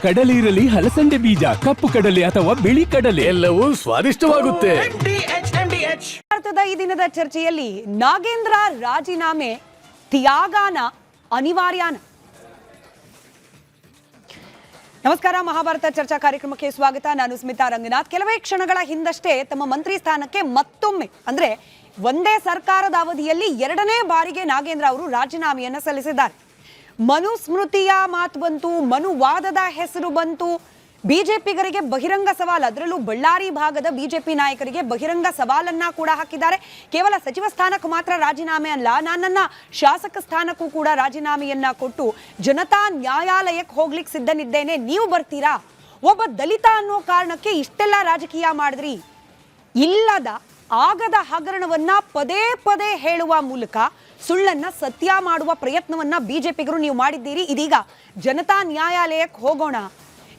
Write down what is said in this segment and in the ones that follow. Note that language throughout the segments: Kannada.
ಕಡಲೆ ಇರಲಿ, ಹಲಸಂದೆ ಬೀಜ, ಕಪ್ಪು ಕಡಲೆ ಅಥವಾ ಬಿಳಿ ಕಡಲೆ, ಎಲ್ಲವೂ ಸ್ವಾದಿಷ್ಟವಾಗುತ್ತೆ. ಭಾರತದ ಈ ದಿನದ ಚರ್ಚೆಯಲ್ಲಿ ನಾಗೇಂದ್ರ ರಾಜೀನಾಮೆ ತ್ಯಾಗಾನ ಅನಿವಾರ್ಯಾನ. ನಮಸ್ಕಾರ, ಮಹಾಭಾರತ ಚರ್ಚಾ ಕಾರ್ಯಕ್ರಮಕ್ಕೆ ಸ್ವಾಗತ. ನಾನು ಸ್ಮಿತಾ ರಂಗನಾಥ್. ಕೆಲವೇ ಕ್ಷಣಗಳ ಹಿಂದಷ್ಟೇ ತಮ್ಮ ಮಂತ್ರಿ ಸ್ಥಾನಕ್ಕೆ ಮತ್ತೊಮ್ಮೆ ಅಂದ್ರೆ ಒಂದೇ ಸರ್ಕಾರದ ಅವಧಿಯಲ್ಲಿ ಎರಡನೇ ಬಾರಿಗೆ ನಾಗೇಂದ್ರ ಅವರು ರಾಜೀನಾಮೆಯನ್ನು ಸಲ್ಲಿಸಿದ್ದಾರೆ. ಮನುಸ್ಮೃತಿಯ ಮಾತು ಬಂತು, ಮನುವಾದದ ಹೆಸರು ಬಂತು. ಬಿಜೆಪಿಗರಿಗೆ ಬಹಿರಂಗ ಸವಾಲು, ಅದರಲ್ಲೂ ಬಳ್ಳಾರಿ ಭಾಗದ ಬಿಜೆಪಿ ನಾಯಕರಿಗೆ ಬಹಿರಂಗ ಸವಾಲನ್ನ ಕೂಡ ಹಾಕಿದ್ದಾರೆ. ಕೇವಲ ಸಚಿವ ಸ್ಥಾನಕ್ಕೆ ಮಾತ್ರ ರಾಜೀನಾಮೆ ಅಲ್ಲ, ನನ್ನನ್ನ ಶಾಸಕ ಸ್ಥಾನಕ್ಕೂ ಕೂಡ ರಾಜೀನಾಮೆಯನ್ನ ಕೊಟ್ಟು ಜನತಾ ನ್ಯಾಯಾಲಯಕ್ಕೆ ಹೋಗ್ಲಿಕ್ಕೆ ಸಿದ್ಧನಿದ್ದೇನೆ, ನೀವು ಬರ್ತೀರಾ? ಒಬ್ಬ ದಲಿತ ಅನ್ನೋ ಕಾರಣಕ್ಕೆ ಇಷ್ಟೆಲ್ಲ ರಾಜಕೀಯ ಮಾಡಿದ್ರಿ. ಇಲ್ಲದ ಆಗದ ಹಗರಣವನ್ನ ಪದೇ ಪದೇ ಹೇಳುವ ಮೂಲಕ ಸುಳ್ಳನ್ನ ಸತ್ಯ ಮಾಡುವ ಪ್ರಯತ್ನವನ್ನ ಬಿಜೆಪಿಗರು ನೀವು ಮಾಡಿದ್ದೀರಿ. ಇದೀಗ ಜನತಾ ನ್ಯಾಯಾಲಯಕ್ಕೆ ಹೋಗೋಣ,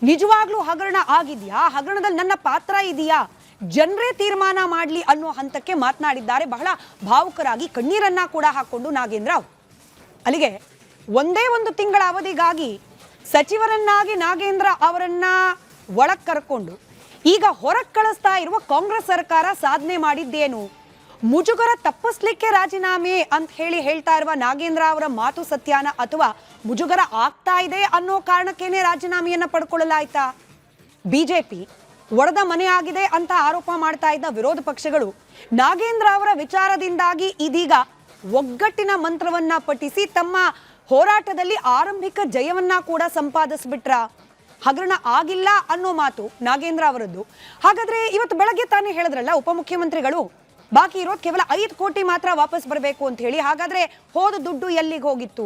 ನಿಜವಾಗ್ಲೂ ಹಗರಣ ಆಗಿದೆಯಾ, ಹಗರಣದಲ್ಲಿ ನನ್ನ ಪಾತ್ರ ಇದೆಯಾ, ಜನರೇ ತೀರ್ಮಾನ ಮಾಡಲಿ ಅನ್ನೋ ಹಂತಕ್ಕೆ ಮಾತನಾಡಿದ್ದಾರೆ. ಬಹಳ ಭಾವುಕರಾಗಿ ಕಣ್ಣೀರನ್ನ ಕೂಡ ಹಾಕೊಂಡು ನಾಗೇಂದ್ರ ಅವರು. ಅಲ್ಲಿಗೆ ಒಂದೇ ಒಂದು ತಿಂಗಳ ಅವಧಿಗಾಗಿ ಸಚಿವರನ್ನಾಗಿ ನಾಗೇಂದ್ರ ಅವರನ್ನ ಒಳಗ್ ಕರ್ಕೊಂಡು ಈಗ ಹೊರಗೆ ಕಳಿಸ್ತಾ ಇರುವ ಕಾಂಗ್ರೆಸ್ ಸರ್ಕಾರ ಸಾಧನೆ ಮಾಡಿದ್ದೇನು? ಮುಜುಗರ ತಪ್ಪಿಸ್ಲಿಕ್ಕೆ ರಾಜೀನಾಮೆ ಅಂತ ಹೇಳ್ತಾ ಇರುವ ನಾಗೇಂದ್ರ ಅವರ ಮಾತು ಸತ್ಯಾನ, ಅಥವಾ ಮುಜುಗರ ಆಗ್ತಾ ಇದೆ ಅನ್ನೋ ಕಾರಣಕ್ಕೇನೆ ರಾಜೀನಾಮೆಯನ್ನ ಪಡ್ಕೊಳ್ಳಲಾಯ್ತಾ? ಬಿಜೆಪಿ ಒಡೆದ ಮನೆ ಆಗಿದೆ ಅಂತ ಆರೋಪ ಮಾಡ್ತಾ ಇದ್ದ ವಿರೋಧ ಪಕ್ಷಗಳು ನಾಗೇಂದ್ರ ಅವರ ವಿಚಾರದಿಂದಾಗಿ ಇದೀಗ ಒಗ್ಗಟ್ಟಿನ ಮಂತ್ರವನ್ನ ಪಠಿಸಿ ತಮ್ಮ ಹೋರಾಟದಲ್ಲಿ ಆರಂಭಿಕ ಜಯವನ್ನ ಕೂಡ ಸಂಪಾದಿಸ್ಬಿಟ್ರ. ಹಗರಣ ಆಗಿಲ್ಲ ಅನ್ನೋ ಮಾತು ನಾಗೇಂದ್ರ ಅವರದ್ದು. ಹಾಗಾದ್ರೆ ಇವತ್ತು ಬೆಳಗ್ಗೆ ತಾನೇ ಹೇಳಿದ್ರಲ್ಲ ಉಪಮುಖ್ಯಮಂತ್ರಿಗಳು, ಬಾಕಿ ಇರೋದು ಕೇವಲ 5 ಕೋಟಿ ಮಾತ್ರ ವಾಪಸ್ ಬರಬೇಕು ಅಂತ ಹೇಳಿ. ಹಾಗಾದ್ರೆ ಹೋದ ದುಡ್ಡು ಎಲ್ಲಿಗೆ ಹೋಗಿತ್ತು?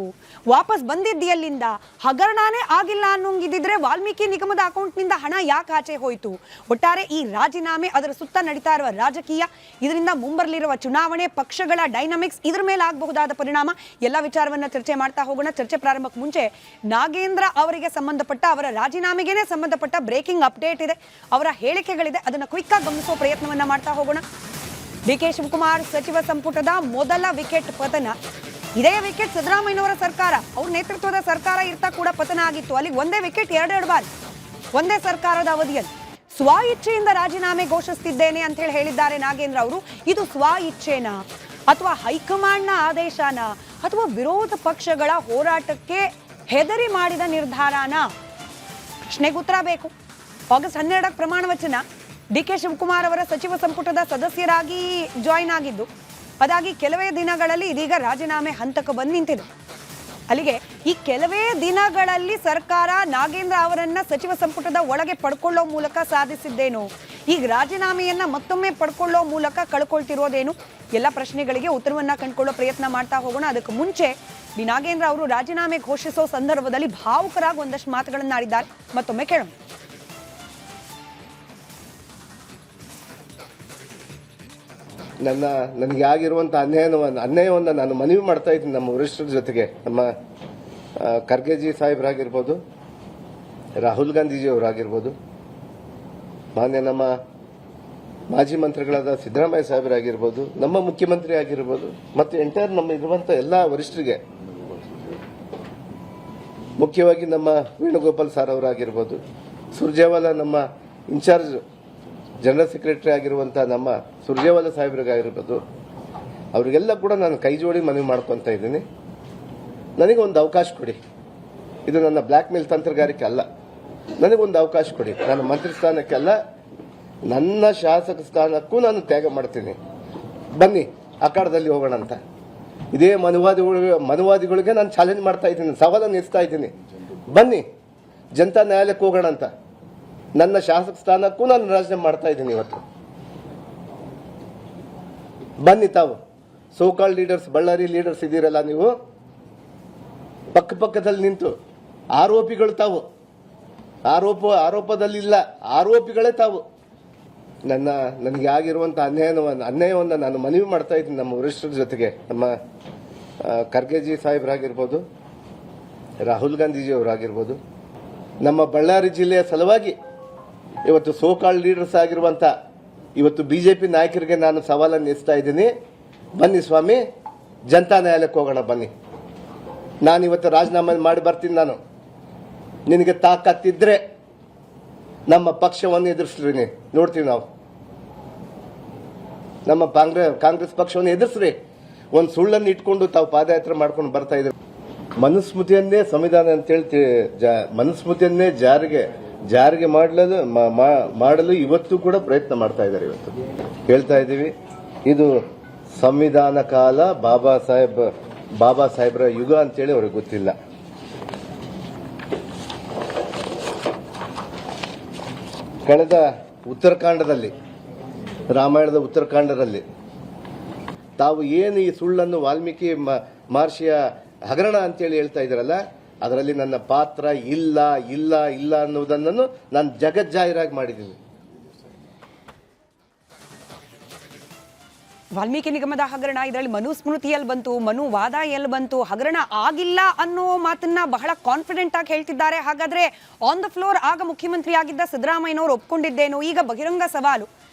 ವಾಪಸ್ ಬಂದಿದ್ದು ಎಲ್ಲಿಂದ? ಹಗರಣನೇ ಆಗಿಲ್ಲ ಅನ್ನೋಂಗಿದ್ರೆ ವಾಲ್ಮೀಕಿ ನಿಗಮದ ಅಕೌಂಟ್ನಿಂದ ಹಣ ಯಾಕೆ ಆಚೆ ಹೋಯಿತು? ಒಟ್ಟಾರೆ ಈ ರಾಜೀನಾಮೆ, ಅದರ ಸುತ್ತ ನಡೀತಾ ಇರುವ ರಾಜಕೀಯ, ಇದರಿಂದ ಮುಂಬರಲಿರುವ ಚುನಾವಣೆ, ಪಕ್ಷಗಳ ಡೈನಾಮಿಕ್ಸ್, ಇದ್ರ ಮೇಲೆ ಆಗಬಹುದಾದ ಪರಿಣಾಮ, ಎಲ್ಲ ವಿಚಾರವನ್ನ ಚರ್ಚೆ ಮಾಡ್ತಾ ಹೋಗೋಣ. ಚರ್ಚೆ ಪ್ರಾರಂಭಕ್ಕೆ ಮುಂಚೆ ನಾಗೇಂದ್ರ ಅವರಿಗೆ ಸಂಬಂಧಪಟ್ಟ, ಅವರ ರಾಜೀನಾಮೆಗೆ ಸಂಬಂಧಪಟ್ಟ ಬ್ರೇಕಿಂಗ್ ಅಪ್ಡೇಟ್ ಇದೆ, ಅವರ ಹೇಳಿಕೆಗಳಿದೆ, ಅದನ್ನ ಕ್ವಿಕ್ ಆಗಿ ಗಮನಿಸುವ ಪ್ರಯತ್ನವನ್ನ ಮಾಡ್ತಾ ಹೋಗೋಣ. ಡಿ.ಕೆ. ಶಿವಕುಮಾರ್ ಸಚಿವ ಸಂಪುಟದ ಮೊದಲ ವಿಕೆಟ್ ಪತನ. ಇದೇ ವಿಕೆಟ್ ಸಿದ್ದರಾಮಯ್ಯನವರ ಸರ್ಕಾರ, ಅವ್ರ ನೇತೃತ್ವದ ಸರ್ಕಾರ ಇರ್ತಾ ಕೂಡ ಪತನ ಆಗಿತ್ತು. ಅಲ್ಲಿ ಒಂದೇ ವಿಕೆಟ್ ಎರಡೆರಡು ಬಾರಿ ಒಂದೇ ಸರ್ಕಾರದ ಅವಧಿಯಲ್ಲಿ ಸ್ವ ಇಚ್ಛೆಯಿಂದ ರಾಜೀನಾಮೆ ಘೋಷಿಸುತ್ತಿದ್ದೇನೆ ಅಂತ ಹೇಳಿದ್ದಾರೆ ನಾಗೇಂದ್ರ ಅವರು. ಇದು ಸ್ವ ಇಚ್ಛೆನಾ, ಅಥವಾ ಹೈಕಮಾಂಡ್ನ ಆದೇಶನ, ಅಥವಾ ವಿರೋಧ ಪಕ್ಷಗಳ ಹೋರಾಟಕ್ಕೆ ಹೆದರಿ ಮಾಡಿದ ನಿರ್ಧಾರನ? ಪ್ರಶ್ನೆಗೆ ಉತ್ತರ ಬೇಕು. ಆಗಸ್ಟ್ 12ಕ್ಕೆ ಪ್ರಮಾಣ ವಚನ. ಡಿ.ಕೆ. ಶಿವಕುಮಾರ್ ಅವರ ಸಚಿವ ಸಂಪುಟದ ಸದಸ್ಯರಾಗಿ ಜಾಯಿನ್ ಆಗಿದ್ದು, ಅದಾಗಿ ಕೆಲವೇ ದಿನಗಳಲ್ಲಿ ಇದೀಗ ರಾಜೀನಾಮೆ ಹಂತಕ್ಕೆ ಬಂದು ನಿಂತಿದೆ. ಅಲ್ಲಿಗೆ ಈ ಕೆಲವೇ ದಿನಗಳಲ್ಲಿ ಸರ್ಕಾರ ನಾಗೇಂದ್ರ ಅವರನ್ನ ಸಚಿವ ಸಂಪುಟದ ಒಳಗೆ ಪಡ್ಕೊಳ್ಳೋ ಮೂಲಕ ಸಾಧಿಸಿದ್ದೇನು? ಈಗ ರಾಜೀನಾಮೆಯನ್ನ ಮತ್ತೊಮ್ಮೆ ಪಡ್ಕೊಳ್ಳೋ ಮೂಲಕ ಕಳ್ಕೊಳ್ತಿರೋದೇನು? ಎಲ್ಲ ಪ್ರಶ್ನೆಗಳಿಗೆ ಉತ್ತರವನ್ನ ಕಂಡುಕೊಳ್ಳೋ ಪ್ರಯತ್ನ ಮಾಡ್ತಾ ಹೋಗೋಣ. ಅದಕ್ಕೆ ಮುಂಚೆ ಡಿ ನಾಗೇಂದ್ರ ಅವರು ರಾಜೀನಾಮೆ ಘೋಷಿಸೋ ಸಂದರ್ಭದಲ್ಲಿ ಭಾವುಕರಾಗಿ ಒಂದಷ್ಟು ಮಾತುಗಳನ್ನಾಡಿದ್ದಾರೆ. ಮತ್ತೊಮ್ಮೆ ಕೇಳೋಣ. ನನಗೆ ಆಗಿರುವಂಥ ಅನ್ಯಾಯವನ್ನು ನಾನು ಮನವಿ ಮಾಡ್ತಾ ಇದ್ದೀನಿ ನಮ್ಮ ವರಿಷ್ಠರ ಜೊತೆಗೆ. ನಮ್ಮ ಖರ್ಗೆಜಿ ಸಾಹೇಬರಾಗಿರ್ಬೋದು, ರಾಹುಲ್ ಗಾಂಧೀಜಿ ಅವರಾಗಿರ್ಬೋದು, ಮಾನ್ಯ ನಮ್ಮ ಮಾಜಿ ಮಂತ್ರಿಗಳಾದ ಸಿದ್ದರಾಮಯ್ಯ ಸಾಹೇಬರಾಗಿರ್ಬೋದು, ನಮ್ಮ ಮುಖ್ಯಮಂತ್ರಿ ಆಗಿರ್ಬೋದು, ಮತ್ತು ಎಂಟೈರ್ ನಮ್ಮ ಇರುವಂಥ ಎಲ್ಲ ವರಿಷ್ಠರಿಗೆ, ಮುಖ್ಯವಾಗಿ ನಮ್ಮ ವೇಣುಗೋಪಾಲ್ ಸರ್ ಅವರಾಗಿರ್ಬೋದು, ಸುರ್ಜೇವಾಲಾ ನಮ್ಮ ಇನ್ಚಾರ್ಜ್ ಜನರಲ್ ಸೆಕ್ರೆಟರಿ ಆಗಿರುವಂಥ ನಮ್ಮ ಸುರ್ಜೇವಾಲಾ ಸಾಹೇಬ್ರಿಗಾಗಿರ್ಬೋದು, ಅವರಿಗೆಲ್ಲ ಕೂಡ ನಾನು ಕೈ ಜೋಡಿ ಮನವಿ ಮಾಡ್ಕೊತ ಇದ್ದೀನಿ. ನನಗೆ ಒಂದು ಅವಕಾಶ ಕೊಡಿ. ಇದು ನನ್ನ ಬ್ಲ್ಯಾಕ್ ಮೇಲ್ ತಂತ್ರಗಾರಿಕೆ ಅಲ್ಲ. ನನಗೊಂದು ಅವಕಾಶ ಕೊಡಿ. ನಾನು ಮಂತ್ರಿ ಸ್ಥಾನಕ್ಕೆ ಅಲ್ಲ, ನನ್ನ ಶಾಸಕ ಸ್ಥಾನಕ್ಕೂ ನಾನು ತ್ಯಾಗ ಮಾಡ್ತೀನಿ. ಬನ್ನಿ ಅಖಾಡದಲ್ಲಿ ಹೋಗೋಣ ಅಂತ. ಇದೇ ಮನುವಾದಿಗಳಿಗೆ ನಾನು ಚಾಲೆಂಜ್ ಮಾಡ್ತಾ ಇದ್ದೀನಿ, ಸವಾಲನ್ನು ಎಸ್ತಾ ಇದ್ದೀನಿ. ಬನ್ನಿ ಜನತಾ ನ್ಯಾಯಾಲಯಕ್ಕೆ ಹೋಗೋಣ ಅಂತ. ನನ್ನ ಶಾಸಕ ಸ್ಥಾನಕ್ಕೂ ನಾನು ರಾಜೀನಾಮೆ ಮಾಡ್ತಾ ಇದ್ದೀನಿ ಇವತ್ತು. ಬನ್ನಿ ತಾವು ಸೋಕಾಲ್ ಲೀಡರ್ಸ್, ಬಳ್ಳಾರಿ ಲೀಡರ್ಸ್ ಇದ್ದೀರಲ್ಲ, ನೀವು ಪಕ್ಕದಲ್ಲಿ ನಿಂತು ಆರೋಪಿಗಳು ತಾವು, ಆರೋಪದಲ್ಲಿಲ್ಲ, ಆರೋಪಿಗಳೇ ತಾವು. ನನಗೆ ಆಗಿರುವಂಥ ಅನ್ಯಾಯವನ್ನು ನಾನು ಮನವಿ ಮಾಡ್ತಾ ಇದ್ದೀನಿ ನಮ್ಮ ವರಿಷ್ಠರ ಜೊತೆಗೆ. ನಮ್ಮ ಖರ್ಗೆಜಿ ಸಾಹೇಬರಾಗಿರ್ಬೋದು, ರಾಹುಲ್ ಗಾಂಧೀಜಿ ಅವರಾಗಿರ್ಬೋದು, ನಮ್ಮ ಬಳ್ಳಾರಿ ಜಿಲ್ಲೆಯ ಸಲುವಾಗಿ ಇವತ್ತು ಸೋಕಾಲ್ ಲೀಡರ್ಸ್ ಆಗಿರುವಂಥ ಇವತ್ತು ಬಿಜೆಪಿ ನಾಯಕರಿಗೆ ನಾನು ಸವಾಲನ್ನು ಎಸ್ತಾ ಇದ್ದೀನಿ. ಬನ್ನಿ ಸ್ವಾಮಿ, ಜನತಾ ನ್ಯಾಯಾಲಯಕ್ಕೆ ಹೋಗೋಣ. ಬನ್ನಿ, ನಾನು ಇವತ್ತು ರಾಜೀನಾಮೆ ಮಾಡಿ ಬರ್ತೀನಿ. ನಿನಗೆ ತಾಕತ್ತಿದ್ರೆ ನಮ್ಮ ಪಕ್ಷವನ್ನು ಎದುರಿಸ್ರಿ, ನೋಡ್ತೀವಿ ನಾವು. ನಮ್ಮ ಕಾಂಗ್ರೆಸ್ ಪಕ್ಷವನ್ನು ಎದುರಿಸ್ರಿ. ಒಂದು ಸುಳ್ಳನ್ನು ಇಟ್ಕೊಂಡು ತಾವು ಪಾದಯಾತ್ರೆ ಮಾಡ್ಕೊಂಡು ಬರ್ತಾ ಇದ್ದಾರೆ. ಮನುಸ್ಮೃತಿಯನ್ನೇ ಸಂವಿಧಾನ ಅಂತೇಳಿ ಮನುಸ್ಮೃತಿಯನ್ನೇ ಜಾರಿಗೆ ಮಾಡಲು ಇವತ್ತು ಕೂಡ ಪ್ರಯತ್ನ ಮಾಡ್ತಾ ಇದ್ದಾರೆ. ಇವತ್ತು ಹೇಳ್ತಾ ಇದ್ದೀವಿ, ಇದು ಸಂವಿಧಾನ ಕಾಲ ಬಾಬಾ ಸಾಹೇಬ್ರ ಯುಗ ಅಂತೇಳಿ ಅವ್ರಿಗೆ ಗೊತ್ತಿಲ್ಲ. ಕಳೆದ ಉತ್ತರಕಾಂಡದಲ್ಲಿ, ರಾಮಾಯಣದ ಉತ್ತರಕಾಂಡದಲ್ಲಿ ತಾವು ಏನು ಈ ಸುಳ್ಳನ್ನು ವಾಲ್ಮೀಕಿ ಮಹರ್ಷಿಯ ಹಗರಣ ಅಂತೇಳಿ ಹೇಳ್ತಾ ಇದ್ದಾರಲ್ಲ, ಅದರಲ್ಲಿ ನನ್ನ ಪಾತ್ರ ಇಲ್ಲ ಇಲ್ಲ ಇಲ್ಲ ಅನ್ನುವುದನ್ನು ನಾನು ಜಗಜ್ಜಾಹಿರಾಗಿ ಮಾಡಿದ್ದೀನಿ. ವಾಲ್ಮೀಕಿ ನಿಗಮದ ಹಗರಣ, ಇದರಲ್ಲಿ ಮನುಸ್ಮೃತಿಯಲ್ಲಿ ಬಂತು, ಮನುವಾದ ಎಲ್ಲಿ ಬಂತು, ಹಗರಣ ಆಗಿಲ್ಲ ಅನ್ನೋ ಮಾತನ್ನ ಬಹಳ ಕಾನ್ಫಿಡೆಂಟ್ ಆಗಿ ಹೇಳ್ತಿದ್ದಾರೆ. ಹಾಗಾದ್ರೆ ಆನ್ ದ ಫ್ಲೋರ್ ಆಗ ಮುಖ್ಯಮಂತ್ರಿ ಆಗಿದ್ದ ಸಿದ್ದರಾಮಯ್ಯನವರು ಒಪ್ಕೊಂಡಿದ್ದೇನು? ಈಗ ಬಹಿರಂಗ ಸವಾಲು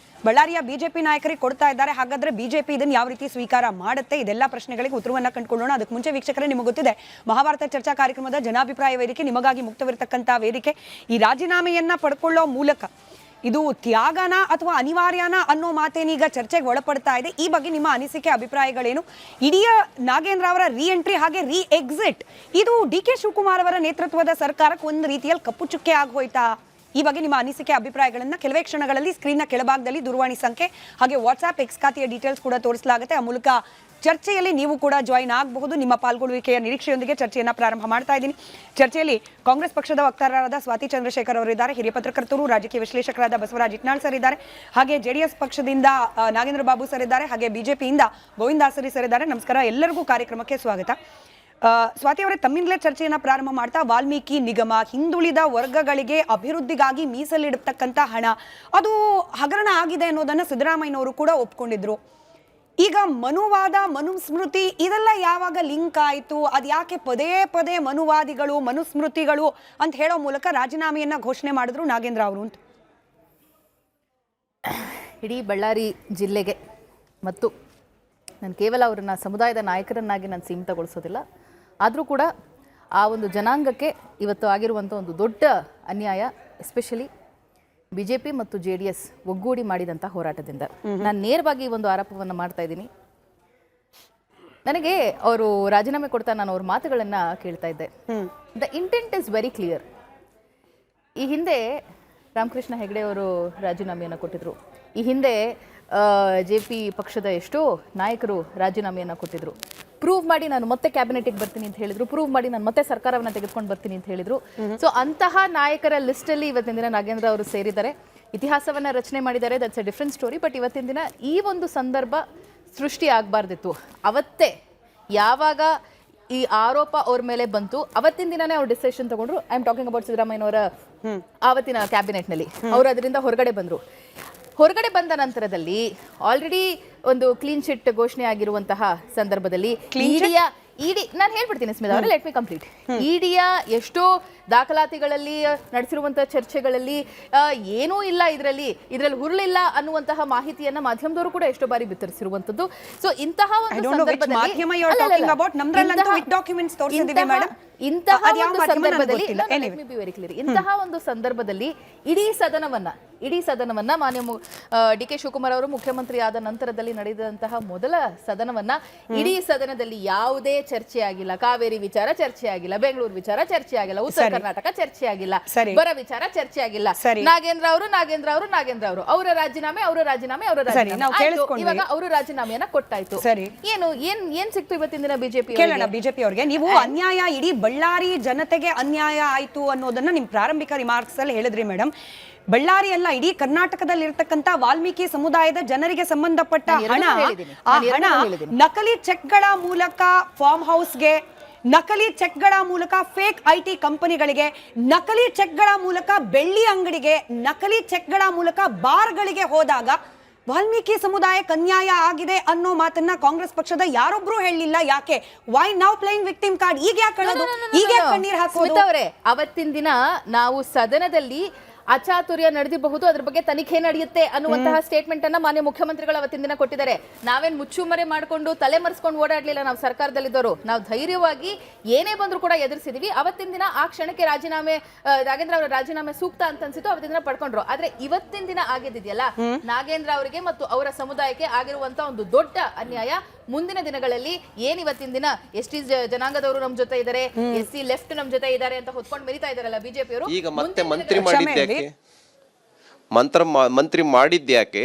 ಬಳ್ಳಾರಿಯ ಬಿಜೆಪಿ ನಾಯಕರಿಗೆ ಕೊಡ್ತಾ ಇದ್ದಾರೆ. ಹಾಗಾದ್ರೆ ಬಿಜೆಪಿ ಇದನ್ನು ಯಾವ ರೀತಿ ಸ್ವೀಕಾರ ಮಾಡುತ್ತೆ? ಇದೆಲ್ಲ ಪ್ರಶ್ನೆಗಳಿಗೆ ಉತ್ತರವನ್ನ ಕಂಡುಕೊಳ್ಳೋಣ. ಅದಕ್ಕೆ ಮುಂಚೆ ವೀಕ್ಷಕರೇ, ನಿಮಗೆ ಗೊತ್ತಿದೆ, ಮಹಾಭಾರತ ಚರ್ಚಾ ಕಾರ್ಯಕ್ರಮದ ಜನಾಭಿಪ್ರಾಯ ವೇದಿಕೆ ನಿಮಗಾಗಿ ಮುಕ್ತವಿರತಕ್ಕಂಥ ವೇದಿಕೆ. ಈ ರಾಜೀನಾಮೆಯನ್ನ ಪಡ್ಕೊಳ್ಳೋ ಮೂಲಕ ಇದು ತ್ಯಾಗನ ಅಥವಾ ಅನಿವಾರ್ಯನ ಅನ್ನೋ ಮಾತೇನೀಗ ಚರ್ಚೆಗೆ ಒಳಪಡ್ತಾ ಇದೆ. ಈ ಬಗ್ಗೆ ನಿಮ್ಮ ಅನಿಸಿಕೆ, ಅಭಿಪ್ರಾಯಗಳೇನು? ಇಡೀ ನಾಗೇಂದ್ರ ಅವರ ರೀ ಎಂಟ್ರಿ ಹಾಗೆ ರೀ ಎಕ್ಸಿಟ್ ಇದು ಡಿ.ಕೆ. ಶಿವಕುಮಾರ್ ಅವರ ನೇತೃತ್ವದ ಸರ್ಕಾರಕ್ಕೆ ಒಂದು ರೀತಿಯಲ್ಲಿ ಕಪ್ಪು ಚುಕ್ಕೆ ಆಗೋಯ್ತಾ? ಈ ಬಗ್ಗೆ ನಿಮ್ಮ ಅನಿಸಿಕೆ, ಅಭಿಪ್ರಾಯಗಳನ್ನ ಕೆಲವೇ ಕ್ಷಣಗಳಲ್ಲಿ ಸ್ಕ್ರೀನ್ನ ಕೆಳಭಾಗದಲ್ಲಿ ದೂರವಾಣಿ ಸಂಖ್ಯೆ ಹಾಗೆ ವಾಟ್ಸ್ಆಪ್ ಎಕ್ಸ್ ಖಾತೆಯ ಡೀಟೇಲ್ಸ್ ಕೂಡ ತೋರಿಸಲಾಗುತ್ತೆ. ಆ ಮೂಲಕ ಚರ್ಚೆಯಲ್ಲಿ ನೀವು ಕೂಡ ಜಾಯಿನ್ ಆಗಬಹುದು. ನಿಮ್ಮ ಪಾಲ್ಗೊಳ್ಳುವಿಕೆಯ ನಿರೀಕ್ಷೆಯೊಂದಿಗೆ ಚರ್ಚೆಯನ್ನು ಪ್ರಾರಂಭ ಮಾಡ್ತಾ ಇದ್ದೀನಿ. ಚರ್ಚೆಯಲ್ಲಿ ಕಾಂಗ್ರೆಸ್ ಪಕ್ಷದ ವಕ್ತಾರರಾದ ಸ್ವಾತಿ ಚಂದ್ರಶೇಖರ್ ಅವರಿದ್ದಾರೆ, ಹಿರಿಯ ಪತ್ರಕರ್ತರು, ರಾಜಕೀಯ ವಿಶ್ಲೇಷಕರಾದ ಬಸವರಾಜ್ ಇಟ್ನಾಳ್ ಸರ್ ಇದ್ದಾರೆ, ಹಾಗೆ ಜೆಡಿಎಸ್ ಪಕ್ಷದಿಂದ ನಾಗೇಂದ್ರ ಬಾಬು ಸರ್ ಇದ್ದಾರೆ, ಹಾಗೆ ಬಿಜೆಪಿಯಿಂದ ಗೋವಿಂದಾಸರಿ ಸರ್ ಇದ್ದಾರೆ. ನಮಸ್ಕಾರ, ಎಲ್ಲರಿಗೂ ಕಾರ್ಯಕ್ರಮಕ್ಕೆ ಸ್ವಾಗತ. ಸ್ವಾತಿ ಅವರೇ, ತಮ್ಮಿಂದಲೇ ಚರ್ಚೆಯನ್ನ ಪ್ರಾರಂಭ ಮಾಡ್ತಾ, ವಾಲ್ಮೀಕಿ ನಿಗಮ ಹಿಂದುಳಿದ ವರ್ಗಗಳಿಗೆ ಅಭಿವೃದ್ಧಿಗಾಗಿ ಮೀಸಲಿಡತಕ್ಕಂಥ ಹಣ ಅದು ಹಗರಣ ಆಗಿದೆ ಅನ್ನೋದನ್ನ ಸಿದ್ದರಾಮಯ್ಯನವರು ಕೂಡ ಒಪ್ಕೊಂಡಿದ್ರು. ಈಗ ಮನುವಾದ, ಮನುಸ್ಮೃತಿ ಇದೆಲ್ಲ ಯಾವಾಗ ಲಿಂಕ್ ಆಯಿತು? ಅದು ಯಾಕೆ ಪದೇ ಪದೇ ಮನುವಾದಿಗಳು, ಮನುಸ್ಮೃತಿಗಳು ಅಂತ ಹೇಳೋ ಮೂಲಕ ರಾಜೀನಾಮೆಯನ್ನ ಘೋಷಣೆ ಮಾಡಿದ್ರು ನಾಗೇಂದ್ರ ಅವರು ಅಂತ? ಇಡೀ ಬಳ್ಳಾರಿ ಜಿಲ್ಲೆಗೆ ಮತ್ತು ನಾನು ಕೇವಲ ಅವರನ್ನ ಸಮುದಾಯದ ನಾಯಕರನ್ನಾಗಿ ನಾನು ಸೀಮಿತಗೊಳಿಸೋದಿಲ್ಲ, ಆದರೂ ಕೂಡ ಆ ಒಂದು ಜನಾಂಗಕ್ಕೆ ಇವತ್ತು ಆಗಿರುವಂಥ ಒಂದು ದೊಡ್ಡ ಅನ್ಯಾಯ, ಎಸ್ಪೆಷಲಿ ಬಿಜೆಪಿ ಮತ್ತು JDS ಒಗ್ಗೂಡಿ ಮಾಡಿದಂಥ ಹೋರಾಟದಿಂದ ನಾನು ನೇರವಾಗಿ ಒಂದು ಆರೋಪವನ್ನು ಮಾಡ್ತಾ ಇದ್ದೀನಿ. ನನಗೆ ಅವರು ರಾಜೀನಾಮೆ ಕೊಡ್ತಾ ನಾನು ಅವ್ರ ಮಾತುಗಳನ್ನು ಕೇಳ್ತಾ ಇದ್ದೆ. The intent is very clear. ಈ ಹಿಂದೆ ರಾಮಕೃಷ್ಣ ಹೆಗಡೆ ಅವರು ರಾಜೀನಾಮೆಯನ್ನು ಕೊಟ್ಟಿದ್ರು. ಈ ಹಿಂದೆ JP ಪಕ್ಷದ ಎಷ್ಟೋ ನಾಯಕರು ರಾಜೀನಾಮೆಯನ್ನು ಕೊಟ್ಟಿದ್ರು. ಪ್ರೂವ್ ಮಾಡಿ ನಾನು ಮತ್ತೆ ಕ್ಯಾಬಿನೆಟ್ಗೆ ಬರ್ತೀನಿ ಅಂತ ಹೇಳಿದ್ರು, ಪ್ರೂವ್ ಮಾಡಿ ನಾನು ಮತ್ತೆ ಸರ್ಕಾರವನ್ನು ತೆಗೆದುಕೊಂಡು ಬರ್ತೀನಿ ಅಂತ ಹೇಳಿದ್ರು. ಸೊ ಅಂತಹ ನಾಯಕರ ಲಿಸ್ಟಲ್ಲಿ ಇವತ್ತಿನ ದಿನ ನಾಗೇಂದ್ರ ಅವರು ಸೇರಿದ್ದಾರೆ, ಇತಿಹಾಸವನ್ನು ರಚನೆ ಮಾಡಿದ್ದಾರೆ. That's A different story. But ಇವತ್ತಿನ ದಿನ ಈ ಒಂದು ಸಂದರ್ಭ ಸೃಷ್ಟಿ ಆಗಬಾರ್ದಿತ್ತು. ಅವತ್ತೇ ಯಾವಾಗ ಈ ಆರೋಪ ಅವ್ರ ಮೇಲೆ ಬಂತು, ಅವತ್ತಿನ ದಿನನೇ ಅವ್ರು ಡಿಸಿಷನ್ ತಗೊಂಡ್ರು. ಐ ಆಮ್ ಟಾಕಿಂಗ್ ಅಬೌಟ್ ಸಿದ್ದರಾಮಯ್ಯನವರ ಆವತ್ತಿನ ಕ್ಯಾಬಿನೆಟ್ನಲ್ಲಿ. ಅವರು ಅದರಿಂದ ಹೊರಗಡೆ ಬಂದರು. ಹೊರಗಡೆ ಬಂದ ನಂತರದಲ್ಲಿ ಆಲ್ರೆಡಿ ಒಂದು ಕ್ಲೀನ್ ಚಿಟ್ ಘೋಷಣೆ ಆಗಿರುವಂತಹ ಸಂದರ್ಭದಲ್ಲಿ ಇಡಿ ನಾನು ಹೇಳ್ಬಿಡ್ತೀನಿ ಸ್ಮಿತಾ ಅವರೇ, ಲೆಟ್ ಮಿ ಕಂಪ್ಲೀಟ್. ಇಡಿಯ ಎಷ್ಟೋ ದಾಖಲಾತಿಗಳಲ್ಲಿ ನಡೆಸಿರುವಂತಹ ಚರ್ಚೆಗಳಲ್ಲಿ ಏನೂ ಇಲ್ಲ, ಇದರಲ್ಲಿ ಹುರುಳಿಲ್ಲ ಅನ್ನುವಂತಹ ಮಾಹಿತಿಯನ್ನ ಮಾಧ್ಯಮದವರು ಕೂಡ ಎಷ್ಟೋ ಬಾರಿ ಬಿತ್ತರಿಸಿರುವಂತದ್ದು. ಸೊ ಇಂತಹ ಒಂದು ಸಂದರ್ಭದಲ್ಲಿ ಇಡೀ ಸದನವನ್ನ ಮಾನ್ಯ ಡಿ.ಕೆ. ಶಿವಕುಮಾರ್ ಅವರು ಮುಖ್ಯಮಂತ್ರಿ ಆದ ನಂತರದಲ್ಲಿ ನಡೆದಂತಹ ಮೊದಲ ಸದನವನ್ನ, ಇಡೀ ಸದನದಲ್ಲಿ ಯಾವುದೇ ಚರ್ಚೆ ಆಗಿಲ್ಲ. ಕಾವೇರಿ ವಿಚಾರ ಚರ್ಚೆ ಆಗಿಲ್ಲ, ಬೆಂಗಳೂರು ವಿಚಾರ ಚರ್ಚೆ ಆಗಿಲ್ಲ, ಉತ್ತರ ಕರ್ನಾಟಕ ಚರ್ಚೆ ಆಗಿಲ್ಲ, ಬರ ವಿಚಾರ ಚರ್ಚೆ ಆಗಿಲ್ಲ. ನಾಗೇಂದ್ರ ಅವರು ಅವರ ರಾಜೀನಾಮೆ ಇವಾಗ ಅವರು ರಾಜೀನಾಮೆಯನ್ನ ಕೊಟ್ಟಾಯ್ತು. ಏನ್ ಸಿಕ್ತು ಇವತ್ತಿನ ದಿನ ಬಿಜೆಪಿ ಅವರಿಗೆ? ನೀವು ಅನ್ಯಾಯ, ಇಡೀ ಬಳ್ಳಾರಿ ಜನತೆಗೆ ಅನ್ಯಾಯ ಆಯ್ತು ಅನ್ನೋದನ್ನ ನಿಮ್ ಪ್ರಾರಂಭಿಕ ರಿಮಾರ್ಕ್ಸ್ ಅಲ್ಲಿ ಹೇಳಿದ್ರಿ ಮೇಡಮ್. ಬಳ್ಳಾರಿ ಅಲ್ಲ, ಇಡೀ ಕರ್ನಾಟಕದಲ್ಲಿ ಇರತಕ್ಕಂತ ವಾಲ್ಮೀಕಿ ಸಮುದಾಯದ ಜನರಿಗೆ ಸಂಬಂಧಪಟ್ಟ ಹಣ ನಕಲಿ ಚೆಕ್ಗಳ ಮೂಲಕ ಫಾರ್ಮ್ ಹೌಸ್ಗೆ, ನಕಲಿ ಚೆಕ್ಗಳ ಮೂಲಕ ಫೇಕ್ IT ಕಂಪನಿಗಳಿಗೆ, ನಕಲಿ ಚೆಕ್ಗಳ ಮೂಲಕ ಬೆಳ್ಳಿ ಅಂಗಡಿಗೆ, ನಕಲಿ ಚೆಕ್ಗಳ ಮೂಲಕ ಬಾರ್ಗಳಿಗೆ ಹೋದಾಗ ವಾಲ್ಮೀಕಿ ಸಮುದಾಯಕ್ಕೆ ಅನ್ಯಾಯ ಆಗಿದೆ ಅನ್ನೋ ಮಾತನ್ನ ಕಾಂಗ್ರೆಸ್ ಪಕ್ಷದ ಯಾರೊಬ್ರು ಹೇಳಲಿಲ್ಲ. ಯಾಕೆ? Why now playing victim card? ಈಗ ಯಾಕೆ ಕಣ್ಣೀರ್ ಹಾಕೋದು? ಅವತ್ತಿನ ದಿನ ನಾವು ಸದನದಲ್ಲಿ ಅಚಾತುರ್ಯ ನಡೆದಿರಬಹುದು, ಅದ್ರ ಬಗ್ಗೆ ತನಿಖೆ ನಡೆಯುತ್ತೆ ಅನ್ನುವಂತಹ ಸ್ಟೇಟ್ಮೆಂಟ್ ಅನ್ನ ಮಾನ್ಯ ಮುಖ್ಯಮಂತ್ರಿಗಳು ಅವತ್ತಿನ ದಿನ ಕೊಟ್ಟಿದ್ದಾರೆ. ನಾವೇನ್ ಮುಚ್ಚುಮರೆ ಮಾಡ್ಕೊಂಡು ತಲೆ ಮರೆಸ್ಕೊಂಡು ಓಡಾಡ್ಲಿಲ್ಲ. ನಾವು ಸರ್ಕಾರದಲ್ಲಿದ್ದವರು, ನಾವು ಧೈರ್ಯವಾಗಿ ಏನೇ ಬಂದ್ರು ಕೂಡ ಎದುರಿಸಿದೀವಿ. ಅವತ್ತಿನ ದಿನ ಆ ಕ್ಷಣಕ್ಕೆ ನಾಗೇಂದ್ರ ಅವರ ರಾಜೀನಾಮೆ ಸೂಕ್ತ ಅಂತ ಅನ್ಸಿತ್ತು, ಅವತ್ತಿನ ದಿನ ಪಡ್ಕೊಂಡ್ರು. ಆದ್ರೆ ಇವತ್ತಿನ ದಿನ ಆಗಿದ್ದಿದೆಯಲ್ಲ, ನಾಗೇಂದ್ರ ಅವರಿಗೆ ಮತ್ತು ಅವರ ಸಮುದಾಯಕ್ಕೆ ಆಗಿರುವಂತ ಒಂದು ದೊಡ್ಡ ಅನ್ಯಾಯ. ಮುಂದಿನ ದಿನಗಳಲ್ಲಿ ಏನ್ ಇವತ್ತಿನ ದಿನ ಎಸ್ಟಿ ಜನಾಂಗದವರು ನಮ್ ಜೊತೆ ಇದ್ದಾರೆ, ಎಸ್ಸಿ ಲೆಫ್ಟ್ ನಮ್ ಜೊತೆ ಇದ್ದಾರೆ ಅಂತ ಹೊತ್ಕೊಂಡು ಮೆರಿತಾ ಇದಾರಲ್ಲ ಬಿಜೆಪಿಯವರು, ಈಗ ಮತ್ತೆ ಮಂತ್ರಿ ಮಾಡಿದ್ಯಾಕೆ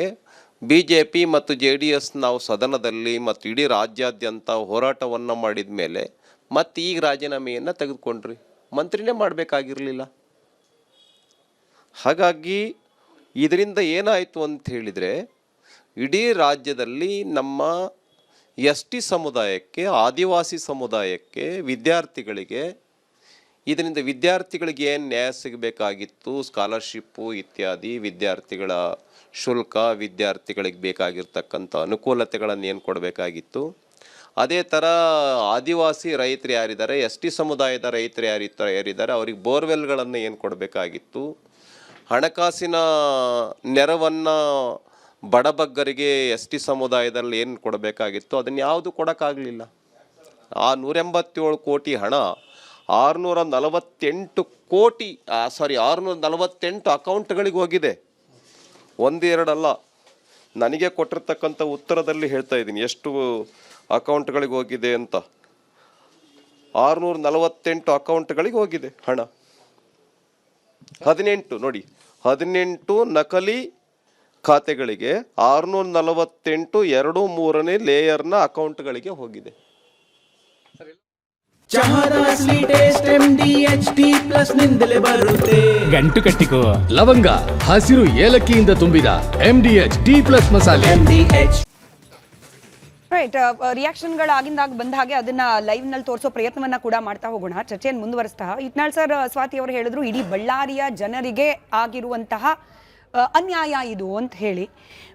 ಬಿಜೆಪಿ ಮತ್ತು JDS ನಾವು ಸದನದಲ್ಲಿ ಮತ್ತು ಇಡೀ ರಾಜ್ಯಾದ್ಯಂತ ಹೋರಾಟವನ್ನ ಮಾಡಿದ ಮೇಲೆ ಮತ್ತೆ ಈಗ ರಾಜೀನಾಮೆಯನ್ನ ತೆಗೆದುಕೊಂಡ್ರಿ? ಮಂತ್ರಿನೇ ಮಾಡಬೇಕಾಗಿರ್ಲಿಲ್ಲ. ಹಾಗಾಗಿ ಇದರಿಂದ ಏನಾಯಿತು ಅಂತ ಹೇಳಿದರೆ, ಇಡೀ ರಾಜ್ಯದಲ್ಲಿ ನಮ್ಮ ST ಸಮುದಾಯಕ್ಕೆ, ಆದಿವಾಸಿ ಸಮುದಾಯಕ್ಕೆ, ವಿದ್ಯಾರ್ಥಿಗಳಿಗೆ ಇದರಿಂದ ವಿದ್ಯಾರ್ಥಿಗಳಿಗೆ ಏನು ನ್ಯಾಯ ಸಿಗಬೇಕಾಗಿತ್ತು, ಸ್ಕಾಲರ್ಶಿಪ್ಪು ಇತ್ಯಾದಿ, ವಿದ್ಯಾರ್ಥಿಗಳ ಶುಲ್ಕ, ವಿದ್ಯಾರ್ಥಿಗಳಿಗೆ ಬೇಕಾಗಿರ್ತಕ್ಕಂಥ ಅನುಕೂಲತೆಗಳನ್ನು ಏನು ಕೊಡಬೇಕಾಗಿತ್ತು, ಅದೇ ಥರ ಆದಿವಾಸಿ ರೈತರು ಯಾರಿದ್ದಾರೆ, ST ಸಮುದಾಯದ ರೈತರು ಯಾರಿದ್ದಾರೆ ಅವ್ರಿಗೆ ಬೋರ್ವೆಲ್ಗಳನ್ನು ಏನು ಕೊಡಬೇಕಾಗಿತ್ತು, ಹಣಕಾಸಿನ ನೆರವನ್ನು ಬಡಬಗ್ಗರಿಗೆ ST ಸಮುದಾಯದಲ್ಲಿ ಏನು ಕೊಡಬೇಕಾಗಿತ್ತು, ಅದನ್ನು ಯಾವುದು ಕೊಡೋಕ್ಕಾಗಲಿಲ್ಲ. ಆ 187 ಕೋಟಿ ಹಣ 648 ಅಕೌಂಟ್ಗಳಿಗೆ ಹೋಗಿದೆ. ಒಂದೆರಡಲ್ಲ, ನನಗೆ ಕೊಟ್ಟಿರ್ತಕ್ಕಂಥ ಉತ್ತರದಲ್ಲಿ ಹೇಳ್ತಾ ಇದ್ದೀನಿ ಎಷ್ಟು ಅಕೌಂಟ್ಗಳಿಗೆ ಹೋಗಿದೆ ಅಂತ. 648 ಅಕೌಂಟ್ಗಳಿಗೆ ಹೋಗಿದೆ ಹಣ. 18 ನಕಲಿ ಖಾತೆಗಳಿಗೆ 648 2/3 ಲೇಯರ್ನ ಅಕೌಂಟ್ಗಳಿಗೆ ಹೋಗಿದೆ. ಚಹಾದ ಸ್ವೀಟೆಸ್ಟ್ MDHD ಪ್ಲಸ್ ನಿಂದಲೇ ಬರುತ್ತೆ. ಗಂಟು ಕಟ್ಟಿಕೋ ಲವಂಗ, ಹಸಿರು ಏಲಕ್ಕಿಯಿಂದ ತುಂಬಿದ MDH++ ಮಸಾಲೆ. MDH right. ರಿಯಾಕ್ಷನ್ಗಳಾಗಿಂದಾಗ ಬಂದ ಹಾಗೆ ಅದನ್ನ ಲೈವ್ ನಲ್ಲಿ ತೋರಿಸೋ ಪ್ರಯತ್ನವನ್ನ ಕೂಡ ಮಾಡ್ತಾ ಹೋಗೋಣ. ಚರ್ಚೆಯನ್ನು ಮುಂದುವರಿಸ್ತಾ ಇಟ್ನಾಳ್ ಸರ್, ಸ್ವಾತಿ ಅವರು ಹೇಳಿದ್ರು ಇಡೀ ಬಳ್ಳಾರಿಯ ಜನರಿಗೆ ಆಗಿರುವಂತಹ ಅನ್ಯಾಯ ಇದು ಅಂತ ಹೇಳಿ.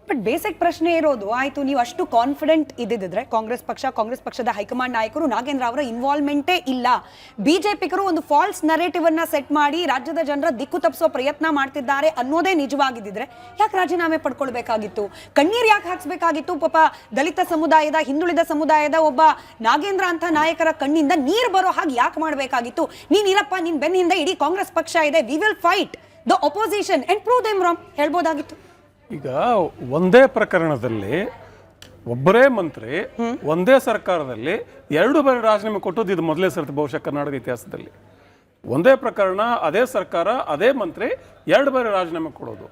ಬಟ್ ಬೇಸಿಕ್ ಪ್ರಶ್ನೆ ಇರೋದು, ಆಯ್ತು ನೀವು ಅಷ್ಟು ಕಾನ್ಫಿಡೆಂಟ್ ಇದ್ದಿದ್ರೆ ಕಾಂಗ್ರೆಸ್ ಪಕ್ಷದ ಹೈಕಮಾಂಡ್ ನಾಯಕರು ನಾಗೇಂದ್ರ ಅವರ ಇನ್ವಾಲ್ವ್ಮೆಂಟೇ ಇಲ್ಲ, ಬಿಜೆಪಿಗರು ಒಂದು ಫಾಲ್ಸ್ ನರೇಟಿವ್ ಅನ್ನ ಸೆಟ್ ಮಾಡಿ ರಾಜ್ಯದ ಜನರ ದಿಕ್ಕು ತಪ್ಪಿಸೋ ಪ್ರಯತ್ನ ಮಾಡ್ತಿದ್ದಾರೆ ಅನ್ನೋದೇ ನಿಜವಾಗಿದ್ದಿದ್ರೆ ಯಾಕೆ ರಾಜೀನಾಮೆ ಪಡ್ಕೊಳ್ಬೇಕಾಗಿತ್ತು? ಕಣ್ಣೀರ್ ಯಾಕೆ ಹಾಕ್ಸ್ಬೇಕಾಗಿತ್ತು? ಪಾಪ ದಲಿತ ಸಮುದಾಯದ, ಹಿಂದುಳಿದ ಸಮುದಾಯದ ಒಬ್ಬ ನಾಗೇಂದ್ರ ಅಂತ ನಾಯಕರ ಕಣ್ಣಿಂದ ನೀರು ಬರೋ ಹಾಗೆ ಯಾಕೆ ಮಾಡಬೇಕಾಗಿತ್ತು? ನೀನಿರಪ್ಪ, ನಿನ್ ಬೆನ್ನಿಂದ ಇಡೀ ಕಾಂಗ್ರೆಸ್ ಪಕ್ಷ ಇದೆ, we will fight the opposition and prove them wrong ಹೇಳ್ಬೋದಾಗಿತ್ತು. ಈಗ ಒಂದೇ ಪ್ರಕರಣದಲ್ಲಿ ಒಬ್ಬರೇ ಮಂತ್ರಿ ಒಂದೇ ಸರ್ಕಾರದಲ್ಲಿ 2 ಬಾರಿ ರಾಜೀನಾಮೆ ಕೊಟ್ಟದ್ದು ಇದು ಮೊದಲೇ ಸರ್ತಿ ಬಹುಶಃ ಕರ್ನಾಟಕ ಇತಿಹಾಸದಲ್ಲಿ. ಒಂದೇ ಪ್ರಕರಣ, ಅದೇ ಸರ್ಕಾರ, ಅದೇ ಮಂತ್ರಿ 2 ಬಾರಿ ರಾಜೀನಾಮೆ ಕೊಡೋದು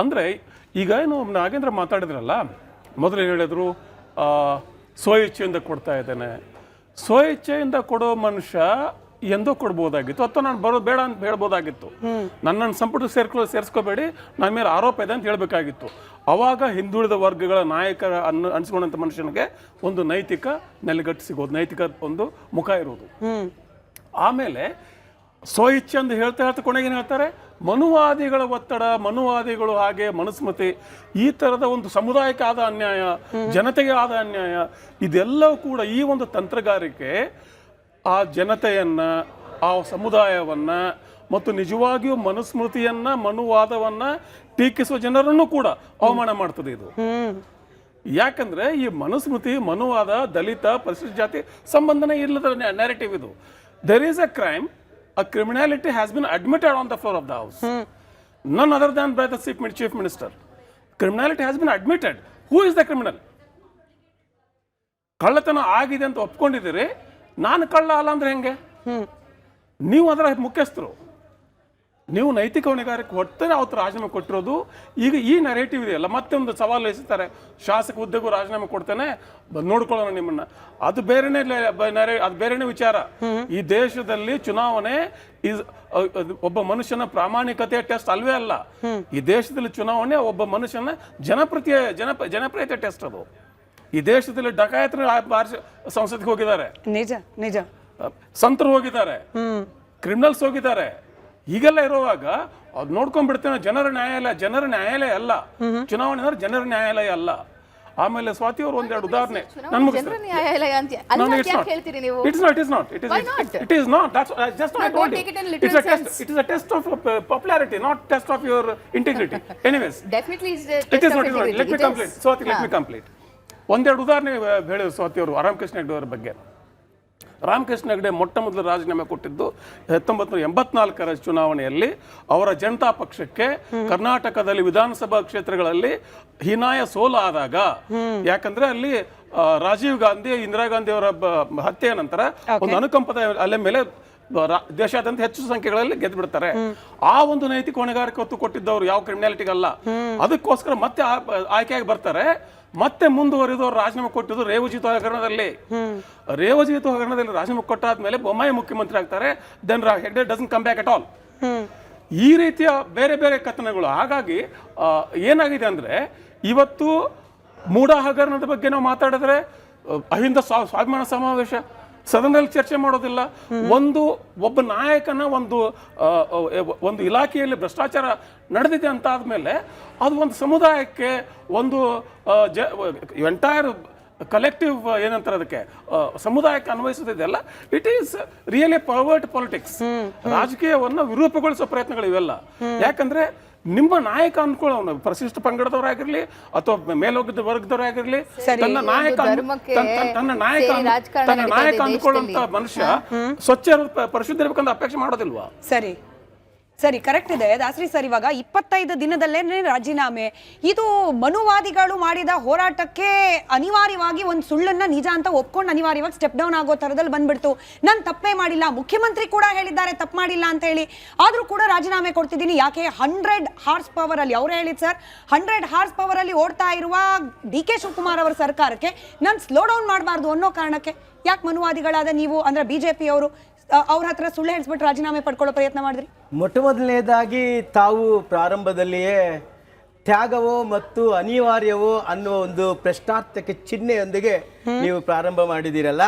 ಅಂದರೆ, ಈಗ ಏನು ನಾಗೇಂದ್ರ ಮಾತಾಡಿದ್ರಲ್ಲ, ಮೊದಲು ಏನು ಹೇಳಿದ್ರು, ಸ್ವಇಚ್ಛೆಯಿಂದ ಕೊಡ್ತಾ ಇದ್ದೇನೆ. ಸ್ವಇಚ್ಛೆಯಿಂದ ಕೊಡೋ ಮನುಷ್ಯ ಎಂದೋ ಕೊಡ್ಬೋದಾಗಿತ್ತು, ಅಥವಾ ನಾನು ಬರೋದು ಬೇಡ ಅಂತ ಹೇಳ್ಬೋದಾಗಿತ್ತು. ನನ್ನನ್ನು ಸಂಪುಟ ಸೇರಿಸ್ಕೋಬೇಡಿ, ನನ್ನ ಮೇಲೆ ಆರೋಪ ಇದೆ ಅಂತ ಹೇಳ್ಬೇಕಾಗಿತ್ತು. ಅವಾಗ ಹಿಂದುಳಿದ ವರ್ಗಗಳ ನಾಯಕರ ಅನ್ಸ್ಕೊಂಡಂಥ ಮನುಷ್ಯನಿಗೆ ಒಂದು ನೈತಿಕ ನೆಲೆಗಟ್ಟು ಸಿಗೋದು, ನೈತಿಕ ಒಂದು ಮುಖ ಇರೋದು. ಆಮೇಲೆ ಸ್ವಇಚ್ಛೆ ಅಂತ ಹೇಳ್ತಾ ಕೊನೆಗೆ ಏನು ಹೇಳ್ತಾರೆ, ಮನುವಾದಿಗಳ ಒತ್ತಡ, ಮನುವಾದಿಗಳು ಹಾಗೆ ಮನುಸ್ಮೃತಿ, ಈ ಥರದ ಒಂದು ಸಮುದಾಯಕ್ಕೆ ಆದ ಅನ್ಯಾಯ, ಜನತೆಗೆ ಆದ ಅನ್ಯಾಯ, ಇದೆಲ್ಲವೂ ಕೂಡ ಈ ಒಂದು ತಂತ್ರಗಾರಿಕೆ ಆ ಜನತೆಯನ್ನು, ಆ ಸಮುದಾಯವನ್ನು ಮತ್ತು ನಿಜವಾಗಿಯೂ ಮನುಸ್ಮೃತಿಯನ್ನು, ಮನುವಾದವನ್ನು ಟೀಕಿಸುವ ಜನರನ್ನು ಕೂಡ ಅವಮಾನ ಮಾಡ್ತದೆ ಇದು. ಯಾಕಂದ್ರೆ ಈ ಮನುಸ್ಮೃತಿ, ಮನುವಾದ, ದಲಿತ, ಪರಿಶಿಷ್ಟ ಜಾತಿ ಸಂಬಂಧನೇ ಇಲ್ಲದ ನ್ಯಾರೇಟಿವ್ ಇದು. There is a crime, a criminality has been admitted on the floor of the house, none other than by the chief minister. Criminality has been admitted. Who is the criminal? ಕಳ್ಳತನ ಆಗಿದೆ ಅಂತ ಒಪ್ಕೊಂಡಿದ್ದೀರಿ, ನಾನು ಕಳ್ಳ ಅಲ್ಲ ಅಂದ್ರೆ ಹೆಂಗೆ? ನೀವು ಅದರ ಮುಖ್ಯಸ್ಥರು, ನೀವು ನೈತಿಕ ಹೊಣೆಗಾರಿಕೆ ಹೊತ್ತೇ ಅವತ್ತು ರಾಜೀನಾಮೆ ಕೊಟ್ಟಿರೋದು. ಈಗ ಈ ನರೇಟಿವ್ ಇದೆಯಲ್ಲ, ಮತ್ತೆ ಒಂದು ಸವಾಲು ಎಸಿತಾರೆ, ಶಾಸಕ ಹುದ್ದೆಗೂ ರಾಜೀನಾಮೆ ಕೊಡ್ತೇನೆ, ನೋಡ್ಕೊಳ್ಳೋಣ ನಿಮ್ಮನ್ನ. ಅದು ಬೇರೆನೇ ವಿಚಾರ. ಈ ದೇಶದಲ್ಲಿ ಚುನಾವಣೆ ಒಬ್ಬ ಮನುಷ್ಯನ ಪ್ರಾಮಾಣಿಕತೆಯ ಟೆಸ್ಟ್ ಅಲ್ವೇ ಅಲ್ಲ. ಈ ದೇಶದಲ್ಲಿ ಚುನಾವಣೆ ಒಬ್ಬ ಮನುಷ್ಯನ ಜನಪ್ರಿಯತೆ ಟೆಸ್ಟ್ ಅದು. ಈ ದೇಶದಲ್ಲಿ ಡಕಾಯತರು ಸಂಸತ್ಗೆ ಹೋಗಿದ್ದಾರೆ, ನಿಜ ಸಂತರು ಹೋಗಿದ್ದಾರೆ, ಕ್ರಿಮಿನಲ್ಸ್ ಹೋಗಿದ್ದಾರೆ. ಹೀಗೆಲ್ಲ ಇರುವಾಗ ಅದು ನೋಡ್ಕೊಂಡ್ಬಿಡ್ತೇನೆ. ಜನರ ನ್ಯಾಯಾಲಯ ಅಲ್ಲ ಚುನಾವಣೆ ಅಂದ್ರೆ, ಜನರ ನ್ಯಾಯಾಲಯ ಅಲ್ಲ. ಆಮೇಲೆ ಸ್ವಾತಿ ಅವರು ಒಂದೆರಡು ಉದಾಹರಣೆ ಚುನಾವಣೆ ಜನರ ನ್ಯಾಯಾಲಯ ಅಂತ ಅಲ್ಲ ಅಂತ ಯಾಕೆ ಹೇಳ್ತೀರಿ ನೀವು? It's not. Why not? It is not. That's just what I No, told don't you. take it in literal sense. It is a test of popularity, not test of your integrity. Anyways, definitely it is not. Let me complete. Swati, let me complete. ಒಂದೆರಡು ಉದಾಹರಣೆ ಹೇಳಿದ್ರು ಸ್ವಾತಿ ಅವರು ರಾಮಕೃಷ್ಣ ಹೆಗಡೆ ಅವರ ಬಗ್ಗೆ. ರಾಮಕೃಷ್ಣ ಹೆಗಡೆ ಮೊಟ್ಟ ಮೊದಲು ರಾಜೀನಾಮೆ ಕೊಟ್ಟಿದ್ದು 1984ರ ಚುನಾವಣೆಯಲ್ಲಿ ಅವರ ಜನತಾ ಪಕ್ಷಕ್ಕೆ ಕರ್ನಾಟಕದಲ್ಲಿ ವಿಧಾನಸಭಾ ಕ್ಷೇತ್ರಗಳಲ್ಲಿ ಹೀನಾಯ ಸೋಲು ಆದಾಗ, ಯಾಕಂದ್ರೆ ಅಲ್ಲಿ ರಾಜೀವ್ ಗಾಂಧಿ ಇಂದಿರಾ ಗಾಂಧಿ ಅವರ ಹತ್ಯೆಯ ನಂತರ ಒಂದು ಅನುಕಂಪದ ಅಲೆ ಮೇಲೆ ದೇಶಾದ್ಯಂತ ಹೆಚ್ಚು ಸಂಖ್ಯೆಗಳಲ್ಲಿ ಗೆದ್ದು ಬಿಡ್ತಾರೆ. ಆ ಒಂದು ನೈತಿಕ ಹೊಣೆಗಾರಿಕೆ ಹೊತ್ತು ಕೊಟ್ಟಿದ್ದವರು ಯಾವ ಕ್ರಿಮಿನಾಲಿಟಿಗಲ್ಲ. ಅದಕ್ಕೋಸ್ಕರ ಮತ್ತೆ ಆಯ್ಕೆಯಾಗಿ ಬರ್ತಾರೆ. ಮತ್ತೆ ಮುಂದುವರಿದು ಅವರು ರಾಜೀನಾಮೆ ಕೊಟ್ಟಿದ್ದು ರೇವಜಿತ ಹಗರಣದಲ್ಲಿ. ರೇವಜಿತ ಹಗರಣದಲ್ಲಿ ರಾಜೀನಾಮೆ ಕೊಟ್ಟಾದ್ಮೇಲೆ ಬೊಮ್ಮಾಯಿ ಮುಖ್ಯಮಂತ್ರಿ ಆಗ್ತಾರೆ. Then Hegde doesn't come back at all. ಈ ರೀತಿಯ ಬೇರೆ ಬೇರೆ ಕಥನಗಳು. ಹಾಗಾಗಿ ಏನಾಗಿದೆ ಅಂದ್ರೆ, ಇವತ್ತು ಮೂಡ ಹಗರಣದ ಬಗ್ಗೆ ನಾವು ಮಾತಾಡಿದ್ರೆ ಅಹಿಂದ ಸ್ವಾಭಿಮಾನ ಸಮಾವೇಶ ಸದನದಲ್ಲಿ ಚರ್ಚೆ ಮಾಡೋದಿಲ್ಲ. ಒಬ್ಬ ನಾಯಕನ ಒಂದು ಇಲಾಖೆಯಲ್ಲಿ ಭ್ರಷ್ಟಾಚಾರ ನಡೆದಿದೆ ಅಂತ ಆದ್ಮೇಲೆ ಅದು ಒಂದು ಸಮುದಾಯಕ್ಕೆ ಒಂದು ಎಂಟೈರ್ ಕಲೆಕ್ಟಿವ್ ಏನಂತಾರೆ ಅದಕ್ಕೆ ಸಮುದಾಯಕ್ಕೆ ಅನ್ವಯಿಸೋದಿದೆಯಲ್ಲ, ಇಟ್ ಈಸ್ ರಿಯಲಿ ಪರ್ವರ್ಟ್ ಪಾಲಿಟಿಕ್ಸ್. ರಾಜಕೀಯವನ್ನು ವಿರೂಪಗೊಳಿಸೋ ಪ್ರಯತ್ನಗಳು ಇವೆಲ್ಲ. ಯಾಕಂದ್ರೆ ನಿಮ್ಮ ನಾಯಕ ಅನ್ಕೊಳ್ಳೋನು ಪರಿಶಿಷ್ಟ ಪಂಗಡದವರಾಗಿರ್ಲಿ ಅಥವಾ ಮೇಲೋಗದ ವರ್ಗದವರಾಗಿರ್ಲಿ, ತನ್ನ ನಾಯಕ ಅನ್ಕೊಳ್ಳುವಂತ ಮನುಷ್ಯ ಸ್ವಚ್ಛ ಪರಿಶುದ್ಧ ಇರ್ಬೇಕಂತ ಅಪೇಕ್ಷೆ ಮಾಡೋದಿಲ್ವಾ? ಸರಿ, ಕರೆಕ್ಟ್ ಇದೆ ದಾಸರಿ ಸರ್. ಇವಾಗ 25 ದಿನದಲ್ಲೇ ರಾಜೀನಾಮೆ, ಇದು ಮನುವಾದಿಗಳು ಮಾಡಿದ ಹೋರಾಟಕ್ಕೆ ಅನಿವಾರ್ಯವಾಗಿ ಒಂದು ಸುಳ್ಳನ್ನ ನಿಜ ಅಂತ ಒಪ್ಕೊಂಡು ಅನಿವಾರ್ಯವಾಗಿ ಸ್ಟೆಪ್ ಡೌನ್ ಆಗೋ ತರದಲ್ಲಿ ಬಂದ್ಬಿಡ್ತು. ನಾನು ತಪ್ಪೇ ಮಾಡಿಲ್ಲ, ಮುಖ್ಯಮಂತ್ರಿ ಕೂಡ ಹೇಳಿದ್ದಾರೆ ತಪ್ಪು ಮಾಡಿಲ್ಲ ಅಂತ ಹೇಳಿ, ಆದ್ರೂ ಕೂಡ ರಾಜೀನಾಮೆ ಕೊಡ್ತಿದ್ದೀನಿ. ಯಾಕೆ? 100 ಹಾರ್ಸ್ ಪವರ್ ಅಲ್ಲಿ, ಅವರೇ ಹೇಳಿದ್ ಸರ್, 100 ಹಾರ್ಸ್ ಪವರ್ ಅಲ್ಲಿ ಓಡ್ತಾ ಇರುವ ಡಿ ಕೆ ಶಿವಕುಮಾರ್ ಅವರ ಸರ್ಕಾರಕ್ಕೆ ನಾನು ಸ್ಲೋ ಡೌನ್ ಮಾಡಬಾರ್ದು ಅನ್ನೋ ಕಾರಣಕ್ಕೆ ಯಾಕೆ ಮನುವಾದಿಗಳಾದ ನೀವು ಅಂದ್ರೆ ಬಿಜೆಪಿ ಅವರು ಅವ್ರ ಹತ್ರ ಸುಳ್ಳು ಹೇಳಿಸ್ಬಿಟ್ಟು ರಾಜೀನಾಮೆ ಪಡ್ಕೊಳ್ಳೋ ಪ್ರಯತ್ನ ಮಾಡಿದ್ರಿ? ಮೊಟ್ಟ ಮೊದಲನೇದಾಗಿ ತಾವು ಪ್ರಾರಂಭದಲ್ಲಿಯೇ ತ್ಯಾಗವೋ ಮತ್ತು ಅನಿವಾರ್ಯವೋ ಅನ್ನೋ ಒಂದು ಪ್ರಶ್ನಾರ್ಥಕ ಚಿಹ್ನೆಯೊಂದಿಗೆ ನೀವು ಪ್ರಾರಂಭ ಮಾಡಿದ್ದೀರಲ್ಲ,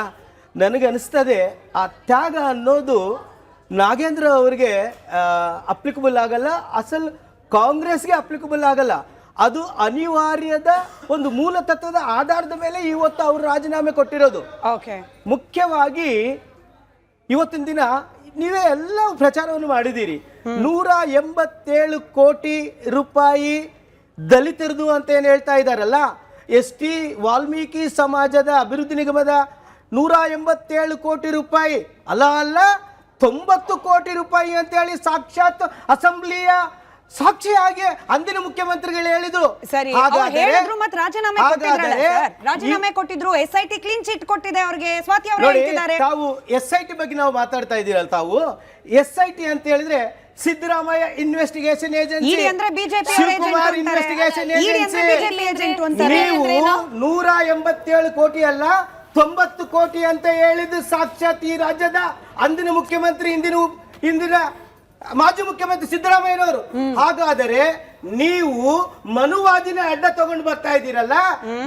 ನನಗನ್ನಿಸ್ತದೆ ಆ ತ್ಯಾಗ ಅನ್ನೋದು ನಾಗೇಂದ್ರ ಅವರಿಗೆ ಅಪ್ಲಿಕಬಲ್ ಆಗಲ್ಲ, ಅಸಲ್ ಕಾಂಗ್ರೆಸ್ಗೆ ಅಪ್ಲಿಕಬಲ್ ಆಗಲ್ಲ. ಅದು ಅನಿವಾರ್ಯದ ಒಂದು ಮೂಲ ತತ್ವದ ಆಧಾರದ ಮೇಲೆ ಇವತ್ತು ಅವರು ರಾಜೀನಾಮೆ ಕೊಟ್ಟಿರೋದು. ಮುಖ್ಯವಾಗಿ ಇವತ್ತಿನ ದಿನ ನೀವೇ ಎಲ್ಲ ಪ್ರಚಾರವನ್ನು ಮಾಡಿದ್ದೀರಿ. 187 ಕೋಟಿ ರೂಪಾಯಿ ದಲಿತರದು ಅಂತ ಏನು ಹೇಳ್ತಾ ಇದ್ದಾರಲ್ಲ, ST ವಾಲ್ಮೀಕಿ ಸಮಾಜದ ಅಭಿವೃದ್ಧಿ ನಿಗಮದ 187 ಕೋಟಿ ರೂಪಾಯಿ ಅಲ್ಲ 90 ಕೋಟಿ ರೂಪಾಯಿ ಅಂತ ಹೇಳಿ ಸಾಕ್ಷಾತ್ ಅಸೆಂಬ್ಲಿಯ ಸಾಕ್ಷಿಯಾಗಿ ಅಂದಿನ ಮುಖ್ಯಮಂತ್ರಿಗಳು ಹೇಳಿದ್ರು. ರಾಜೀನಾಮೆ ಕೊಟ್ಟಿದ್ರು, SIT ಕ್ಲೀನ್ ಚಿಟ್ ಕೊಟ್ಟಿದೆ ಅವ್ರಿಗೆ. ಸ್ವಾತಿ ಅವರು ಹೇಳ್ತಿದ್ದಾರೆ. ತಾವು SIT ಬಗ್ಗೆ ನಾವು ಮಾತಾಡ್ತಾ ಇದ್ದೀರಲ್ಲ, ತಾವು SIT ಅಂತ ಹೇಳಿದ್ರೆ Siddaramaiah investigation agency, Shivakumar investigation agency. ನೀವು 187 ಕೋಟಿ ಅಲ್ಲ 90 ಕೋಟಿ ಅಂತ ಹೇಳಿದ್ದು ಸಾಕ್ಷಾತ್ ಈ ರಾಜ್ಯದ ಅಂದಿನ ಮುಖ್ಯಮಂತ್ರಿ ಇಂದಿನ ಮಾಜಿ ಮುಖ್ಯಮಂತ್ರಿ ಸಿದ್ದರಾಮಯ್ಯನವರು. ಹಾಗಾದರೆ ನೀವು ಮನುವಾದಿನ ಅಡ್ಡ ತಗೊಂಡು ಬರ್ತಾ ಇದ್ದೀರಲ್ಲ,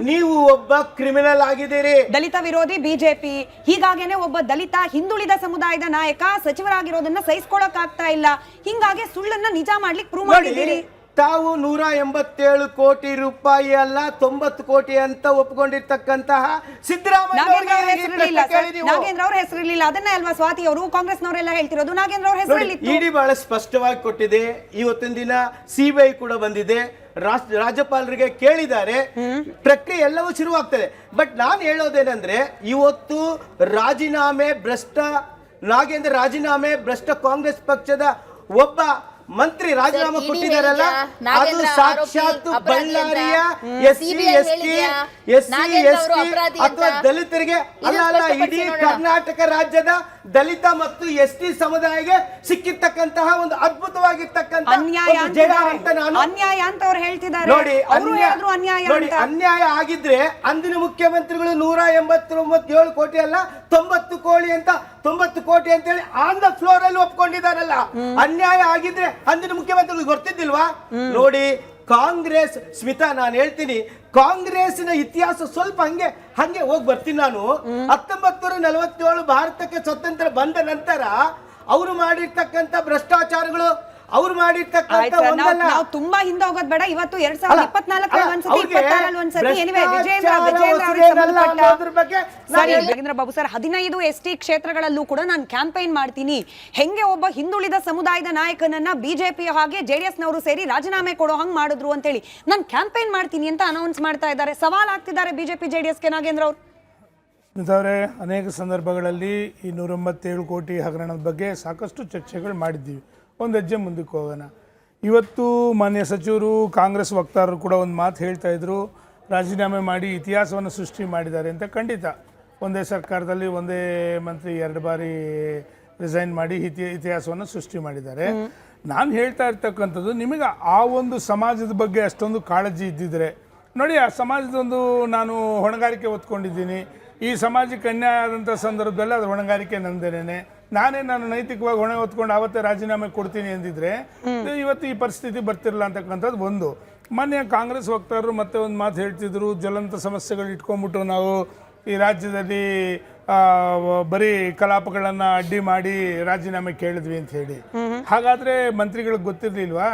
ನೀವು ಒಬ್ಬ ಕ್ರಿಮಿನಲ್ ಆಗಿದ್ದೀರಿ. ದಲಿತ ವಿರೋಧಿ ಬಿಜೆಪಿ. ಹೀಗಾಗೇನೆ ಒಬ್ಬ ದಲಿತ ಹಿಂದುಳಿದ ಸಮುದಾಯದ ನಾಯಕ ಸಚಿವರಾಗಿರೋದನ್ನ ಸಹಿಸ್ಕೊಳಕ್ ಆಗ್ತಾ ಇಲ್ಲ. ಹಿಂಗಾಗಿ ಸುಳ್ಳನ್ನ ನಿಜ ಮಾಡ್ಲಿಕ್ಕೆ ಪ್ರೂವ್ ಮಾಡಿದ್ದೀರಿ. ತಾವು 187 ಕೋಟಿ ರೂಪಾಯಿ ಅಲ್ಲ 90 ಕೋಟಿ ಅಂತ ಒಪ್ಪಿಕೊಂಡಿರ್ತಕ್ಕಂತಹ ಸಿದ್ದರಾಮಯ್ಯ ನಾಗೇಂದ್ರ ಅವ್ರ ಹೆಸರಿರ್ಲಿಲ್ಲ. ಅದನ್ನೇ ಅಲ್ವಾ ಸ್ವಾತಿ ಅವರು ಕಾಂಗ್ರೆಸ್ನವರೆಲ್ಲ ಹೇಳ್ತಿರೋದು. ನಾಗೇಂದ್ರ ಅವ್ರ ಹೆಸರಿರ್ಲಿಲ್ಲ. ಇಡಿ ಬಹಳ ಸ್ಪಷ್ಟವಾಗಿ ಕೊಟ್ಟಿದೆ. ಇವತ್ತಿನ ದಿನ CBI ಕೂಡ ಬಂದಿದೆ, ರಾಜ್ಯಪಾಲರಿಗೆ ಕೇಳಿದ್ದಾರೆ, ಪ್ರಕ್ರಿಯೆ ಎಲ್ಲವೂ ಶುರುವಾಗ್ತದೆ. ಬಟ್ ನಾನು ಹೇಳೋದೇನೆಂದ್ರೆ, ಇವತ್ತು ರಾಜೀನಾಮೆ ಭ್ರಷ್ಟ ನಾಗೇಂದ್ರ ರಾಜೀನಾಮೆ ಭ್ರಷ್ಟ ಕಾಂಗ್ರೆಸ್ ಪಕ್ಷದ ಒಬ್ಬ ಮಂತ್ರಿ ರಾಜೀನಾಮೆ ಕೊಟ್ಟಿದ್ದಾರಲ್ಲ, ಅದು ಸಾಕ್ಷಾತ್ ಬಳ್ಳಾರಿಯ SC ST ಅಥವಾ ದಲಿತರಿಗೆ ಅಲ್ಲ, ಇಡೀ ಕರ್ನಾಟಕ ರಾಜ್ಯದ ದಲಿತ ಮತ್ತು ST ಸಮುದಾಯಕ್ಕೆ ಸಿಕ್ಕಿರ್ತಕ್ಕಂತಹ ಒಂದು ಅದ್ಭುತವಾಗಿರ್ತಕ್ಕಂಥ ಅನ್ಯಾಯ ಅಂತ ಅವ್ರು ಹೇಳ್ತಿದ್ದಾರೆ. ನೋಡಿ, ಅನ್ಯಾಯ ಆಗಿದ್ರೆ ಅಂದಿನ ಮುಖ್ಯಮಂತ್ರಿಗಳು 187 ಕೋಟಿ ಅಲ್ಲ 90 ಕೋಟಿ ಅಂತ ಹೇಳಿ ಆನ್ ದ ಫ್ಲೋರ್ ಅಲ್ಲಿ ಒಪ್ಕೊಂಡಿದ್ದಾರಲ್ಲ. ಅನ್ಯಾಯ ಆಗಿದ್ರೆ ಅಂದಿನ ಮುಖ್ಯಮಂತ್ರಿಗಳು ಗೊತ್ತಿದ್ದಿಲ್ವಾ? ನೋಡಿ, ಕಾಂಗ್ರೆಸ್ ಸ್ಮಿತಾ, ನಾನು ಹೇಳ್ತೀನಿ, ಕಾಂಗ್ರೆಸ್ನ ಇತಿಹಾಸ ಸ್ವಲ್ಪ ಹಂಗೆ ಹೋಗಿ ಬರ್ತೀನಿ ನಾನು. 1947 ಭಾರತಕ್ಕೆ ಸ್ವತಂತ್ರ ಬಂದ ನಂತರ ಅವರು ಮಾಡಿರ್ತಕ್ಕಂಥ ಭ್ರಷ್ಟಾಚಾರಗಳು, ಅವ್ರು ಮಾಡಿರ್ತಕ್ಕಂಥ ಒಂದಲ್ಲ. ನಾವು ತುಂಬಾ ಹಿಂದೆ ಹೋಗೋದ್ ಬೇಡ. ಇವತ್ತು 2024 ಒಂದ್ಸತಿ 26 ಒಂದ್ಸತಿ anyway, ವಿಜೇಂದ್ರ ಅವರಿಗೆ ಸಂಬಂಧಪಟ್ಟ ಸರಿ ನಾಗೇಂದ್ರ ಬಾಬು ಸರ್ 15 ST ಕ್ಷೇತ್ರಗಳಲ್ಲೂ ಕೂಡ ನಾನು ಕ್ಯಾಂಪೇನ್ ಮಾಡ್ತೀನಿ, ಹೆಂಗೆ ಒಬ್ಬ ಹಿಂದುಳಿದ ಸಮುದಾಯದ ನಾಯಕನನ್ನ ಬಿಜೆಪಿ ಹಾಗೆ ಜೆಡಿಎಸ್ ನವರು ಸೇರಿ ರಾಜೀನಾಮೆ ಕೊಡೋ ಹಂಗ್ ಮಾಡಿದ್ರು ಅಂತ ಹೇಳಿ ನಾನು ಕ್ಯಾಂಪೇನ್ ಮಾಡ್ತೀನಿ ಅಂತ ಅನೌನ್ಸ್ ಮಾಡ್ತಾ ಇದ್ದಾರೆ. ಸವಾಲ್ ಆಗ್ತಿದ್ದಾರೆ ಬಿಜೆಪಿ ಜೆಡಿಎಸ್ಗೆ ನಾಗೇಂದ್ರ ಅವರು. ಸ್ಮಿತಾವ್ರೆ, ಅನೇಕ ಸಂದರ್ಭಗಳಲ್ಲಿ ಈ 197 ಕೋಟಿ ಹಗರಣದ ಬಗ್ಗೆ ಸಾಕಷ್ಟು ಚರ್ಚೆಗಳು ಮಾಡಿದ್ದೀವಿ. ಒಂದು ಹೆಜ್ಜೆ ಮುಂದಕ್ಕೆ ಹೋಗೋಣ. ಇವತ್ತು ಮಾನ್ಯ ಸಚಿವರು ಕಾಂಗ್ರೆಸ್ ವಕ್ತಾರರು ಕೂಡ ಒಂದು ಮಾತು ಹೇಳ್ತಾ ಇದ್ರು, ರಾಜೀನಾಮೆ ಮಾಡಿ ಇತಿಹಾಸವನ್ನು ಸೃಷ್ಟಿ ಮಾಡಿದ್ದಾರೆ ಅಂತ. ಖಂಡಿತ ಒಂದೇ ಸರ್ಕಾರದಲ್ಲಿ ಒಂದೇ ಮಂತ್ರಿ 2 ಬಾರಿ ರಿಸೈನ್ ಮಾಡಿ ಇತಿಹಾಸವನ್ನು ಸೃಷ್ಟಿ ಮಾಡಿದ್ದಾರೆ. ನಾನು ಹೇಳ್ತಾ ಇರ್ತಕ್ಕಂಥದ್ದು, ನಿಮಗೆ ಆ ಒಂದು ಸಮಾಜದ ಬಗ್ಗೆ ಅಷ್ಟೊಂದು ಕಾಳಜಿ ಇದ್ದಿದ್ರೆ ನೋಡಿ, ಆ ಸಮಾಜದೊಂದು ನಾನು ಹೊಣೆಗಾರಿಕೆ ಹೊತ್ಕೊಂಡಿದ್ದೀನಿ. ಈ ಸಮಾಜಕ್ಕೆ ಅನ್ಯಾಯ ಆದಂಥ ಸಂದರ್ಭದಲ್ಲಿ ಅದರ ಹೊಣೆಗಾರಿಕೆ ನಂದೇನೆ. ನಾನು ನೈತಿಕವಾಗಿ ಹೊಣೆ ಹೊತ್ಕೊಂಡು ಆವತ್ತೇ ರಾಜೀನಾಮೆ ಕೊಡ್ತೀನಿ ಎಂದಿದ್ರೆ ಇವತ್ತು ಈ ಪರಿಸ್ಥಿತಿ ಬರ್ತಿರಲ್ಲ ಅಂತಕ್ಕಂಥದ್ದು ಒಂದು. ಮೊನ್ನೆ ಕಾಂಗ್ರೆಸ್ ವಕ್ತಾರರು ಮತ್ತೆ ಒಂದು ಮಾತು ಹೇಳ್ತಿದ್ರು, ಜ್ವಲಂತ ಸಮಸ್ಯೆಗಳು ಇಟ್ಕೊಂಡ್ಬಿಟ್ಟು ನಾವು ಈ ರಾಜ್ಯದಲ್ಲಿ ಬರೀ ಕಲಾಪಗಳನ್ನು ಅಡ್ಡಿ ಮಾಡಿ ರಾಜೀನಾಮೆ ಕೇಳಿದ್ವಿ ಅಂತ ಹೇಳಿ. ಹಾಗಾದರೆ ಮಂತ್ರಿಗಳಿಗೆ ಗೊತ್ತಿರಲಿಲ್ವಾ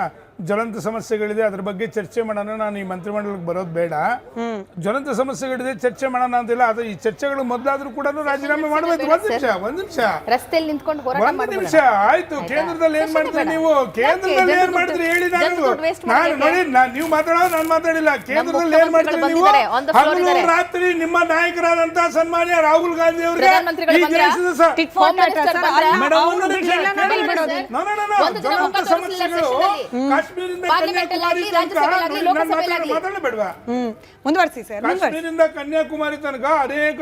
ಜ್ವಲಂತ ಸಮಸ್ಯೆಗಳಿದೆ, ಅದ್ರ ಬಗ್ಗೆ ಚರ್ಚೆ ಮಾಡೋಣ, ನಾನು ಈ ಮಂತ್ರಿಮಂಡಲಕ್ಕೆ ಬರೋದು ಬೇಡ, ಜ್ವಲಂತ ಸಮಸ್ಯೆಗಳಿದೆ ಚರ್ಚೆ ಮಾಡೋಣ ಅಂತಿಲ್ಲ. ಅದು ಈ ಚರ್ಚೆಗಳು ಮೊದಲಾದ್ರೂ ಕೂಡ ರಾಜೀನಾಮೆ ಮಾಡಬೇಕು. ಒಂದ್ ನಿಮಿಷ ರಸ್ತೆಯಲ್ಲಿ ನಿಂತ್ಕೊಂಡು ಒಂದು ನಿಮಿಷ ಆಯ್ತು. ಕೇಂದ್ರದಲ್ಲಿ ಏನ್ ಮಾಡ್ತೀರಿ ನೀವು? ಕೇಂದ್ರದಲ್ಲಿ ಏನ್ ಮಾಡ್ತೀರಿ ಹೇಳಿ? ನಾನು ನೋಡಿ, ನೀವು ಮಾತಾಡೋದು ನಾನು ಮಾತಾಡಿಲ್ಲ. ಕೇಂದ್ರದಲ್ಲಿ ಏನ್ ಮಾಡ್ತೀರಿ ನೀವು? ಹಗಲು ರಾತ್ರಿ ನಿಮ್ಮ ನಾಯಕರಾದಂತ ಸನ್ಮಾನ್ಯ ರಾಹುಲ್ ಗಾಂಧಿ ಅವರಿಗೆ ಈ ದೇಶದ ಜ್ವಲಂತ ಸಮಸ್ಯೆಗಳು ಕಾಶ್ಮೀರದಿಂದ ಕಾಶ್ಮೀರದಿಂದ ಕನ್ಯಾಕುಮಾರಿ ತನಕ ಅನೇಕ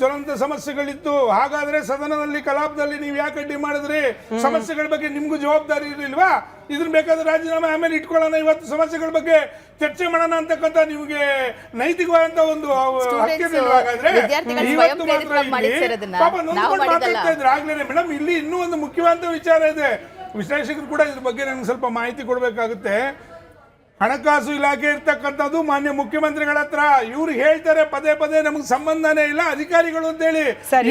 ಜ್ವಲಂತ ಸಮಸ್ಯೆಗಳಿತ್ತು. ಹಾಗಾದ್ರೆ ಸದನದಲ್ಲಿ ಕಲಾಪದಲ್ಲಿ ನೀವು ಯಾಕೆ ಅಡ್ಡಿ ಮಾಡಿದ್ರಿ? ಸಮಸ್ಯೆಗಳ ಬಗ್ಗೆ ನಿಮ್ಗೂ ಜವಾಬ್ದಾರಿ ಇರಲಿಲ್ವಾ? ಇದನ್ನ ಬೇಕಾದ್ರೆ ರಾಜೀನಾಮೆ ಆಮೇಲೆ ಇಟ್ಕೊಳ್ಳೋಣ, ಇವತ್ತು ಸಮಸ್ಯೆಗಳ ಬಗ್ಗೆ ಚರ್ಚೆ ಮಾಡೋಣ ಅಂತಕ್ಕಂಥ ನಿಮಗೆ ನೈತಿಕವಾದಂತ ಒಂದು ಹಕ್ಕಿರಲಿಲ್ವಾಗಾದ್ರೆ ಇವತ್ತು ಮಾತ್ರ ಪಾಪ ನೊಂದ್ಕೊಂಡು ಮಾತಾಡ್ತಾ ಇದ್ರೆ ಆಗ್ಲೇನೆ. ಮೇಡಮ್, ಇಲ್ಲಿ ಇನ್ನೂ ಒಂದು ಮುಖ್ಯವಾದ ವಿಚಾರ ಇದೆ. ವಿಶ್ಲೇಷಕರು ಕೂಡ ಇದ್ರ ಬಗ್ಗೆ ನನಗೆ ಸ್ವಲ್ಪ ಮಾಹಿತಿ ಕೊಡಬೇಕಾಗುತ್ತೆ. ಹಣಕಾಸು ಇಲಾಖೆ ಇರ್ತಕ್ಕಂಥದ್ದು ಮಾನ್ಯ ಮುಖ್ಯಮಂತ್ರಿಗಳ ಹತ್ರ. ಇವ್ರು ಹೇಳ್ತಾರೆ ಪದೇ ಪದೇ ನಮಗೆ ಸಂಬಂಧನೇ ಇಲ್ಲ ಅಧಿಕಾರಿಗಳು ಅಂತೇಳಿ.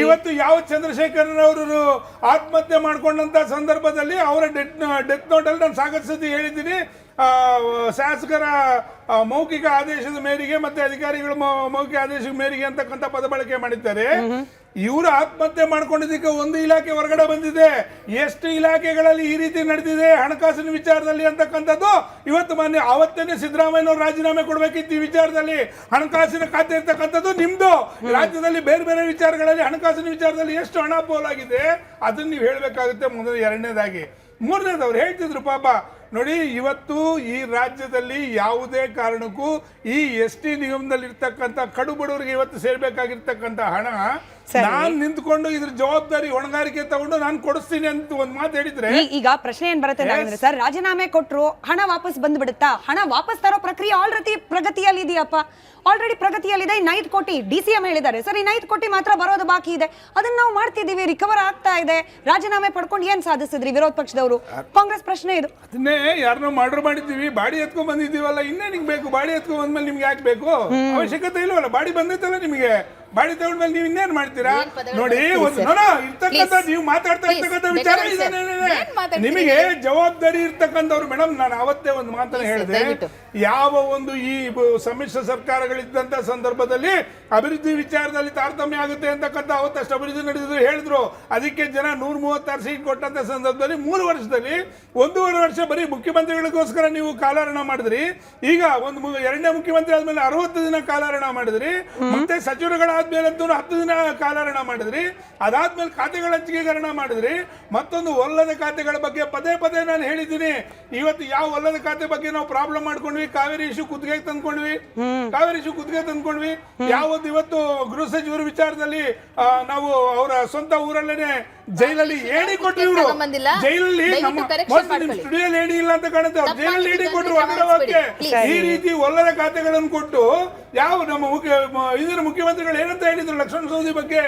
ಇವತ್ತು ಯಾವ ಚಂದ್ರಶೇಖರ್ ಅವರು ಆತ್ಮಹತ್ಯೆ ಮಾಡ್ಕೊಂಡಂತ ಸಂದರ್ಭದಲ್ಲಿ ಅವರ ಡೆತ್ ನೋಟ್ ಅಲ್ಲಿ ನಾನು ಸಾಕಷ್ಟು ಸತಿ ಹೇಳಿದ್ದೀನಿ, ಶಾಸಕರ ಮೌಖಿಕ ಆದೇಶದ ಮೇರೆಗೆ ಮತ್ತೆ ಅಧಿಕಾರಿಗಳ ಮೌಖಿಕ ಆದೇಶದ ಮೇರೆಗೆ ಅಂತಕ್ಕಂಥ ಪದ ಬಳಕೆ ಮಾಡಿದ್ದಾರೆ. ಇವರು ಆತ್ಮಹತ್ಯೆ ಮಾಡ್ಕೊಂಡಿದ್ದಕ್ಕೆ ಒಂದು ಇಲಾಖೆ ಹೊರಗಡೆ ಬಂದಿದೆ. ಎಷ್ಟು ಇಲಾಖೆಗಳಲ್ಲಿ ಈ ರೀತಿ ನಡೆದಿದೆ ಹಣಕಾಸಿನ ವಿಚಾರದಲ್ಲಿ ಅಂತಕ್ಕಂಥದ್ದು ಇವತ್ತು ಮಾನ್ಯ ಅವತ್ತೇನೆ ಸಿದ್ದರಾಮಯ್ಯನವರು ರಾಜೀನಾಮೆ ಕೊಡಬೇಕಿತ್ತು. ಈ ವಿಚಾರದಲ್ಲಿ ಹಣಕಾಸಿನ ಖಾತೆ ಇರ್ತಕ್ಕಂಥದ್ದು ನಿಮ್ದು. ರಾಜ್ಯದಲ್ಲಿ ಬೇರೆ ಬೇರೆ ವಿಚಾರಗಳಲ್ಲಿ ಹಣಕಾಸಿನ ವಿಚಾರದಲ್ಲಿ ಎಷ್ಟು ಹಣ ಪೋಲಾಗಿದೆ ಅದನ್ನ ನೀವು ಹೇಳಬೇಕಾಗುತ್ತೆ. ಮೊದಲು ಎರಡನೇದಾಗಿ. ಮೂರನೇದವ್ರು ಹೇಳ್ತಿದ್ರು ಪಾಪ ನೋಡಿ, ಇವತ್ತು ಈ ರಾಜ್ಯದಲ್ಲಿ ಯಾವುದೇ ಕಾರಣಕ್ಕೂ ಈ ST ನಿಗಮದಲ್ಲಿ ಇರ್ತಕ್ಕಂಥ ಕಡು ಬಡವರಿಗೆ ಇವತ್ತು ಸೇರ್ಬೇಕಾಗಿರ್ತಕ್ಕಂಥ ಹಣ ನಾನ್ ನಿಂತ್ಕೊಂಡು ಇದ್ರ ಜವಾಬ್ದಾರಿ ಹೊಣೆಗಾರಿಕೆ ತಗೊಂಡು ನಾನು ಕೊಡಿಸ್ತೀನಿ ಅಂತ ಒಂದ್ ಮಾತು ಹೇಳಿದ್ರೆ ಈಗ ಪ್ರಶ್ನೆ ಏನ್ ಬರುತ್ತೆ ನಾಗೇಂದ್ರ ಸರ್, ರಾಜೀನಾಮೆ ಕೊಟ್ರು ಹಣ ವಾಪಸ್ ಬಂದ್ಬಿಡುತ್ತಾ? ಹಣ ವಾಪಸ್ ತರೋ ಪ್ರಕ್ರಿಯೆ ಆಲ್ರೆಡಿ ಪ್ರಗತಿಯಲ್ಲಿ ಇದೆಯಪ್ಪ, ಆಲ್ರೆಡಿ ಪ್ರಗತಿಯಲ್ಲಿದೆ. 5 ಕೋಟಿ DCM ಹೇಳಿದ್ದಾರೆ ಸರ್, 5 ಕೋಟಿ ಮಾತ್ರ ಬರೋದು ಬಾಕಿ ಇದೆ, ಅದನ್ನ ನಾವು ಮಾಡ್ತಿದೀವಿ, ರಿಕವರ್ ಆಗ್ತಾ ಇದೆ. ರಾಜೀನಾಮೆ ಪಡ್ಕೊಂಡು ಏನ್ ಸಾಧಿಸಿದ್ರಿ ವಿರೋಧ ಪಕ್ಷದವರು? ಕಾಂಗ್ರೆಸ್ ಪ್ರಶ್ನೆ ಇದು. ಅದನ್ನೇ ಯಾರನ್ನೋ ಮಾಡ್ರು ಮಾಡಿದ್ದೀವಿ, ಬಾಡಿ ಎತ್ಕೊಂಡ್ ಬಂದಿದ್ದೀವಲ್ಲ, ಇನ್ನೇನಿಗೆ ಬೇಕು? ಬಾಡಿ ಎತ್ಕೊಂಡ್ ಬಂದ್ಮೇಲೆ ನಿಮ್ಗೆ ಯಾಕೆ ಬೇಕು? ಅವಶ್ಯಕತೆ ಇಲ್ವಲ್ಲ, ಬಾಡಿ ಬಂದೈತಲ್ಲ ನಿಮಗೆ. ಬಾಡಿ ತಗೊಂಡ್ಮೇಲೆ ನೀವು ಇನ್ನೇನ್ ಮಾಡ್ತೀರಾ? ನೋಡಿ, ಒಂದು ಇರ್ತಕ್ಕಂಥ ನೀವು ಮಾತಾಡ್ತಾ ಇರ್ತಕ್ಕಂಥ ವಿಚಾರ ಇದೆ. ನಿಮಗೆ ಜವಾಬ್ದಾರಿ ಇರ್ತಕ್ಕಂಥವ್ರು ಮೇಡಮ್, ನಾನು ಅವತ್ತೇ ಒಂದು ಮಾತನ್ನ ಹೇಳಿದೆ, ಯಾವ ಒಂದು ಈ ಸಮ್ಮಿಶ್ರ ಸರ್ಕಾರಗಳಿದ್ದಂತ ಸಂದರ್ಭದಲ್ಲಿ ಅಭಿವೃದ್ಧಿ ವಿಚಾರದಲ್ಲಿ ತಾರತಮ್ಯ ಆಗುತ್ತೆ ಅಂತಕ್ಕಂಥ ಅವತ್ತಷ್ಟು ಅಭಿವೃದ್ಧಿ ನಡೆದಿದ್ರು ಹೇಳಿದ್ರು. ಅದಕ್ಕೆ ಜನ 136 ಸೀಟ್ ಕೊಟ್ಟಂತ ಸಂದರ್ಭದಲ್ಲಿ 3 ವರ್ಷದಲ್ಲಿ 1.5 ವರ್ಷ ಬರೀ ಮುಖ್ಯಮಂತ್ರಿಗಳಿಗೋಸ್ಕರ ನೀವು ಕಾಲಹರಣ ಮಾಡಿದ್ರಿ. ಈಗ ಒಂದು ಎರಡನೇ ಮುಖ್ಯಮಂತ್ರಿ ಆದ್ಮೇಲೆ 60 ದಿನ ಕಾಲಹರಣ ಮಾಡಿದ್ರಿ. ಮತ್ತೆ ಸಚಿವರುಗಳಾದ್ಮೇಲಂತೂ 10 ದಿನ ಕಾಲಹರಣ ಮಾಡಿದ್ರಿ. ಅದಾದ್ಮೇಲೆ ಖಾತೆಗಳ ಹಂಚಿಕೆಗರಣ ಮಾಡಿದ್ರಿ. ಮತ್ತೊಂದು ಒಲ್ಲದ ಖಾತೆಗಳ ಬಗ್ಗೆ ಪದೇ ಪದೇ ನಾನು ಹೇಳಿದ್ದೀನಿ. ಇವತ್ತು ಯಾವ ಒಲ್ಲದ ಖಾತೆ ಬಗ್ಗೆ ನಾವು ಪ್ರಾಬ್ಲಮ್ ಮಾಡ್ಕೊಂಡ್ವಿ? ಕಾವೇರಿ ಇಶ್ಯೂ ಕುತ್ತಿಗೆ ತಂದ್ಕೊಂಡ್ವಿ. ಯಾವತ್ತು ಇವತ್ತು ಗೃಹ ಸಚಿವರ ವಿಚಾರದಲ್ಲಿ ನಾವು ಅವರ ಸ್ವಂತ ಊರಲ್ಲೇನೆ ಜೈಲಲ್ಲಿ ಏಡಿ ಕೊಟ್ಟರು. ಇವರು ಜೈಲಲ್ಲಿ ಸ್ಟುಡಿಯೋ ಏಡಿ ಇಲ್ಲ ಅಂತ ಕಾಣುತ್ತೆ, ಅವ್ರು ಜೈಲಲ್ಲಿ ಏಡಿ ಕೊಟ್ಟರು ಹೊರಗಡೆ ಹೋಗಕ್ಕೆ. ಈ ರೀತಿ ಒಲ್ಲದ ಖಾತೆಗಳನ್ನು ಕೊಟ್ಟು ಯಾವ ನಮ್ಮ ಇದರ ಮುಖ್ಯಮಂತ್ರಿಗಳು ಏನಂತ ಹೇಳಿದ್ರು ಲಕ್ಷ್ಮಣ ಸವದಿ ಬಗ್ಗೆ?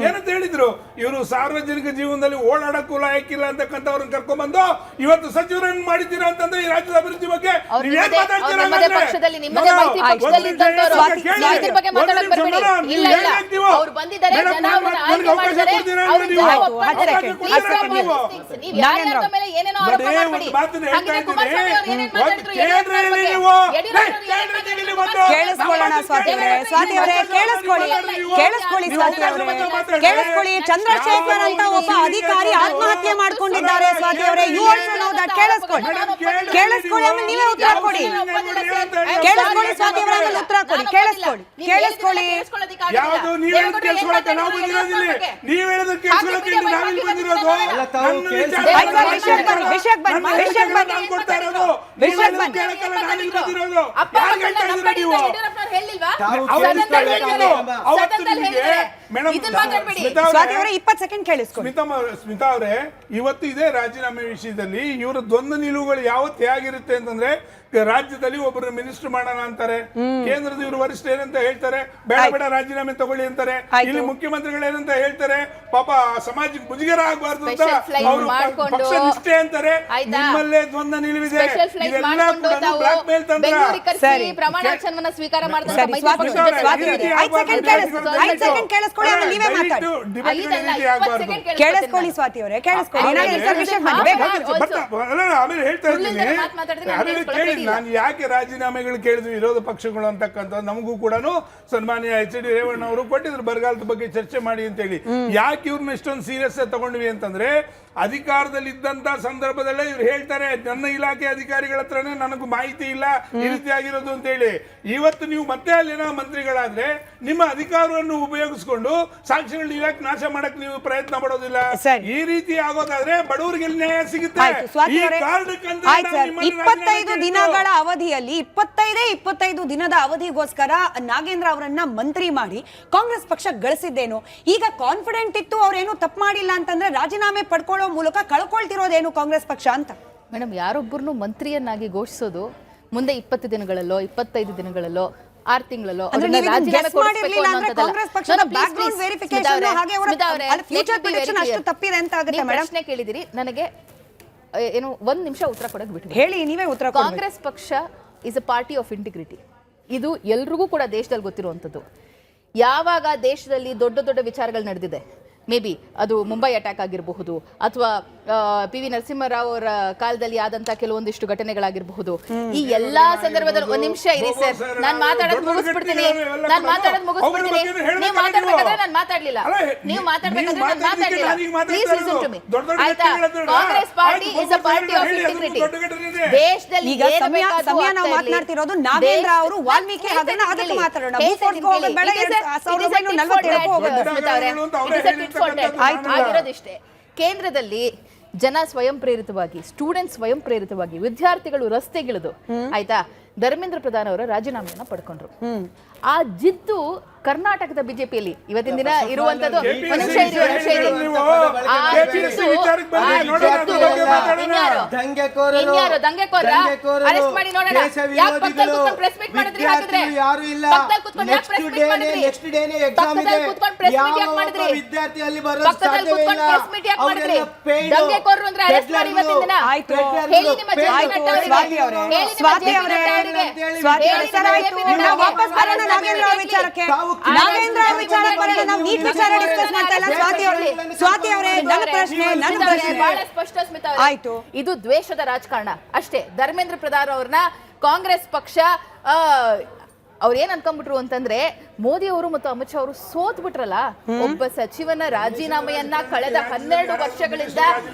ಏನಂತ ಹೇಳಿದ್ರು? ಇವರು ಸಾರ್ವಜನಿಕ ಜೀವನದಲ್ಲಿ ಓಡಾಡಕ್ಕೂ ಲಾಯಕ್ಕಿಲ್ಲ ಅಂತಕ್ಕಂಥವ್ರನ್ನ ಕರ್ಕೊಂಡ್ಬಂದು ಇವತ್ತು ಸಚಿವರನ್ನು ಮಾಡಿದ್ದೀರಾ ಅಂತಂದ್ರೆ ಈ ರಾಜ್ಯದ ಅಭಿವೃದ್ಧಿ ಬಗ್ಗೆ ನೀವೇನ್ ಮಾತಾಡ್ತೀರಾ? ಹತ್ತು ಅವಕಾಶ ಸೆಕೆಂಡ್, ಕೊಡ್ತೀರಾ ಹತ್ತು ನೀವು? ಸೆಕೆಂಡ್. ನೀವು ಯಾರ್ಯಾರ್ದೋ ಮೇಲೆ ಏನೇನೋ ಆರೋಪ ಬರೀ ಮಾಡ್ಬೇಡಿ. ಒಂದು ಮಾತನ್ನ ಹೇಳ್ತಾ ಹಾಗಿದ್ರೆ ಕುಮಾರಸ್ವಾಮಿ ಅವ್ರು ಏನೇನ್ ಇದ್ದೀನಿ. ಮಾತಾಡಿದ್ರು, ಕೇಂದ್ರದಲ್ಲಿ ಯಡಿಯೂರಪ್ಪ ಅವ್ರ ನೀವು ಬಗ್ಗೆ, ಕೇಂದ್ರದಲ್ಲಿ ಯಡಿಯೂರಪ್ಪ ಬಂದು ಕೇಳಿಸ್ಕೊಳ್ಳೋಣ ಸ್ವಾತಿ ಅವರೇ, ಸ್ವಾತಿ ಅವರೇ ಕೇಳಿಸ್ಕೊಳ್ಳಿ, ಕೇಳಿಸ್ಕೊಳ್ಳಿ ಸ್ವಾತಿ ಅವರೇ, ಕೇಳಿಸ್ಕೊಳ್ಳಿ. ಚಂದ್ರಶೇಖರ್ ಅಂತ ಒಬ್ಬ ಅಧಿಕಾರಿ ಆತ್ಮಹತ್ಯೆ ಮಾಡ್ಕೊಂಡಿದ್ದಾರೆ ಸ್ವಾತಿ ಅವರೇ. You also know that. ಕೇಳಿಸ್ಕೊಳ್ಳಿ, ಕೇಳಿಸ್ಕೊಳ್ಳಿ, ಆಮೇಲೆ ನೀವೇ ಉತ್ತರ ಕೊಡಿ. ಕೇಳಿಸ್ಕೊಳ್ಳಿ ಸ್ವಾತಿ ಅವರೇ, ಆಮೇಲೆ ಉತ್ತರ ಕೊಡಿ. ಕೇಳಿಸ್ಕೊಳ್ಳಿ, ಕೇಳಿಸ್ಕೊಳ್ಳಿ. ಯಾವುದು ನೀವು ಹೇಳೋದು ಕೇಳಿಸ್ಕೊಳ್ಳಕ್ಕೆ ನಾವು ಬಂದಿರೋದಿಲ್ಲ. ನೀವು ಹೇಳೋದು ಕೇಳಿಸ್ಕೊಳ್ಳಕ್ಕೆ ಇಲ್ಲಿ ನಾವಿಲ್ಲಿ ಬಂದಿರೋದು. ಅಲ್ಲ, ತಾವು ನನ್ನ ಕೇಳಿಸ್ಕೊಳ್ಳಿ. ವಿಚಾರ ಆಯ್ತು, ಸರ್, ವಿಷಯಕ್ಕೆ ಬನ್ನಿ, ವಿಷಯಕ್ಕೆ ಬನ್ನಿ, ನನ್ನ ವಿಷಯಕ್ಕೆ ಬನ್ನಿ. ನಾನು ಕೊಡ್ತಾ ಇರೋದು. ವಿಷಯಕ್ಕೆ ನೀವು ಬನ್ನಿ. ಕೇಳಕ್ಕಲ್ಲ ನಾವಿಲ್ಲಿ ಬಂದಿರೋದು. ಅಪ್ಪ ಯಾರಿಗೆ ಹೇಳ್ತಾ ಇದ್ದೀರಾ ನೀವು? ತಾವು ಅವತ್ತು ಕೇಳಿಸ್ಕೊಳ್ಳಿ. ನಿಮಗೆ ಮೇಡಮ್ ಸ್ವಾತಿ ಅವರೇ 20 ಸೆಕೆಂಡ್ ಕೇಳಿಸ್ಕೊಳ್ಳಿ. ಸ್ಮಿತಾ ಅವರೇ, ಇವತ್ತು ಇದೇ ರಾಜೀನಾಮೆ ವಿಷಯದಲ್ಲಿ ಇವರ ದ್ವಂದ್ವ ನಿಲುವುಗಳು ಯಾವತ್ತು ಹೇಗಿರುತ್ತೆ ಅಂತಂದ್ರೆ, ರಾಜ್ಯದಲ್ಲಿ ಒಬ್ಬರು ಮಿನಿಸ್ಟರ್ ಮಾಡೋಣ ಅಂತಾರೆ, ಕೇಂದ್ರದ ಇವರು ವರಿಷ್ಠ ಏನಂತ ಹೇಳ್ತಾರೆ, ಬೇಡ ಬೇಡ ರಾಜೀನಾಮೆ ತಗೊಳ್ಳಿ ಅಂತಾರೆ, ಇಲ್ಲಿ ಮುಖ್ಯಮಂತ್ರಿಗಳು ಏನಂತ ಹೇಳ್ತಾರೆ, ಪಾಪ ಸಮಾಜಕ್ಕೆ ಮುಜುಗರ ಆಗಬಾರ್ದು ಅಂತ Special flight ಅವರು ಮಾಡ್ಕೊಂಡು, ಪಕ್ಷ ನಿಷ್ಠೆ ಅಂತಾರೆ. ಆಯ್ತಾ? ನಿಮ್ಮಲ್ಲೇ ದ್ವಂದ್ವ ನಿಲುವಿದೆ. ಸ್ಪೆಷಲ್ ಫ್ಲೈಟ್ ಇದೆಲ್ಲ ಮಾಡ್ಕೊಂಡು ಕೂಡ ತಾವು ಬ್ಲಾಕ್ ಮೇಲ್ ತಂತ್ರ. ಬೆಂಗಳೂರಿಗೆ ಕರೆಸಿ ಸರಿ. ಪ್ರಮಾಣ ವಚನವನ್ನ ಸ್ವೀಕಾರ ಮಾಡಿದಂತ ಸರಿ, ಮೈತ್ರಿ ಸ್ವಾತಿ ಪಕ್ಷದ ಅವರೇ, ಸ್ವಾತಿ ಜೊತೆ ಅವರೇ, 5 ಸೆಕೆಂಡ್ ಕೇಳಿಸ್ಕೊಳ್ಳಿ, 5 ಸೆಕೆಂಡ್ ಕೇಳಿಸ್ಕೊಳ್ಳಿ, ಆಮೇಲೆ ನೀವೇ ಮಾತಾಡಿ. ಕೇಳಿಸ್ಕೊಳ್ಳಿ ಸ್ವಾತಿ ಅವರೇ, ಕೇಳಿಸ್ಕೊಳ್ಳಿ. ನಾನು ಸರ್ ವಿಷಯಕ್ಕೆ ಬನ್ನಿ, ಬೇಗ. ಆಮೇಲೆ ಹೇಳ್ತಾ ಇದ್ದೀನಿ, ಆಮೇಲೆ ಕೇಳಿ ನಾನು ಯಾಕೆ ರಾಜೀನಾಮೆಗಳು ಕೇಳಿದ್ವಿ ವಿರೋಧ ಪಕ್ಷಗಳು ಅಂತಕ್ಕಂಥ ನಮಗೂ ಕೂಡ ಸನ್ಮಾನ್ಯ ಎಚ್ ಡಿ ರೇವಣ್ಣ ಅವರು ಕೊಟ್ಟಿದ್ರು ಬರಗಾಲದ ಬಗ್ಗೆ ಚರ್ಚೆ ಮಾಡಿ ಅಂತ ಹೇಳಿ. ಯಾಕೆ ಇವ್ರನ್ನ ಇಷ್ಟೊಂದು ಸೀರಿಯಸ್ ತಗೊಂಡ್ವಿ ಅಂತಂದ್ರೆ, ಅಧಿಕಾರದಲ್ಲಿ ಇದ್ದಂತ ಸಂದರ್ಭದಲ್ಲೇ ಇವ್ರು ಹೇಳ್ತಾರೆ, ನನ್ನ ಇಲಾಖೆ ಅಧಿಕಾರಿಗಳ ಹತ್ರನೇ ನನಗೂ ಮಾಹಿತಿ ಇಲ್ಲ ಈ ರೀತಿ ಆಗಿರೋದು ಅಂತ ಹೇಳಿ. ಇವತ್ತು ನೀವು ಮತ್ತೆ ಅಲ್ಲಿನ ಮಂತ್ರಿಗಳಾದ್ರೆ ನಿಮ್ಮ ಅಧಿಕಾರವನ್ನು ಉಪಯೋಗಿಸಿಕೊಂಡು ಸಾಕ್ಷಿಗಳನ್ನ ಇಲಾಖೆ ನಾಶ ಮಾಡಕ್ ನೀವು ಪ್ರಯತ್ನ ಪಡೋದಿಲ್ಲ. ಸರಿ. ಈ ರೀತಿ ಆಗೋದಾದ್ರೆ ಬಡವರಿಗೆ ನ್ಯಾಯ ಸಿಗುತ್ತೆ. ಆಯ್ತು, ಸ್ವಾತಿ ಈ ಅವರೇ, ಕಾರಣಕ್ಕಂತ ಆಯ್ತು ಸರ್, 25 ದಿನಗಳ ಅವಧಿಯಲ್ಲಿ 25 ದಿನದ ಅವಧಿಗೋಸ್ಕರ ನಾಗೇಂದ್ರ ಅವರನ್ನ ಮಂತ್ರಿ ಮಾಡಿ ಕಾಂಗ್ರೆಸ್ ಪಕ್ಷ ಗಳಿಸಿದ್ದೇನು? ಈಗ ಕಾನ್ಫಿಡೆಂಟ್ ಇತ್ತು ಅವ್ರೇನು ತಪ್ಪು ಮಾಡಿಲ್ಲ ಅಂತಂದ್ರೆ ರಾಜೀನಾಮೆ ಪಡ್ಕೊಳ್ಳೋ ಮೂಲಕ ಕಳ್ಕೊಳ್ತಿರೋದೇನು ಕಾಂಗ್ರೆಸ್ ಪಕ್ಷ ಅಂತ? ಮೇಡಮ್, ಯಾರೊಬ್ಬರನ್ನು ಮಂತ್ರಿಯನ್ನಾಗಿ ಘೋಷಿಸೋದು ಮುಂದೆ 20 ದಿನಗಳಲ್ಲೋ 25 ದಿನಗಳಲ್ಲೋ 6 ತಿಂಗಳಲ್ಲೋ ಅಂದ್ರೆ ಅದನ್ನ ನೀವು ಇದನ್ನ ರಾಜೀನಾಮೆ guess ಕೊಡಿಸ್ಬೇಕು ಮಾಡಿರ್ಲಿಲ್ಲ ಅಂದ್ರೆ ಅನ್ನೋಂಥದ್ದಲ್ಲ. ಕಾಂಗ್ರೆಸ್ ಪಕ್ಷದ No, no, please, background please. verification Smita ಅವರೇ, ಹಾಗೆ ಅವರ ಸ್ಮಿತಾ ಅವರೇ, ಅಲ್ಲಿ future let me be very prediction ಅಷ್ಟು clear. ತಪ್ಪಿದೆ ಅಂತ ಆಗುತ್ತೆ ನೀವು ಮೇಡಮ್. ಪ್ರಶ್ನೆ ಕೇಳಿದಿರಿ, ನನಗೆ ಏನು 1 ನಿಮಿಷ ಉತ್ತರ ಕೊಡಕ್ಕೆ ಬಿಟ್ಟು ಹೇಳಿ, ನೀವೇ ಉತ್ತರ ಕೊಡಿ. ಕಾಂಗ್ರೆಸ್ ಪಕ್ಷ is a party of integrity. ಇದು ಎಲ್ರಿಗೂ ಕೂಡ ದೇಶದಲ್ಲಿ ಗೊತ್ತಿರುವಂಥದ್ದು. ಯಾವಾಗ ದೇಶದಲ್ಲಿ ದೊಡ್ಡ ದೊಡ್ಡ ವಿಚಾರಗಳು ನಡೆದಿದೆ, ಮೇ ಬಿ ಅದು ಮುಂಬೈ ಅಟ್ಯಾಕ್ ಆಗಿರಬಹುದು, ಅಥವಾ ಪಿ ವಿ ನರಸಿಂಹರಾವ್ ಅವರ ಕಾಲದಲ್ಲಿ ಆದಂತಹ ಕೆಲವೊಂದಿಷ್ಟು ಘಟನೆಗಳಾಗಿರಬಹುದು, ಈ ಎಲ್ಲಾ ಸಂದರ್ಭದಲ್ಲಿ ಒಂದ್ ನಿಮಿಷ ಇರಿ ಸರ್, ನಾನು ಮಾತಾಡೋದು ಮುಗಿಸ್ಬಿಡ್ತೀನಿ. ನೀವು ಮಾತಾಡ್ಬೇಕಾದ್ರೆ ನಾನು ಮಾತಾಡ್ಲಿಲ್ಲ, ನೀವು ಮಾತಾಡ್ಬೇಕಾದ್ರೆ ನಾನು ಮಾತಾಡ್ಲಿಲ್ಲ. Please listen to me. ಆಯ್ತಾ? Congress party is a party of integrity. ದೇಶದಲ್ಲಿ ಈಗ ಸಮಯ ನಾವು ಮಾತನಾಡ್ತಿರೋದು ನಾಗೇಂದ್ರ ಅವರು ವಾಲ್ಮೀಕಿ ಹಾಗನ್ನ ಅದಕ್ಕೆ ಮಾತಾಡೋಣ. ಭೂಫೋರ್ಸ್ಗೆ ಹೋಗೋದು ಬೇಡ, 1947 ಹೋಗೋದು. ಆಗಿರೋದಿಷ್ಟೇ. ಕೇಂದ್ರದಲ್ಲಿ ಜನ ಸ್ವಯಂ ಪ್ರೇರಿತವಾಗಿ, ಸ್ಟೂಡೆಂಟ್ ಸ್ವಯಂ ಪ್ರೇರಿತವಾಗಿ, ವಿದ್ಯಾರ್ಥಿಗಳು ರಸ್ತೆಗಿಳಿದು, ಆಯ್ತಾ, ಧರ್ಮೇಂದ್ರ ಪ್ರಧಾನ್ ಅವರ ರಾಜೀನಾಮೆಯನ್ನ ಪಡ್ಕೊಂಡ್ರು. ಆ ಜಿದ್ದು ಕರ್ನಾಟಕದ ಬಿಜೆಪಿಯಲ್ಲಿ ಇವತ್ತಿನ ದಿನ ಇರುವಂತದ್ದು. ಅರೆಸ್ಟ್ ಮಾಡಿ ನೋಡೋಣ. ಯಾಕೆ ಪಕ್ಕದಲ್ಲಿ ಕೂತ್ಕೊಂಡು ಪ್ರೆಸ್ ಮೀಟ್ ಮಾಡಿದ್ರಿ? ಹಾಗಿದ್ರೆ ಪಕ್ಕದಲ್ಲಿ ಕೂತ್ಕೊಂಡು ಯಾಕೆ ಪ್ರೆಸ್ ಮೀಟ್ ಮಾಡಿದ್ರಿ? ಪಕ್ಕದಲ್ಲಿ ಕೂತ್ಕೊಂಡು ಪ್ರೆಸ್ ಮೀಟ್ ಯಾಕೆ ಮಾಡಿದ್ರಿ? ಪಕ್ಕದಲ್ಲಿ ಕೂತ್ಕೊಂಡು ಪ್ರೆಸ್ ಮೀಟ್ ಯಾಕೆ ಮಾಡಿದ್ರಿ? ದಂಗೆಕೋರರು ಅಂದ್ರೆ ಅರೆಸ್ಟ್ ಮಾಡಿ ಇವತ್ತಿನ ದಿನ. ಹೇಳಿ ನಿಮ್ಮ ಜಯನಟ ಅವರಿಗೆ, ಸ್ವಾತಿ ಅವರೇ, ನಾವು ವಾಪಸ್ ಬರೋಣ ನಾಗೇಂದ್ರ ಅವರ ವಿಚಾರಕ್ಕೆ. ನಾಗೇಂದ್ರ ಅವರ ವಿಚಾರಕ್ಕೆ ಬರೋಣ. ನಾವು ಈ ವಿಚಾರ ಡಿಸ್ಕಸ್ ಮಾಡ್ತಾ ಇಲ್ಲ. ಸ್ವಾತಿ ಅವರೇ, ನನ್ನ ಪ್ರಶ್ನೆ ಬಹಳ ಸ್ಪಷ್ಟ ಸ್ಮಿತಾ ಅವರೇ. ಆಯ್ತು, ಇದು ದ್ವೇಷದ ರಾಜಕಾರಣ ಅಷ್ಟೇ. ಧರ್ಮೇಂದ್ರ ಪ್ರಧಾನ್ ಅವ್ರನ್ನ ಕಾಂಗ್ರೆಸ್ ಪಕ್ಷ ಅವ್ರು ಏನ್ ಅನ್ಕೊಂಡ್ಬಿಟ್ರು ಅಂತಂದ್ರೆ, ಮೋದಿ ಅವರು ಮತ್ತು ಅಮಿತ್ ಶಾ ಅವರು ಸೋತ್ ಬಿಟ್ರಲ್ಲ, ಒಬ್ಬ ಸಚಿವನ ರಾಜೀನಾಮೆಯನ್ನ ಕಳೆದ 12 ವರ್ಷಗಳಿಂದ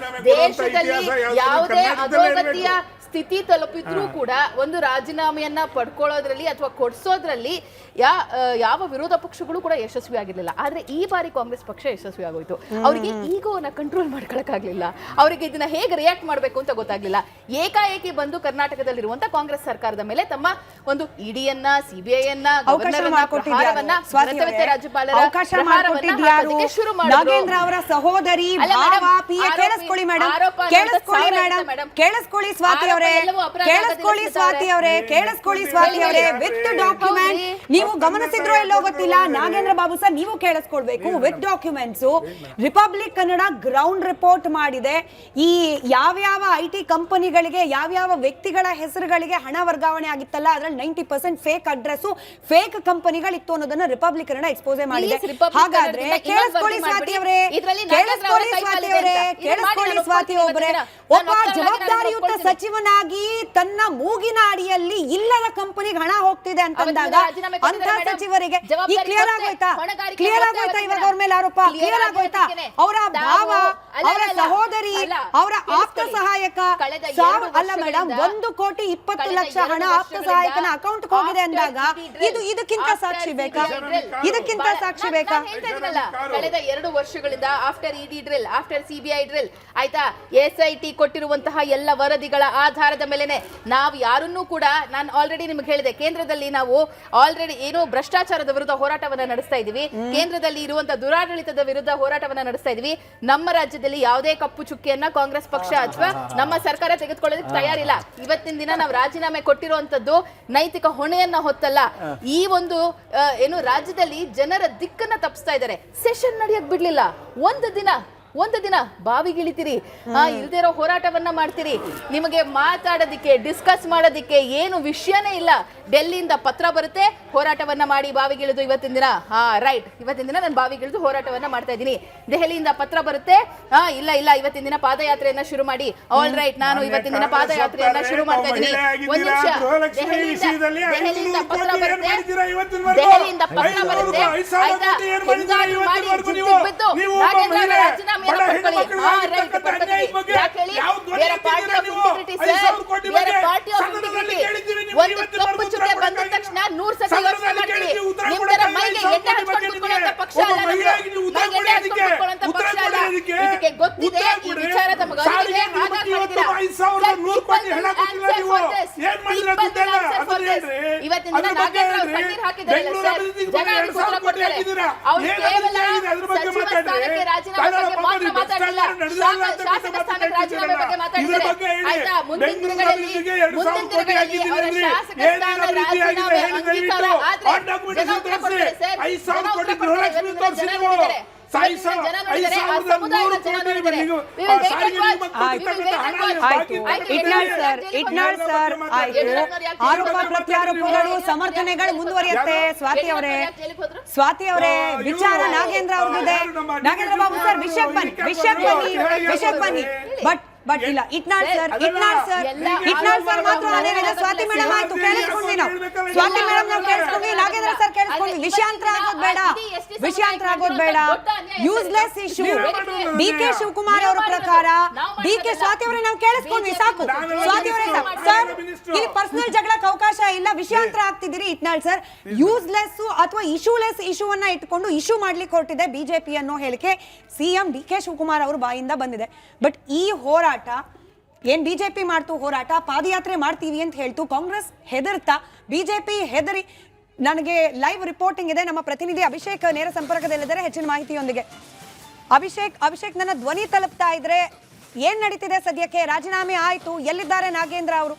ದೇಶದಲ್ಲಿ ಯಾವುದೇ ಅಧೋಗತಿಯ ಸ್ಥಿತಿ ತಲುಪಿದ್ರೂ ಕೂಡ ಒಂದು ರಾಜೀನಾಮೆಯನ್ನ ಪಡ್ಕೊಳ್ಳೋದ್ರಲ್ಲಿ ಅಥವಾ ಕೊಡ್ಸೋದ್ರಲ್ಲಿ ಯಾವ ವಿರೋಧ ಪಕ್ಷಗಳು ಕೂಡ ಯಶಸ್ವಿ ಆಗಿರ್ಲಿಲ್ಲ. ಆದ್ರೆ ಈ ಬಾರಿ ಕಾಂಗ್ರೆಸ್ ಪಕ್ಷ ಯಶಸ್ವಿ ಆಗೋಯ್ತು. ಅವರಿಗೆ ಈಗೋವನ್ನ ಕಂಟ್ರೋಲ್ ಮಾಡ್ಕೊಳಕ್ಕಾಗ್ಲಿಲ್ಲ, ಅವರಿಗೆ ಇದನ್ನ ಹೇಗೆ ರಿಯಾಕ್ಟ್ ಮಾಡ್ಬೇಕು ಅಂತ ಗೊತ್ತಾಗ್ಲಿಲ್ಲ. ಏಕಾಏಕಿ ಬಂದು ಕರ್ನಾಟಕದಲ್ಲಿರುವಂತ ಕಾಂಗ್ರೆಸ್ ಸರ್ಕಾರದ ಮೇಲೆ ತಮ್ಮ ಒಂದು ಇಡಿಯನ್ನ, ಸಿಬಿಐಯನ್ನ, ಗವರ್ನರ್ನ ಪ್ರಹಾರವನ್ನ, ರಾಜ್ಯಪಾಲರ ಪ್ರಹಾರವನ್ನ ಶುರು ಮಾಡಿದ್ರು. ನಾಗೇಂದ್ರ ಅವರ ಸಹೋದರಿ ಭಾವ ಪಿಎ ಕೇಳಿಸ್ಕೊಳ್ಳಿ ಮೇಡಮ್, ಕೇಳಿಸ್ಕೊಳ್ಳಿ ಮೇಡಮ್, ಕೇಳಿಸ್ಕೊಳ್ಳಿ ಸ್ವಾತಿ ಅವರೇ, ಅವರೇ, ಕೇಳಿಸ್ಕೊಳ್ಳಿ ಸ್ವಾತಿ ಅವರೇ, ಕೇಳಿಸ್ಕೊಳ್ಳಿ ಸ್ವಾತಿ ಅವರೇ, ವಿತ್ ಡಾಕ್ಯುಮೆಂಟ್. ನೀವು ಗಮನಿಸಿದ್ರೋ ಎಲ್ಲೋ ಗೊತ್ತಿಲ್ಲ, ನಾಗೇಂದ್ರ ಬಾಬು ಸರ್ ನೀವು ಕೇಳಿಸ್ಕೊಳ್ಬೇಕು. With documents Republic Kannada ground report ಮಾಡಿದೆ. ಈ ಯಾವ್ಯಾವ IT ಕಂಪನಿಗಳಿಗೆ ಯಾವ್ಯಾವ ವ್ಯಕ್ತಿಗಳ ಹೆಸರುಗಳಿಗೆ ಹಣ ವರ್ಗಾವಣೆ ಆಗಿತ್ತಲ್ಲ, ಅದ್ರಲ್ಲಿ 90% ಫೇಕ್ ಅಡ್ರೆಸ್, ಫೇಕ್ ಕಂಪನಿಗಳಿತ್ತು ಅನ್ನೋದನ್ನ ರಿಪಬ್ಲಿಕ್ ಕನ್ನಡ ಎಕ್ಸ್ಪೋಸೆ ಮಾಡಿದೆ. ಹಾಗಾದ್ರೆ ಕೇಳಿಸ್ಕೊಳ್ಳಿ ಸ್ವಾತಿ ಅವರೇ, ಕೇಳಿಸ್ಕೊಳ್ಳಿ ಸ್ವಾತಿ ಅವರೇ, ಕೇಳಿಸ್ಕೊಳ್ಳಿ ಸ್ವಾತಿ ಒಬ್ಬರೇ, ಒಬ್ಬ ಜವಾಬ್ದಾರಿಯುತ ಸಚಿವನಾಗಿ ತನ್ನ ಮೂಗಿನ ಅಡಿಯಲ್ಲಿ ಇಲ್ಲದ ಕಂಪನಿಗೆ ಹಣ ಹೋಗ್ತಿದೆ ಅಂತಂದಾಗ ಅಂತ ಸಚಿವರಿಗೆ ಈ ಕ್ಲಿಯರ್ ಆಗೋಯ್ತಾ? ಕ್ಲಿಯರ್ ಆಗೋಯ್ತಾ? ಇವಾಗ ಅವ್ರ ಮೇಲೆ ಆರೋಪ ಕ್ಲಿಯರ್ ಆಗೋಯ್ತಾ? ಅವರ ಭಾವ, ಅವರ ಸಹೋದರಿ, ಅವರ ಆಪ್ತ ಸಹಾಯಕ ಅಲ್ಲ ಮೇಡಮ್, 1,20,00,000 ಹಣ ಆಪ್ತ ಸಹಾಯಕನ ಅಕೌಂಟ್ ಹೋಗಿದೆ ಅಂದಾಗ ಇದಕ್ಕಿಂತ ಸಾಕ್ಷಿ ಬೇಕಾ? ಇದಕ್ಕಿಂತ ಸಾಕ್ಷಿ ಬೇಕಾ? ಕಳೆದ 2 ವರ್ಷಗಳಿಂದ ಆಫ್ಟರ್ ಇಡಿ ಡ್ರಿಲ್, ಆಫ್ಟರ್ CBI ಡ್ರಿಲ್ ಆಯ್ತಾ, SIT ಕೊಟ್ಟಿರುವಂತಹ ಎಲ್ಲ ವರದಿಗಳ ಆಧಾರದ ಮೇಲೆನೆ ನಾವು ಯಾರನ್ನೂ ಕೂಡ, ನಾನು ಆಲ್ರೆಡಿ ನಿಮ್ಗೆ ಹೇಳಿದೆ, ಕೇಂದ್ರದಲ್ಲಿ ನಾವು ಆಲ್ರೆಡಿ ಏನೋ ಭ್ರಷ್ಟಾಚಾರದ ವಿರುದ್ಧ ಹೋರಾಟವನ್ನ ನಡೆಸ್ತಾ ಇದೀವಿ, ಕೇಂದ್ರದಲ್ಲಿ ಇರುವಂತಹ ದುರಾಡಳಿತದ ವಿರುದ್ಧ ಹೋರಾಟವನ್ನ ನಡೆಸ್ತಾ ಇದೀವಿ. ನಮ್ಮ ರಾಜ್ಯದಲ್ಲಿ ಯಾವುದೇ ಕಪ್ಪು ಚುಕ್ಕಿಯನ್ನ ಕಾಂಗ್ರೆಸ್ ಪಕ್ಷ ಅಥವಾ ನಮ್ಮ ಸರ್ಕಾರ ತೆಗೆದುಕೊಳ್ಳೋದಕ್ಕೆ ತಯಾರಿಲ್ಲ. ಇವತ್ತಿನ ದಿನ ನಾವು ರಾಜೀನಾಮೆ ಕೊಟ್ಟಿರುವಂತದ್ದು ನೈತಿಕ ಹೊಣೆಯನ್ನ ಹೊತ್ತಲ್ಲ. ಈ ಒಂದು ಏನು ರಾಜ್ಯದಲ್ಲಿ ಜನರ ದಿಕ್ಕನ್ನ ತಪ್ಪಿಸ್ತಾ ಇದ್ದಾರೆ. ಸೆಷನ್ ನಡೆಯಕ್ ಬಿಡ್ಲಿಲ್ಲ. ಒಂದು ದಿನ ಬಾವಿಗಿಳಿತೀರಿ, ಇಲ್ದೇ ಇರೋ ಹೋರಾಟವನ್ನ ಮಾಡ್ತೀರಿ. ನಿಮಗೆ ಮಾತಾಡೋದಿಕ್ಕೆ, ಡಿಸ್ಕಸ್ ಮಾಡೋದಿಕ್ಕೆ ಏನು ವಿಷಯನೇ ಇಲ್ಲ. ಡೆಲ್ಲಿಯಿಂದ ಪತ್ರ ಬರುತ್ತೆ, ಹೋರಾಟವನ್ನ ಮಾಡಿ ಬಾವಿಗಿಳಿದು ಇವತ್ತಿನ ದಿನ ರೈಟ್, ಇವತ್ತಿನ ದಿನ ನಾನು ಬಾವಿಗಿಳಿದು ಹೋರಾಟವನ್ನ ಮಾಡ್ತಾ ಇದ್ದೀನಿ. ದೆಹಲಿಯಿಂದ ಪತ್ರ ಬರುತ್ತೆ, ಇಲ್ಲ ಇವತ್ತಿನ ದಿನ ಪಾದಯಾತ್ರೆಯನ್ನ ಶುರು ಮಾಡಿ. ಆಲ್ ರೈಟ್, ನಾನು ಇವತ್ತಿನ ದಿನ ಪಾದಯಾತ್ರೆಯನ್ನ ಶುರು ಮಾಡ್ತಾ ಇದ್ದೀನಿ. ಒಂದು ನಿಮಿಷ, ದೆಹಲಿಯಿಂದ ಪತ್ರ ಬರುತ್ತೆ, ದೆಹಲಿಯಿಂದ ಪತ್ರ ಬರುತ್ತೆ, ಆಯ್ತಾ, ಹೆಂಗಾದ್ರೂ ಮಾಡಿ ಜಿದ್ದಿಗೆ ಬಿದ್ದು ನಾಗೇಂದ್ರ ಅವರ ರಾಜೀನಾಮೆಯನ್ನು ಪಡ್ಕೊಳ್ಳಿ. ರೈಟ್, ಪಡ್ಕೊಳ್ಳಿ. ಯಾಕೆ ಹೇಳಿ? We are a party of integrity, sir. We are a party of integrity. ಒಂದು ಕಪ್ಪು ಚುಕ್ಕೆ ಬಂದ ತಕ್ಷಣ 100 ಸತಿ ಯೋಚನೆ ಮಾಡ್ತೀವಿ. ನಿಮ್ ತರ ಮೈಗೆ ಎಣ್ಣೆ ಹಚ್ಕೊಂಡು ಕುತ್ಕೊಳ್ಳುವಂತ ಪಕ್ಷ ಅಲ್ಲ ನಮ್ದು. ಮೈಗೆ ಎಣ್ಣೆ ಹಚ್ಕೊಂಡು ಕುತ್ಕೊಳ್ಳುವಂತ ಪಕ್ಷ ಅಲ್ಲ. ಇದಕ್ಕೆ ಗೊತ್ತಿದೆ, ಈ ವಿಚಾರ ತಮಗೆ ಅರಿವಿದೆ, ಹಾಗಾಗಿ ಮಾಡಿದ್ದೀರಾ. ಇವತ್ತಿನ ದಿನ ನಾಗೇಂದ್ರ ಅವರು ಕಣ್ಣೀರು ಹಾಕಿದಾರಲ್ಲ ಸರ್, ಜನ ಅದಕ್ಕೆ ಉತ್ತರ ಕೊಡ್ತಾರೆ. ಅವರು ಕೇವಲ ಸಚಿವ ಸ್ಥಾನಕ್ಕೆ ರಾಜೀನಾಮೆ ಬಗ್ಗೆ ಮಾತ್ರ ಮಾತಾಡಿಲ್ಲ, ಶಾಸಕ ಸ್ಥಾನಕ್ಕೆ ರಾಜೀನಾಮೆ ಬಗ್ಗೆ ಮಾತಾಡಿದ್ದಾರೆ. ಆಯ್ತಾ, ಮುಂದಿನ ದಿನಗಳಲ್ಲಿ ಅವರ ಶಾಸಕ ಸ್ಥಾನ ರಾಜೀನಾಮೆ ಅಂಗೀಕಾರ ಆದ್ರೆ ಜನ ಉತ್ತರ ಕೊಡ್ತಾರೆ ಸರ್, ಜನ ಉತ್ತರ ಕೊಡ್ತಾರೆ. ಜನ ನೋಡಿದ್ದಾರೆ, ಆರೋಪ ಪ್ರತ್ಯಾರೋಪಗಳು, ಸಮರ್ಥನೆಗಳು ಮುಂದುವರಿಯುತ್ತೆ. ಸ್ವಾತಿ ಅವರೇ, ವಿಚಾರ ನಾಗೇಂದ್ರ ಅವ್ರದ್ದಿದೆ. ನಾಗೇಂದ್ರ ಬಾಬು ಸರ್, ವಿಷಯಕ್ಕೆ ಬನ್ನಿ. ಬಟ್ ಇಲ್ಲ, ಇಟ್ನಾಳ್ ಸರ್ ಮಾತ್ರ ನಾನೇನಿಲ್ಲ. ಸ್ವಾತಿ ಮೇಡಮ್ ಆಯ್ತು, ಕೇಳಿಸ್ಕೊಂಡ್ವಿ ನಾವು. ಸ್ವಾತಿ ಮೇಡಮ್ ನಾವು ಕೇಳಿಸ್ಕೊಂಡ್ವಿ, ನಾಗೇಂದ್ರ ಸರ್ ಕೇಳಿಸ್ಕೊಂಡ್ವಿ. ವಿಷಯಾಂತರ ಆಗೋದ್ ಬೇಡ. Useless issue. DK ಶಿವಕುಮಾರ್ ಅವರ ಪ್ರಕಾರ ಸ್ವಾತಿ ಅವರೇ ನಾವು ಕೇಳಿಸ್ಕೊಂಡ್ವಿ, ಸಾಕು. ಸ್ವಾತಿ ಅವರೇ ಸರ್, ಇಲ್ಲಿ ಪರ್ಸನಲ್ ಜಗಳಕ್ಕೆ ಅವಕಾಶ ಇಲ್ಲ. ವಿಷಯಾಂತರ ಆಗ್ತಿದ್ದೀರಿ ಇಟ್ನಾಳ್ ಸರ್. ಯೂಸ್ಲೆಸ್ ಅಥವಾ ಇಶ್ಯೂಲೆಸ್ ಇಶ್ಯೂವನ್ನ ಇಟ್ಕೊಂಡು ಇಶ್ಯೂ ಮಾಡ್ಲಿಕ್ಕೆ ಹೊರಟಿದೆ ಬಿಜೆಪಿ ಅನ್ನೋ ಹೇಳಿಕೆ CM DK ಶಿವಕುಮಾರ್ ಅವ್ರ ಬಾಯಿಂದ ಬಂದಿದೆ. ಬಟ್ ಈ ಹೋರಾಟ ಏನ್ ಬಿಜೆಪಿ ಮಾಡ್ತು, ಹೋರಾಟ ಪಾದಯಾತ್ರೆ ಮಾಡ್ತೀವಿ ಅಂತ ಹೇಳ್ತು, ಕಾಂಗ್ರೆಸ್ ಹೆದರ್ತಾ, ಬಿಜೆಪಿ ಹೆದರಿ. ನನಗೆ ಲೈವ್ ರಿಪೋರ್ಟಿಂಗ್ ಇದೆ, ನಮ್ಮ ಪ್ರತಿನಿಧಿ ಅಭಿಷೇಕ್ ನೇರ ಸಂಪರ್ಕದಲ್ಲಿದ್ದಾರೆ ಹೆಚ್ಚಿನ ಮಾಹಿತಿಯೊಂದಿಗೆ. ಅಭಿಷೇಕ್ ನನ್ನ ಧ್ವನಿ ತಲುಪ್ತಾ ಇದ್ರೆ, ಏನ್ ನಡೀತಿದೆ ಸದ್ಯಕ್ಕೆ? ರಾಜೀನಾಮೆ ಆಯ್ತು, ಎಲ್ಲಿದ್ದಾರೆ ನಾಗೇಂದ್ರ ಅವರು?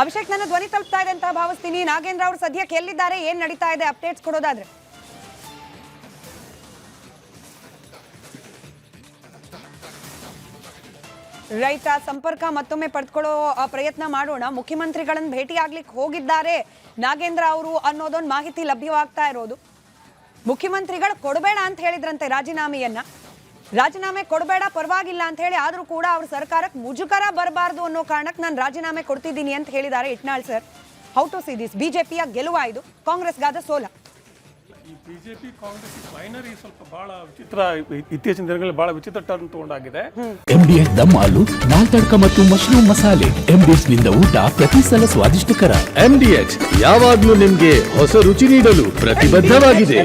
ಅಭಿಷೇಕ್ ನನ್ನ ಧ್ವನಿ ತಲುಪ್ತಾ ಇದೆ ಅಂತ ಭಾವಿಸ್ತೀನಿ. ನಾಗೇಂದ್ರ ಅವರು ಸದ್ಯಕ್ಕೆ ಎಲ್ಲಿದ್ದಾರೆ, ಏನ್ ನಡೀತಾ ಇದೆ, ಅಪ್ಡೇಟ್ಸ್ ಕೊಡೋದಾದ್ರೆ? ರೈತ ಸಂಪರ್ಕ ಮತ್ತೊಮ್ಮೆ ಪಡೆದುಕೊಳ್ಳೋ ಪ್ರಯತ್ನ ಮಾಡೋಣ. ಮುಖ್ಯಮಂತ್ರಿಗಳನ್ನು ಭೇಟಿ ಆಗ್ಲಿಕ್ಕೆ ಹೋಗಿದ್ದಾರೆ ನಾಗೇಂದ್ರ ಅವರು ಅನ್ನೋದೊಂದು ಮಾಹಿತಿ ಲಭ್ಯವಾಗ್ತಾ ಇರೋದು. ಮುಖ್ಯಮಂತ್ರಿಗಳು ಕೊಡಬೇಡ ಅಂತ ಹೇಳಿದ್ರಂತೆ ರಾಜೀನಾಮೆ ಕೊಡಬೇಡ, ಪರವಾಗಿಲ್ಲ ಅಂತ ಹೇಳಿ. ಆದ್ರೂ ಕೂಡ ಅವ್ರ ಸರ್ಕಾರಕ್ಕೆ ಮುಜುಗರ ಬರಬಾರ್ದು ಅನ್ನೋ ಕಾರಣಕ್ಕೆ ನಾನು ರಾಜೀನಾಮೆ ಕೊಡ್ತಿದ್ದೀನಿ ಅಂತ ಹೇಳಿದ್ದಾರೆ Itnal sir. How to see this? ಬಿಜೆಪಿಯ ಗೆಲುವ ಇದು, ಕಾಂಗ್ರೆಸ್ಗಾದ ಸೋಲ. ಈ ಬಿಜೆಪಿ ಕಾಂಗ್ರೆಸ್ ಬೈನರಿ ಸ್ವಲ್ಪ ಬಹಳ ವಿಚಿತ್ರ, ಇತ್ತೀಚಿನ ದಿನಗಳಲ್ಲಿ ಬಹಳ ವಿಚಿತ್ರ ಟರ್ನ್ ತಗೊಂಡಾಗಿದೆ. MDS ದಮ್ ಆಲು, ನಾಲ್ ತಡ್ಕ ಮತ್ತು ಮಶ್ರೂಮ್ ಮಸಾಲೆ. MDS ನಿಂದ ಊಟ ಪ್ರತಿ ಸಲ ಸ್ವಾದಿಷ್ಟಕರ. MDH ಯಾವಾಗ್ಲೂ ನಿಮ್ಗೆ ಹೊಸ ರುಚಿ ನೀಡಲು ಪ್ರತಿಬದ್ಧವಾಗಿದೆ.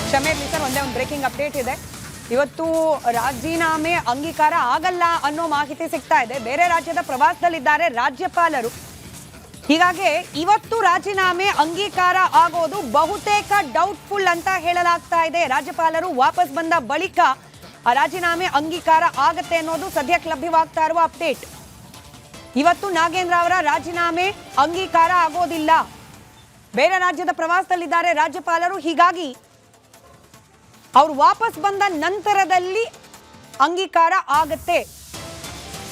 ಕ್ಷಮೆ ಇರಲಿ ಸರ್, ಒಂದೇ ಒಂದು ಬ್ರೇಕಿಂಗ್ ಅಪ್ಡೇಟ್ ಇದೆ. ಇವತ್ತು ರಾಜೀನಾಮೆ ಅಂಗೀಕಾರ ಆಗಲ್ಲ ಅನ್ನೋ ಮಾಹಿತಿ ಸಿಗ್ತಾ ಇದೆ. ಬೇರೆ ರಾಜ್ಯದ ಪ್ರವಾಸದಲ್ಲಿದ್ದಾರೆ ರಾಜ್ಯಪಾಲರು. ಹೀಗಾಗಿ ಇವತ್ತು ರಾಜೀನಾಮೆ ಅಂಗೀಕಾರ ಆಗೋದು ಬಹುತೇಕ ಡೌಟ್ಫುಲ್ ಅಂತ ಹೇಳಲಾಗ್ತಾ ಇದೆ. ರಾಜ್ಯಪಾಲರು ವಾಪಸ್ ಬಂದ ಬಳಿಕ ಆ ರಾಜೀನಾಮೆ ಅಂಗೀಕಾರ ಆಗತ್ತೆ ಅನ್ನೋದು ಸದ್ಯಕ್ಕೆ ಲಭ್ಯವಾಗ್ತಾ ಇರುವ ಅಪ್ಡೇಟ್. ಇವತ್ತು ನಾಗೇಂದ್ರ ಅವರ ರಾಜೀನಾಮೆ ಅಂಗೀಕಾರ ಆಗೋದಿಲ್ಲ. ಬೇರೆ ರಾಜ್ಯದ ಪ್ರವಾಸದಲ್ಲಿದ್ದಾರೆ ರಾಜ್ಯಪಾಲರು, ಹೀಗಾಗಿ ಅವರು ವಾಪಸ್ ಬಂದ ನಂತರದಲ್ಲಿ ಅಂಗೀಕಾರ ಆಗತ್ತೆ.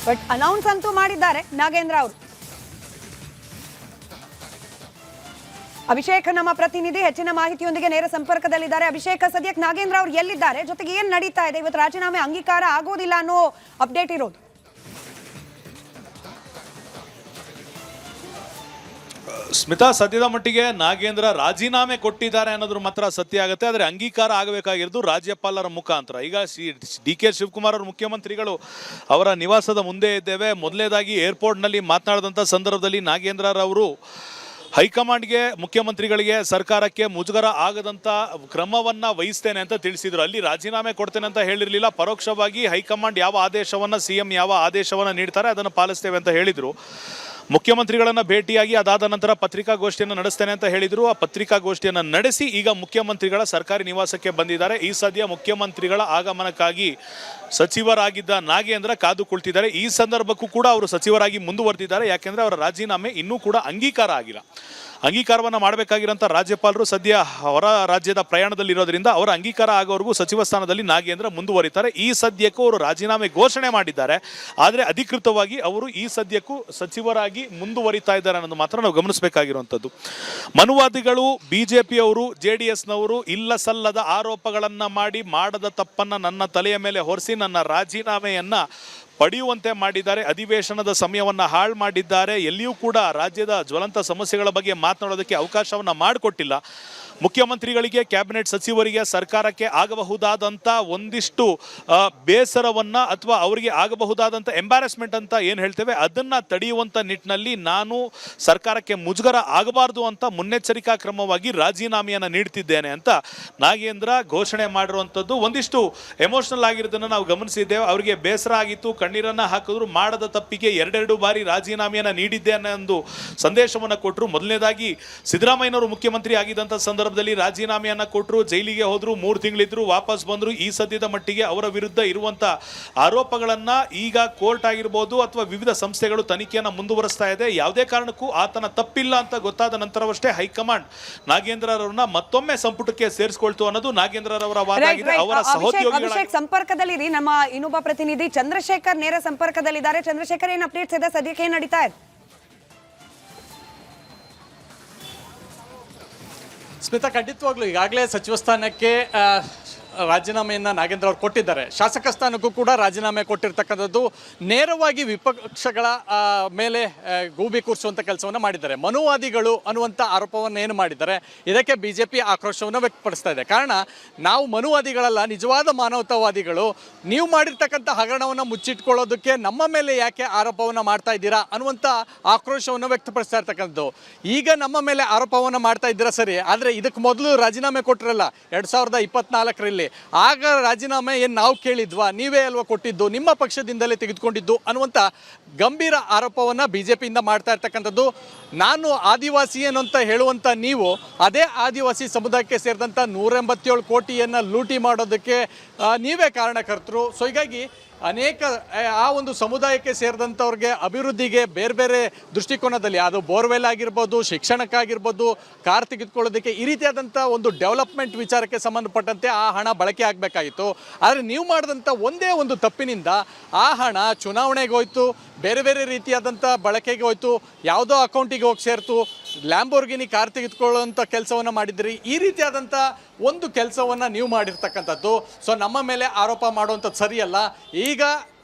ಬಟ್ ಅನೌನ್ಸ್ ಅಂತೂ ಮಾಡಿದ್ದಾರೆ ನಾಗೇಂದ್ರ ಅವರು. ಅಭಿಷೇಕ್ ನಮ್ಮ ಪ್ರತಿನಿಧಿ ಹೆಚ್ಚಿನ ಮಾಹಿತಿಯೊಂದಿಗೆ ನೇರ ಸಂಪರ್ಕದಲ್ಲಿದ್ದಾರೆ. ಅಭಿಷೇಕ್, ಸದ್ಯಕ್ಕೆ ನಾಗೇಂದ್ರ ಅವರು ಎಲ್ಲಿದ್ದಾರೆ, ಜೊತೆಗೆ ಏನ್ ನಡೀತಾ ಇದೆ? ಇವತ್ತು ರಾಜೀನಾಮೆ ಅಂಗೀಕಾರ ಆಗೋದಿಲ್ಲ ಅನ್ನೋ ಅಪ್ಡೇಟ್ ಇರೋದು. ಸ್ಮಿತಾ, ಸದ್ಯದ ಮಟ್ಟಿಗೆ ನಾಗೇಂದ್ರ ರಾಜೀನಾಮೆ ಕೊಟ್ಟಿದ್ದಾರೆ ಅನ್ನೋದ್ರ ಮಾತ್ರ ಸತ್ಯ ಆಗುತ್ತೆ. ಆದರೆ ಅಂಗೀಕಾರ ಆಗಬೇಕಾಗಿರೋದು ರಾಜ್ಯಪಾಲರ ಮುಖಾಂತರ. ಈಗ DK ಶಿವಕುಮಾರ್ ಅವರು ಮುಖ್ಯಮಂತ್ರಿಗಳು ಅವರ ನಿವಾಸದ ಮುಂದೆ ಇದ್ದೇವೆ. ಮೊದಲನೇದಾಗಿ ಏರ್ಪೋರ್ಟ್ನಲ್ಲಿ ಮಾತನಾಡಿದಂಥ ಸಂದರ್ಭದಲ್ಲಿ ನಾಗೇಂದ್ರ ಅವರು ಹೈಕಮಾಂಡ್ಗೆ, ಮುಖ್ಯಮಂತ್ರಿಗಳಿಗೆ, ಸರ್ಕಾರಕ್ಕೆ ಮುಜುಗರ ಆಗದಂಥ ಕ್ರಮವನ್ನು ವಹಿಸ್ತೇನೆ ಅಂತ ತಿಳಿಸಿದರು. ಅಲ್ಲಿ ರಾಜೀನಾಮೆ ಕೊಡ್ತೇನೆ ಅಂತ ಹೇಳಿರಲಿಲ್ಲ. ಪರೋಕ್ಷವಾಗಿ ಹೈಕಮಾಂಡ್ ಯಾವ ಆದೇಶವನ್ನು, CM ಯಾವ ಆದೇಶವನ್ನು ನೀಡ್ತಾರೆ ಅದನ್ನು ಪಾಲಿಸ್ತೇವೆ ಅಂತ ಹೇಳಿದರು. ಮುಖ್ಯಮಂತ್ರಿಗಳನ್ನು ಭೇಟಿಯಾಗಿ ಅದಾದ ನಂತರ ಪತ್ರಿಕಾಗೋಷ್ಠಿಯನ್ನು ನಡೆಸ್ತೇನೆ ಅಂತ ಹೇಳಿದರು. ಆ ಪತ್ರಿಕಾಗೋಷ್ಠಿಯನ್ನು ನಡೆಸಿ ಈಗ ಮುಖ್ಯಮಂತ್ರಿಗಳ ಸರ್ಕಾರಿ ನಿವಾಸಕ್ಕೆ ಬಂದಿದ್ದಾರೆ. ಈ ಸದ್ಯ ಮುಖ್ಯಮಂತ್ರಿಗಳ ಆಗಮನಕ್ಕಾಗಿ ಸಚಿವರಾಗಿದ್ದ ನಾಗೇಂದ್ರ ಕಾದು ಕುಳಿತಿದ್ದಾರೆ. ಈ ಸಂದರ್ಭಕ್ಕೂ ಕೂಡ ಅವರು ಸಚಿವರಾಗಿ ಮುಂದುವರೆದಿದ್ದಾರೆ. ಯಾಕೆಂದರೆ ಅವರ ರಾಜೀನಾಮೆ ಇನ್ನೂ ಕೂಡ ಅಂಗೀಕಾರ ಆಗಿಲ್ಲ. ಅಂಗೀಕಾರವನ್ನು ಮಾಡಬೇಕಾಗಿರೋಂಥ ರಾಜ್ಯಪಾಲರು ಸದ್ಯ ಹೊರ ರಾಜ್ಯದ ಪ್ರಯಾಣದಲ್ಲಿರೋದ್ರಿಂದ ಅವರ ಅಂಗೀಕಾರ ಆಗೋವರೆಗೂ ಸಚಿವ ಸ್ಥಾನದಲ್ಲಿ ನಾಗೇಂದ್ರ ಮುಂದುವರಿತಾರೆ. ಈ ಸದ್ಯಕ್ಕೂ ಅವರು ರಾಜೀನಾಮೆ ಘೋಷಣೆ ಮಾಡಿದ್ದಾರೆ. ಆದರೆ ಅಧಿಕೃತವಾಗಿ ಅವರು ಈ ಸದ್ಯಕ್ಕೂ ಸಚಿವರಾಗಿ ಮುಂದುವರಿತಾ ಇದ್ದಾರೆ ಅನ್ನೋದು ಮಾತ್ರ ನಾವು ಗಮನಿಸಬೇಕಾಗಿರುವಂಥದ್ದು. ಮನುವಾದಿಗಳು, BJPಯವರು, JDSನವರು ಇಲ್ಲ ಸಲ್ಲದ ಆರೋಪಗಳನ್ನು ಮಾಡಿ ಮಾಡದ ತಪ್ಪನ್ನು ನನ್ನ ತಲೆಯ ಮೇಲೆ ಹೊರಿಸಿ ನನ್ನ ರಾಜೀನಾಮೆಯನ್ನು ಪಡೆಯುವಂತೆ ಮಾಡಿದ್ದಾರೆ. ಅಧಿವೇಶನದ ಸಮಯವನ್ನು ಹಾಳು ಮಾಡಿದ್ದಾರೆ. ಎಲ್ಲಿಯೂ ಕೂಡ ರಾಜ್ಯದ ಜ್ವಲಂತ ಸಮಸ್ಯೆಗಳ ಬಗ್ಗೆ ಮಾತನಾಡೋದಕ್ಕೆ ಅವಕಾಶವನ್ನು ಮಾಡಿಕೊಟ್ಟಿಲ್ಲ. ಮುಖ್ಯಮಂತ್ರಿಗಳಿಗೆ, ಕ್ಯಾಬಿನೆಟ್ ಸಚಿವರಿಗೆ, ಸರ್ಕಾರಕ್ಕೆ ಆಗಬಹುದಾದಂಥ ಒಂದಿಷ್ಟು ಬೇಸರವನ್ನು ಅಥವಾ ಅವರಿಗೆ ಆಗಬಹುದಾದಂಥ ಎಂಬ್ಯಾರಸ್ಮೆಂಟ್ ಅಂತ ಏನು ಹೇಳ್ತೇವೆ ಅದನ್ನು ತಡೆಯುವಂಥ ನಿಟ್ಟಿನಲ್ಲಿ ನಾನು ಸರ್ಕಾರಕ್ಕೆ ಮುಜುಗರ ಆಗಬಾರ್ದು ಅಂತ ಮುನ್ನೆಚ್ಚರಿಕಾ ಕ್ರಮವಾಗಿ ರಾಜೀನಾಮೆಯನ್ನು ನೀಡ್ತಿದ್ದೇನೆ ಅಂತ ನಾಗೇಂದ್ರ ಘೋಷಣೆ ಮಾಡಿರುವಂಥದ್ದು. ಒಂದಿಷ್ಟು ಎಮೋಷನಲ್ ಆಗಿರೋದನ್ನು ನಾವು ಗಮನಿಸಿದ್ದೇವೆ. ಅವರಿಗೆ ಬೇಸರ ಆಗಿತ್ತು, ಕಣ್ಣೀರನ್ನು ಹಾಕಿದ್ರು. ಮಾಡದ ತಪ್ಪಿಗೆ 2 ಬಾರಿ ರಾಜೀನಾಮೆಯನ್ನು ನೀಡಿದ್ದೇನೆ ಎಂದು ಸಂದೇಶವನ್ನು ಕೊಟ್ಟರು. ಮೊದಲನೇದಾಗಿ ಸಿದ್ದರಾಮಯ್ಯನವರು ಮುಖ್ಯಮಂತ್ರಿ ಆಗಿದ್ದಂಥ ಸಂದರ್ಭದಲ್ಲಿ ರಾಜೀನಾಮೆಯನ್ನು ಕೊಟ್ಟರು, ಜೈಲಿಗೆ ಹೋದ್ರು, 3 ತಿಂಗಳಿದ್ರು, ವಾಪಸ್ ಬಂದರು. ಈ ಸದ್ಯದ ಮಟ್ಟಿಗೆ ಅವರ ವಿರುದ್ಧ ಇರುವಂಥ ಆರೋಪಗಳನ್ನು ಈಗ ಕೋರ್ಟ್ ಆಗಿರ್ಬೋದು ಅಥವಾ ವಿವಿಧ ಸಂಸ್ಥೆಗಳು ತನಿಖೆಯನ್ನು ಮುಂದುವರಿಸ್ತಾ ಇದೆ. ಯಾವುದೇ ಕಾರಣಕ್ಕೂ ಆತನ ತಪ್ಪಿಲ್ಲ ಅಂತ ಗೊತ್ತಾದ ನಂತರವಷ್ಟೇ ಹೈಕಮಾಂಡ್ ನಾಗೇಂದ್ರರವರನ್ನ ಮತ್ತೊಮ್ಮೆ ಸಂಪುಟಕ್ಕೆ ಸೇರಿಸಿಕೊಳ್ತು ಅನ್ನೋದು ನಾಗೇಂದ್ರರವರ ವಾದ ಆಗಿದೆ. ಅವರ ಸಹೋದ್ಯೋಗಿಗಳ ಸಂಪರ್ಕದಲ್ಲಿ ನಮ್ಮ ಇನ್ನೊಬ್ಬ ಪ್ರತಿನಿಧಿ ಚಂದ್ರಶೇಖರ್ ನೇರ ಸಂಪರ್ಕದಲ್ಲಿದ್ದಾರೆ. ಚಂದ್ರಶೇಖರ್, ಏನು ಅಪ್ಡೇಟ್ಸ್ ಇದೆ ಸದ್ಯಕ್ಕೆ, ಏನು ನಡೀತಾ ಇದೆ? ಸ್ಮಿತಾ, ಖಂಡಿತವಾಗ್ಲೂ ಈಗಾಗಲೇ ಸಚಿವ ಸ್ಥಾನಕ್ಕೆ ರಾಜೀನಾಮೆಯನ್ನು ನಾಗೇಂದ್ರ ಅವರು ಕೊಟ್ಟಿದ್ದಾರೆ. ಶಾಸಕ ಸ್ಥಾನಕ್ಕೂ ಕೂಡ ರಾಜೀನಾಮೆ ಕೊಟ್ಟಿರ್ತಕ್ಕಂಥದ್ದು ನೇರವಾಗಿ ವಿಪಕ್ಷಗಳ ಮೇಲೆ ಗೂಬಿ ಕೂರಿಸುವಂಥ ಕೆಲಸವನ್ನು ಮಾಡಿದ್ದಾರೆ. ಮನುವಾದಿಗಳು ಅನ್ನುವಂಥ ಆರೋಪವನ್ನು ಏನು ಮಾಡಿದ್ದಾರೆ, ಇದಕ್ಕೆ BJP ಆಕ್ರೋಶವನ್ನು ವ್ಯಕ್ತಪಡಿಸ್ತಾ ಇದೆ. ಕಾರಣ, ನಾವು ಮನುವಾದಿಗಳಲ್ಲ, ನಿಜವಾದ ಮಾನವತಾವಾದಿಗಳು. ನೀವು ಮಾಡಿರ್ತಕ್ಕಂಥ ಹಗರಣವನ್ನು ಮುಚ್ಚಿಟ್ಕೊಳ್ಳೋದಕ್ಕೆ ನಮ್ಮ ಮೇಲೆ ಯಾಕೆ ಆರೋಪವನ್ನು ಮಾಡ್ತಾ ಇದ್ದೀರಾ ಅನ್ನುವಂಥ ಆಕ್ರೋಶವನ್ನು ವ್ಯಕ್ತಪಡಿಸ್ತಾ ಇರ್ತಕ್ಕಂಥದ್ದು. ಈಗ ನಮ್ಮ ಮೇಲೆ ಆರೋಪವನ್ನು ಮಾಡ್ತಾ ಇದ್ದೀರಾ ಸರಿ, ಆದರೆ ಇದಕ್ಕೆ ಮೊದಲು ರಾಜೀನಾಮೆ ಕೊಟ್ಟಿರಲ್ಲ 2024ರಲ್ಲಿ. ಆಗ ರಾಜೀನಾಮೆ ಏನು ನಾವು ಕೇಳಿದ್ವಾ, ನೀವೇ ಅಲ್ವಾ ಕೊಟ್ಟಿದ್ದು, ನಿಮ್ಮ ಪಕ್ಷದಿಂದಲೇ ತೆಗೆದುಕೊಂಡಿದ್ದು ಅನ್ನುವಂಥ ಗಂಭೀರ ಆರೋಪವನ್ನು BJPಯಿಂದ ಮಾಡ್ತಾ ಇರ್ತಕ್ಕಂಥದ್ದು. ನಾನು ಆದಿವಾಸಿ ಏನು ಅಂತ ಹೇಳುವಂಥ ನೀವು ಅದೇ ಆದಿವಾಸಿ ಸಮುದಾಯಕ್ಕೆ ಸೇರಿದಂಥ 187 ಕೋಟಿಯನ್ನು ಲೂಟಿ ಮಾಡೋದಕ್ಕೆ ನೀವೇ ಕಾರಣಕರ್ತರು. ಸೊ ಹೀಗಾಗಿ ಅನೇಕ ಆ ಒಂದು ಸಮುದಾಯಕ್ಕೆ ಸೇರಿದಂಥವ್ರಿಗೆ ಅಭಿವೃದ್ಧಿಗೆ ಬೇರೆ ಬೇರೆ ದೃಷ್ಟಿಕೋನದಲ್ಲಿ, ಅದು ಬೋರ್ವೆಲ್ ಆಗಿರ್ಬೋದು, ಶಿಕ್ಷಣಕ್ಕಾಗಿರ್ಬೋದು, ಕಾರ್ ತೆಗೆದುಕೊಳ್ಳೋದಕ್ಕೆ, ಈ ರೀತಿಯಾದಂಥ ಒಂದು ಡೆವಲಪ್ಮೆಂಟ್ ವಿಚಾರಕ್ಕೆ ಸಂಬಂಧಪಟ್ಟಂತೆ ಆ ಹಣ ಬಳಕೆ ಆಗಬೇಕಾಗಿತ್ತು. ಆದರೆ ನೀವು ಮಾಡಿದಂಥ ಒಂದೇ ಒಂದು ತಪ್ಪಿನಿಂದ ಆ ಹಣ ಚುನಾವಣೆಗೆ ಹೋಯ್ತು, ಬೇರೆ ಬೇರೆ ರೀತಿಯಾದಂಥ ಬಳಕೆಗೆ ಹೋಯ್ತು, ಯಾವುದೋ ಅಕೌಂಟಿಗೆ ಹೋಗಿ ಸೇರ್ತು, ಲ್ಯಾಂಬೋರ್ಗಿನಿ ಕಾರ್ ತೆಗೆದುಕೊಳ್ಳುವಂಥ ಕೆಲಸವನ್ನು ಮಾಡಿದ್ರಿ. ಈ ರೀತಿಯಾದಂಥ ಒಂದು ಕೆಲಸವನ್ನು ನೀವು ಮಾಡಿರ್ತಕ್ಕಂಥದ್ದು. ಸೊ ನಮ್ಮ ಮೇಲೆ ಆರೋಪ ಮಾಡುವಂಥದ್ದು ಸರಿಯಲ್ಲ. ಈಗ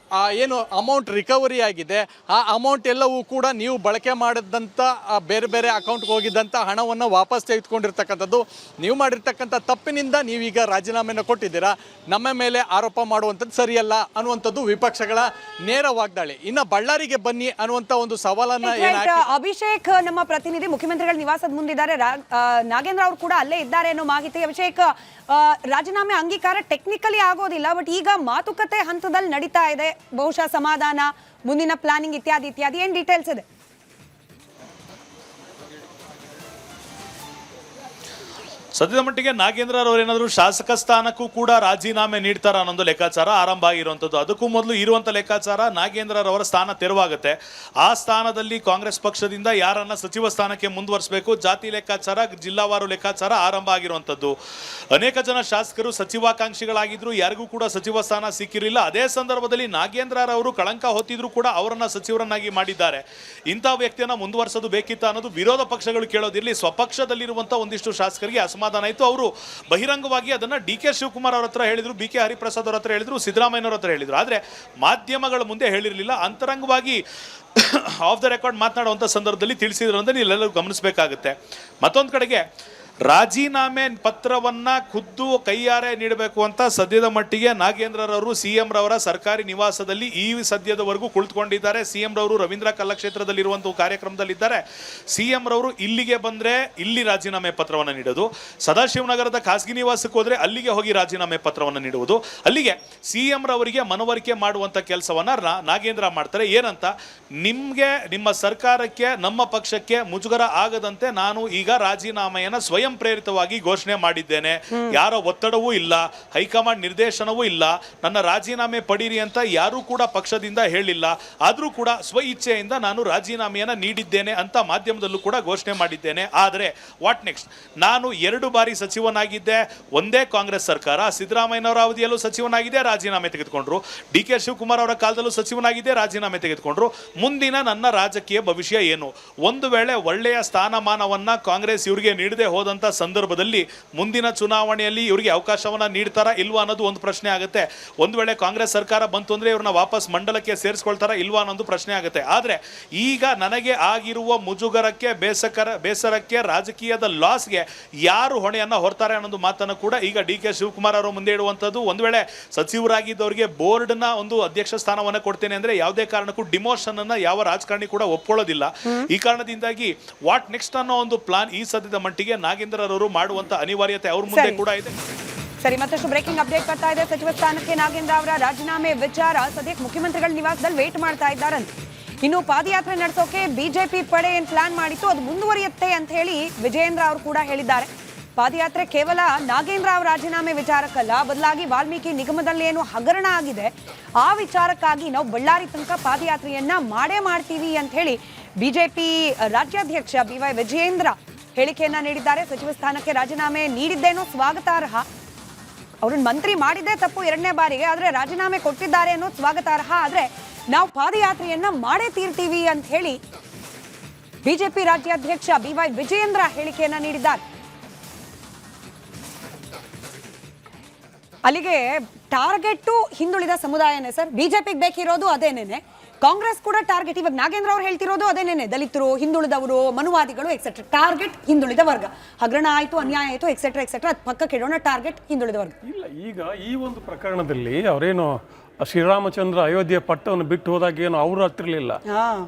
ಏನು ಅಮೌಂಟ್ ರಿಕವರಿ ಆಗಿದೆ, ಆ ಅಮೌಂಟ್ ಎಲ್ಲವೂ ಕೂಡ ನೀವು ಬಳಕೆ ಮಾಡಿದಂಥ ಬೇರೆ ಬೇರೆ ಅಕೌಂಟ್ಗೆ ಹೋಗಿದ್ದಂಥ ಹಣವನ್ನು ವಾಪಸ್ ತೆಗೆದುಕೊಂಡಿರ್ತಕ್ಕಂಥದ್ದು. ನೀವು ಮಾಡಿರ್ತಕ್ಕಂಥ ತಪ್ಪಿನಿಂದ ನೀವೀಗ ರಾಜೀನಾಮೆಯನ್ನು ಕೊಟ್ಟಿದ್ದೀರಾ, ನಮ್ಮ ಮೇಲೆ ಆರೋಪ ಮಾಡುವಂಥದ್ದು ಸರಿಯಲ್ಲ ಅನ್ನುವಂಥದ್ದು ವಿಪಕ್ಷಗಳ ನೇರ ವಾಗ್ದಾಳಿ. ಇನ್ನು ಬಳ್ಳಾರಿಗೆ ಬನ್ನಿ ಅನ್ನುವಂಥ ಒಂದು ಸವಾಲನ್ನು ಅಭಿಷೇಕ್ ನಮ್ಮ ಪ್ರತಿನಿಧಿ ಮುಖ್ಯಮಂತ್ರಿಗಳ ನಿವಾಸದ ಮುಂದಿದ್ದಾರೆ. ನಾಗೇಂದ್ರ ಅವರು ಕೂಡ ಅಲ್ಲೇ ಇದ್ದಾರೆ ಅನ್ನೋ ಮಾಹಿತಿ. ಅಭಿಷೇಕ್, ರಾಜೀನಾಮೆ ಅಂಗೀಕಾರ ಟೆಕ್ನಿಕಲಿ ಆಗೋದಿಲ್ಲ, ಬಟ್ ಈಗ ಮಾತುಕತೆ ಹಂತದಲ್ಲಿ ನಡೀತಾ ಇದೆ. ಬಹುಶಃ ಸಮಾಧಾನ, ಮುಂದಿನ ಪ್ಲಾನಿಂಗ್ ಇತ್ಯಾದಿ ಇತ್ಯಾದಿ, ಏನ್ ಡೀಟೇಲ್ಸ್ ಇದೆ? ಸದ್ಯದ ಮಟ್ಟಿಗೆ ನಾಗೇಂದ್ರ ಅವರು ಏನಾದರೂ ಶಾಸಕ ಸ್ಥಾನಕ್ಕೂ ಕೂಡ ರಾಜೀನಾಮೆ ನೀಡ್ತಾರ ಅನ್ನೊಂದು ಲೆಕ್ಕಾಚಾರ ಆರಂಭ ಆಗಿರುವಂಥದ್ದು. ಅದಕ್ಕೂ ಮೊದಲು ಇರುವಂಥ ಲೆಕ್ಕಾಚಾರ ನಾಗೇಂದ್ರರವರ ಸ್ಥಾನ ತೆರವಾಗುತ್ತೆ. ಆ ಸ್ಥಾನದಲ್ಲಿ ಕಾಂಗ್ರೆಸ್ ಪಕ್ಷದಿಂದ ಯಾರನ್ನ ಸಚಿವ ಸ್ಥಾನಕ್ಕೆ ಮುಂದುವರಿಸಬೇಕು, ಜಾತಿ ಲೆಕ್ಕಾಚಾರ, ಜಿಲ್ಲಾವಾರು ಲೆಕ್ಕಾಚಾರ ಆರಂಭ ಆಗಿರುವಂಥದ್ದು. ಅನೇಕ ಜನ ಶಾಸಕರು ಸಚಿವಾಕಾಂಕ್ಷಿಗಳಾಗಿದ್ರು, ಯಾರಿಗೂ ಕೂಡ ಸಚಿವ ಸ್ಥಾನ ಸಿಕ್ಕಿರಲಿಲ್ಲ. ಅದೇ ಸಂದರ್ಭದಲ್ಲಿ ನಾಗೇಂದ್ರರವರು ಕಳಂಕ ಹೊತ್ತಿದ್ರು ಕೂಡ ಅವರನ್ನ ಸಚಿವರನ್ನಾಗಿ ಮಾಡಿದ್ದಾರೆ. ಇಂಥ ವ್ಯಕ್ತಿಯನ್ನ ಮುಂದುವರಿಸೋದು ಬೇಕಿತ್ತ ಅನ್ನೋದು ವಿರೋಧ ಪಕ್ಷಗಳು ಕೇಳೋದಿರಲಿ, ಸ್ವಪಕ್ಷದಲ್ಲಿರುವಂಥ ಒಂದಿಷ್ಟು ಶಾಸಕರಿಗೆ ಅಸಮಾಧಾನ ಆಯಿತು. ಅವರು ಬಹಿರಂಗವಾಗಿ ಅದನ್ನ ಡಿ.ಕೆ. ಶಿವಕುಮಾರ್ ಅವರ ಹತ್ರ ಹೇಳಿದ್ರು, ಬಿ.ಕೆ. ಹರಿಪ್ರಸಾದ್ ಅವರ ಹತ್ರ ಹೇಳಿದ್ರು, ಸಿದ್ದರಾಮಯ್ಯನವರ ಹತ್ರ ಹೇಳಿದ್ರು. ಆದರೆ ಮಾಧ್ಯಮಗಳ ಮುಂದೆ ಹೇಳಿರಲಿಲ್ಲ. ಅಂತರಂಗವಾಗಿ ಆಫ್ ದ ರೆಕಾರ್ಡ್ ಮಾತನಾಡುವಂಥ ಸಂದರ್ಭದಲ್ಲಿ ತಿಳಿಸಿದ್ರು ಅಂತ ನೀವೆಲ್ಲರೂ ಗಮನಿಸಬೇಕಾಗುತ್ತೆ. ಮತ್ತೊಂದು ಕಡೆಗೆ ರಾಜೀನಾಮೆ ಪತ್ರವನ್ನ ಖುದ್ದು ಕೈಯಾರೆ ನೀಡಬೇಕು ಅಂತ ಸದ್ಯದ ಮಟ್ಟಿಗೆ ನಾಗೇಂದ್ರರವರು ಸಿಎಂ ರವರ ಸರ್ಕಾರಿ ನಿವಾಸದಲ್ಲಿ ಈ ಸದ್ಯದವರೆಗೂ ಕುಳಿತುಕೊಂಡಿದ್ದಾರೆ. ಸಿಎಂ ರವರು ರವೀಂದ್ರ ಕಲಾಕ್ಷೇತ್ರದಲ್ಲಿರುವಂಥ ಕಾರ್ಯಕ್ರಮದಲ್ಲಿದ್ದಾರೆ. ಸಿಎಂ ರವರು ಇಲ್ಲಿಗೆ ಬಂದರೆ ಇಲ್ಲಿ ರಾಜೀನಾಮೆ ಪತ್ರವನ್ನು ನೀಡೋದು, ಸದಾಶಿವನಗರದ ಖಾಸಗಿ ನಿವಾಸಕ್ಕೆ ಹೋದರೆ ಅಲ್ಲಿಗೆ ಹೋಗಿ ರಾಜೀನಾಮೆ ಪತ್ರವನ್ನು ನೀಡುವುದು, ಅಲ್ಲಿಗೆ ಸಿಎಂ ರವರಿಗೆ ಮನವರಿಕೆ ಮಾಡುವಂಥ ಕೆಲಸವನ್ನು ನಾಗೇಂದ್ರ ಮಾಡ್ತಾರೆ. ಏನಂತ, ನಿಮಗೆ, ನಿಮ್ಮ ಸರ್ಕಾರಕ್ಕೆ, ನಮ್ಮ ಪಕ್ಷಕ್ಕೆ ಮುಜುಗರ ಆಗದಂತೆ ನಾನು ಈಗ ರಾಜೀನಾಮೆಯನ್ನು ಸ್ವಯಂ ಪ್ರೇರಿತವಾಗಿ ಘೋಷಣೆ ಮಾಡಿದ್ದೇನೆ. ಯಾರ ಒತ್ತಡವೂ ಇಲ್ಲ, ಹೈಕಮಾಂಡ್ ನಿರ್ದೇಶನವೂ ಇಲ್ಲ, ನನ್ನ ರಾಜೀನಾಮೆ ಪಡೀರಿ ಅಂತ ಯಾರೂ ಕೂಡ ಪಕ್ಷದಿಂದ ಹೇಳಿಲ್ಲ. ಆದರೂ ಕೂಡ ಸ್ವ ಇಚ್ಛೆಯಿಂದ ನಾನು ರಾಜೀನಾಮೆಯನ್ನು ನೀಡಿದ್ದೇನೆ ಅಂತ ಮಾಧ್ಯಮದಲ್ಲೂ ಕೂಡ ಘೋಷಣೆ ಮಾಡಿದ್ದೇನೆ. ಆದರೆ ವಾಟ್ ನೆಕ್ಸ್ಟ್? ನಾನು 2 ಬಾರಿ ಸಚಿವನಾಗಿದ್ದೆ, ಒಂದೇ ಕಾಂಗ್ರೆಸ್ ಸರ್ಕಾರ, ಸಿದ್ದರಾಮಯ್ಯನವರ ಅವಧಿಯಲ್ಲೂ ಸಚಿವನಾಗಿದೆ, ರಾಜೀನಾಮೆ ತೆಗೆದುಕೊಂಡ್ರು. ಡಿ.ಕೆ. ಶಿವಕುಮಾರ್ ಅವರ ಕಾಲದಲ್ಲೂ ಸಚಿವನಾಗಿದ್ದೆ, ರಾಜೀನಾಮೆ ತೆಗೆದುಕೊಂಡ್ರು. ಮುಂದಿನ ನನ್ನ ರಾಜಕೀಯ ಭವಿಷ್ಯ ಏನು? ಒಂದು ವೇಳೆ ಒಳ್ಳೆಯ ಸ್ಥಾನಮಾನವನ್ನ ಕಾಂಗ್ರೆಸ್ ಇವರಿಗೆ ನೀಡದೆ ಹೋದಂತ ಸಂದರ್ಭದಲ್ಲಿ ಮುಂದಿನ ಚುನಾವಣೆಯಲ್ಲಿ ಇವರಿಗೆ ಅವಕಾಶವನ್ನ ನೀಡ್ತಾರಾ ಇಲ್ವಾ ಅನ್ನೋದು ಒಂದು ಪ್ರಶ್ನೆ ಆಗುತ್ತೆ. ಒಂದು ವೇಳೆ ಕಾಂಗ್ರೆಸ್ ಸರ್ಕಾರ ಬಂತು ಅಂದ್ರೆ ಇವ್ರನ್ನ ವಾಪಸ್ ಮಂಡಲಕ್ಕೆ ಸೇರಿಸ್ಕೊಳ್ತಾರಾ ಇಲ್ವಾ ಅನ್ನೋದು ಪ್ರಶ್ನೆ ಆಗುತ್ತೆ. ಆದ್ರೆ ಈಗ ನನಗೆ ಆಗಿರುವ ಮುಜುಗರಕ್ಕೆ, ಬೇಸರಕ್ಕೆ, ರಾಜಕೀಯದ ಲಾಸ್ಗೆ ಯಾರು ಹೊಣೆಯನ್ನ ಹೊರ್ತಾರೆ ಅನ್ನೋದು ಮಾತನ್ನು ಕೂಡ ಈಗ ಡಿ.ಕೆ. ಶಿವಕುಮಾರ್ ಅವರು ಮುಂದೆ ಇಡುವಂಥದ್ದು. ಒಂದು ವೇಳೆ ಸಚಿವರಾಗಿದ್ದವರಿಗೆ ಬೋರ್ಡ್ನ ಒಂದು ಅಧ್ಯಕ್ಷ ಸ್ಥಾನವನ್ನು ಕೊಡ್ತೇನೆ ಅಂದ್ರೆ ಯಾವುದೇ ಕಾರಣಕ್ಕೂ ಡಿಮೋಷನ್ ಅನ್ನ ಯಾವ ರಾಜಕಾರಣಿ ಕೂಡ ಒಪ್ಕೊಳ್ಳೋದಿಲ್ಲ. ಈ ಕಾರಣದಿಂದಾಗಿ ವಾಟ್ ನೆಕ್ಸ್ಟ್ ಅನ್ನೋ ಒಂದು ಪ್ಲಾನ್ ಈ ಸದ್ಯದ ಮಟ್ಟಿಗೆ ನಾಗೇಂದ್ರರವರು ಮಾಡುವಂತ ಅನಿವಾರ್ಯತೆ ಅವ್ರ ಮುಂದೆ ಕೂಡ ಇದೆ. ಸರಿ, ಮತ್ತಷ್ಟು ಬ್ರೇಕಿಂಗ್ ಅಪ್ಡೇಟ್ ಬರ್ತಾ ಇದೆ. ಸಚಿವ ಸ್ಥಾನಕ್ಕೆ ನಾಗೇಂದ್ರ ಅವರ ರಾಜೀನಾಮೆ ವಿಚಾರ ಸದ್ಯಕ್ಕೆ ಮುಖ್ಯಮಂತ್ರಿಗಳ ನಿವಾಸದಲ್ಲಿ ವೇಟ್ ಮಾಡ್ತಾ ಇದ್ದಾರಂತೆ. ಇನ್ನು ಪಾದಯಾತ್ರೆ ನಡೆಸೋಕೆ ಬಿಜೆಪಿ ಪಡೆ ಏನ್ ಪ್ಲಾನ್ ಮಾಡಿತ್ತು ಅದು ಮುಂದುವರಿಯುತ್ತೆ ಅಂತ ಹೇಳಿ ವಿಜಯೇಂದ್ರ ಅವರು ಕೂಡ ಹೇಳಿದ್ದಾರೆ. ಪಾದಯಾತ್ರೆ ಕೇವಲ ನಾಗೇಂದ್ರ ಅವರ ರಾಜೀನಾಮೆ ವಿಚಾರಕ್ಕಲ್ಲ, ಬದಲಾಗಿ ವಾಲ್ಮೀಕಿ ನಿಗಮದಲ್ಲಿ ಏನು ಹಗರಣ ಆಗಿದೆ ಆ ವಿಚಾರಕ್ಕಾಗಿ ನಾವು ಬಳ್ಳಾರಿ ತನಕ ಪಾದಯಾತ್ರೆಯನ್ನ ಮಾಡೇ ಮಾಡ್ತೀವಿ ಅಂತ ಹೇಳಿ ಬಿಜೆಪಿ ರಾಜ್ಯಾಧ್ಯಕ್ಷ ಬಿ.ವೈ. ವಿಜಯೇಂದ್ರ ಹೇಳಿಕೆಯನ್ನ ನೀಡಿದ್ದಾರೆ. ಸಚಿವ ಸ್ಥಾನಕ್ಕೆ ರಾಜೀನಾಮೆ ನೀಡಿದ್ದೇನೋ ಸ್ವಾಗತಾರ್ಹ, ಅವ್ರನ್ನ ಮಂತ್ರಿ ಮಾಡಿದ್ದೇ ತಪ್ಪು 2ನೇ ಬಾರಿಗೆ, ಆದ್ರೆ ರಾಜೀನಾಮೆ ಕೊಟ್ಟಿದ್ದಾರೆ ಅನ್ನೋದು ಸ್ವಾಗತಾರ್ಹ, ಆದ್ರೆ ನಾವು ಪಾದಯಾತ್ರೆಯನ್ನ ಮಾಡೇ ತೀರ್ತೀವಿ ಅಂತ ಹೇಳಿ ಬಿಜೆಪಿ ರಾಜ್ಯಾಧ್ಯಕ್ಷ ಬಿ.ವೈ. ವಿಜಯೇಂದ್ರ ಹೇಳಿಕೆಯನ್ನ ನೀಡಿದ್ದಾರೆ. ಅಲ್ಲಿಗೆ ಟಾರ್ಗೆಟ್ ಹಿಂದುಳಿದ ಸಮುದಾಯನೇ ಸರ್, ಬಿಜೆಪಿಗೆ ಬೇಕಿರೋದು ಅದೇನೇನೆ, ಕಾಂಗ್ರೆಸ್ ಕೂಡ ಟಾರ್ಗೆಟ್. ಇವಾಗ ನಾಗೇಂದ್ರ ಅವ್ರು ಹೇಳ್ತಿರೋದು ಅದೇನೇನೆ, ದಲಿತರು, ಹಿಂದುಳಿದವರು, ಮನುವಾದಿಗಳು ಎಕ್ಸೆಟ್ರಾ. ಟಾರ್ಗೆಟ್ ಹಿಂದುಳಿದ ವರ್ಗ, ಹಗರಣ ಆಯ್ತು, ಅನ್ಯಾಯ ಆಯ್ತು, ಎಕ್ಸೆಟ್ರಾ ಎಕ್ಸೆಟ್ರಾ, ಅದು ಪಕ್ಕಕ್ಕೆ ಇಡೋಣ, ಟಾರ್ಗೆಟ್ ಹಿಂದುಳಿದ ವರ್ಗ. ಇಲ್ಲ, ಈಗ ಈ ಒಂದು ಪ್ರಕರಣದಲ್ಲಿ ಅವರೇನು ಶ್ರೀರಾಮಚಂದ್ರ ಅಯೋಧ್ಯೆ ಪಟ್ಟವನ್ನು ಬಿಟ್ಟು ಹೋದಾಗ ಏನು ಅವರು ಹತ್ತಿರಲಿಲ್ಲ,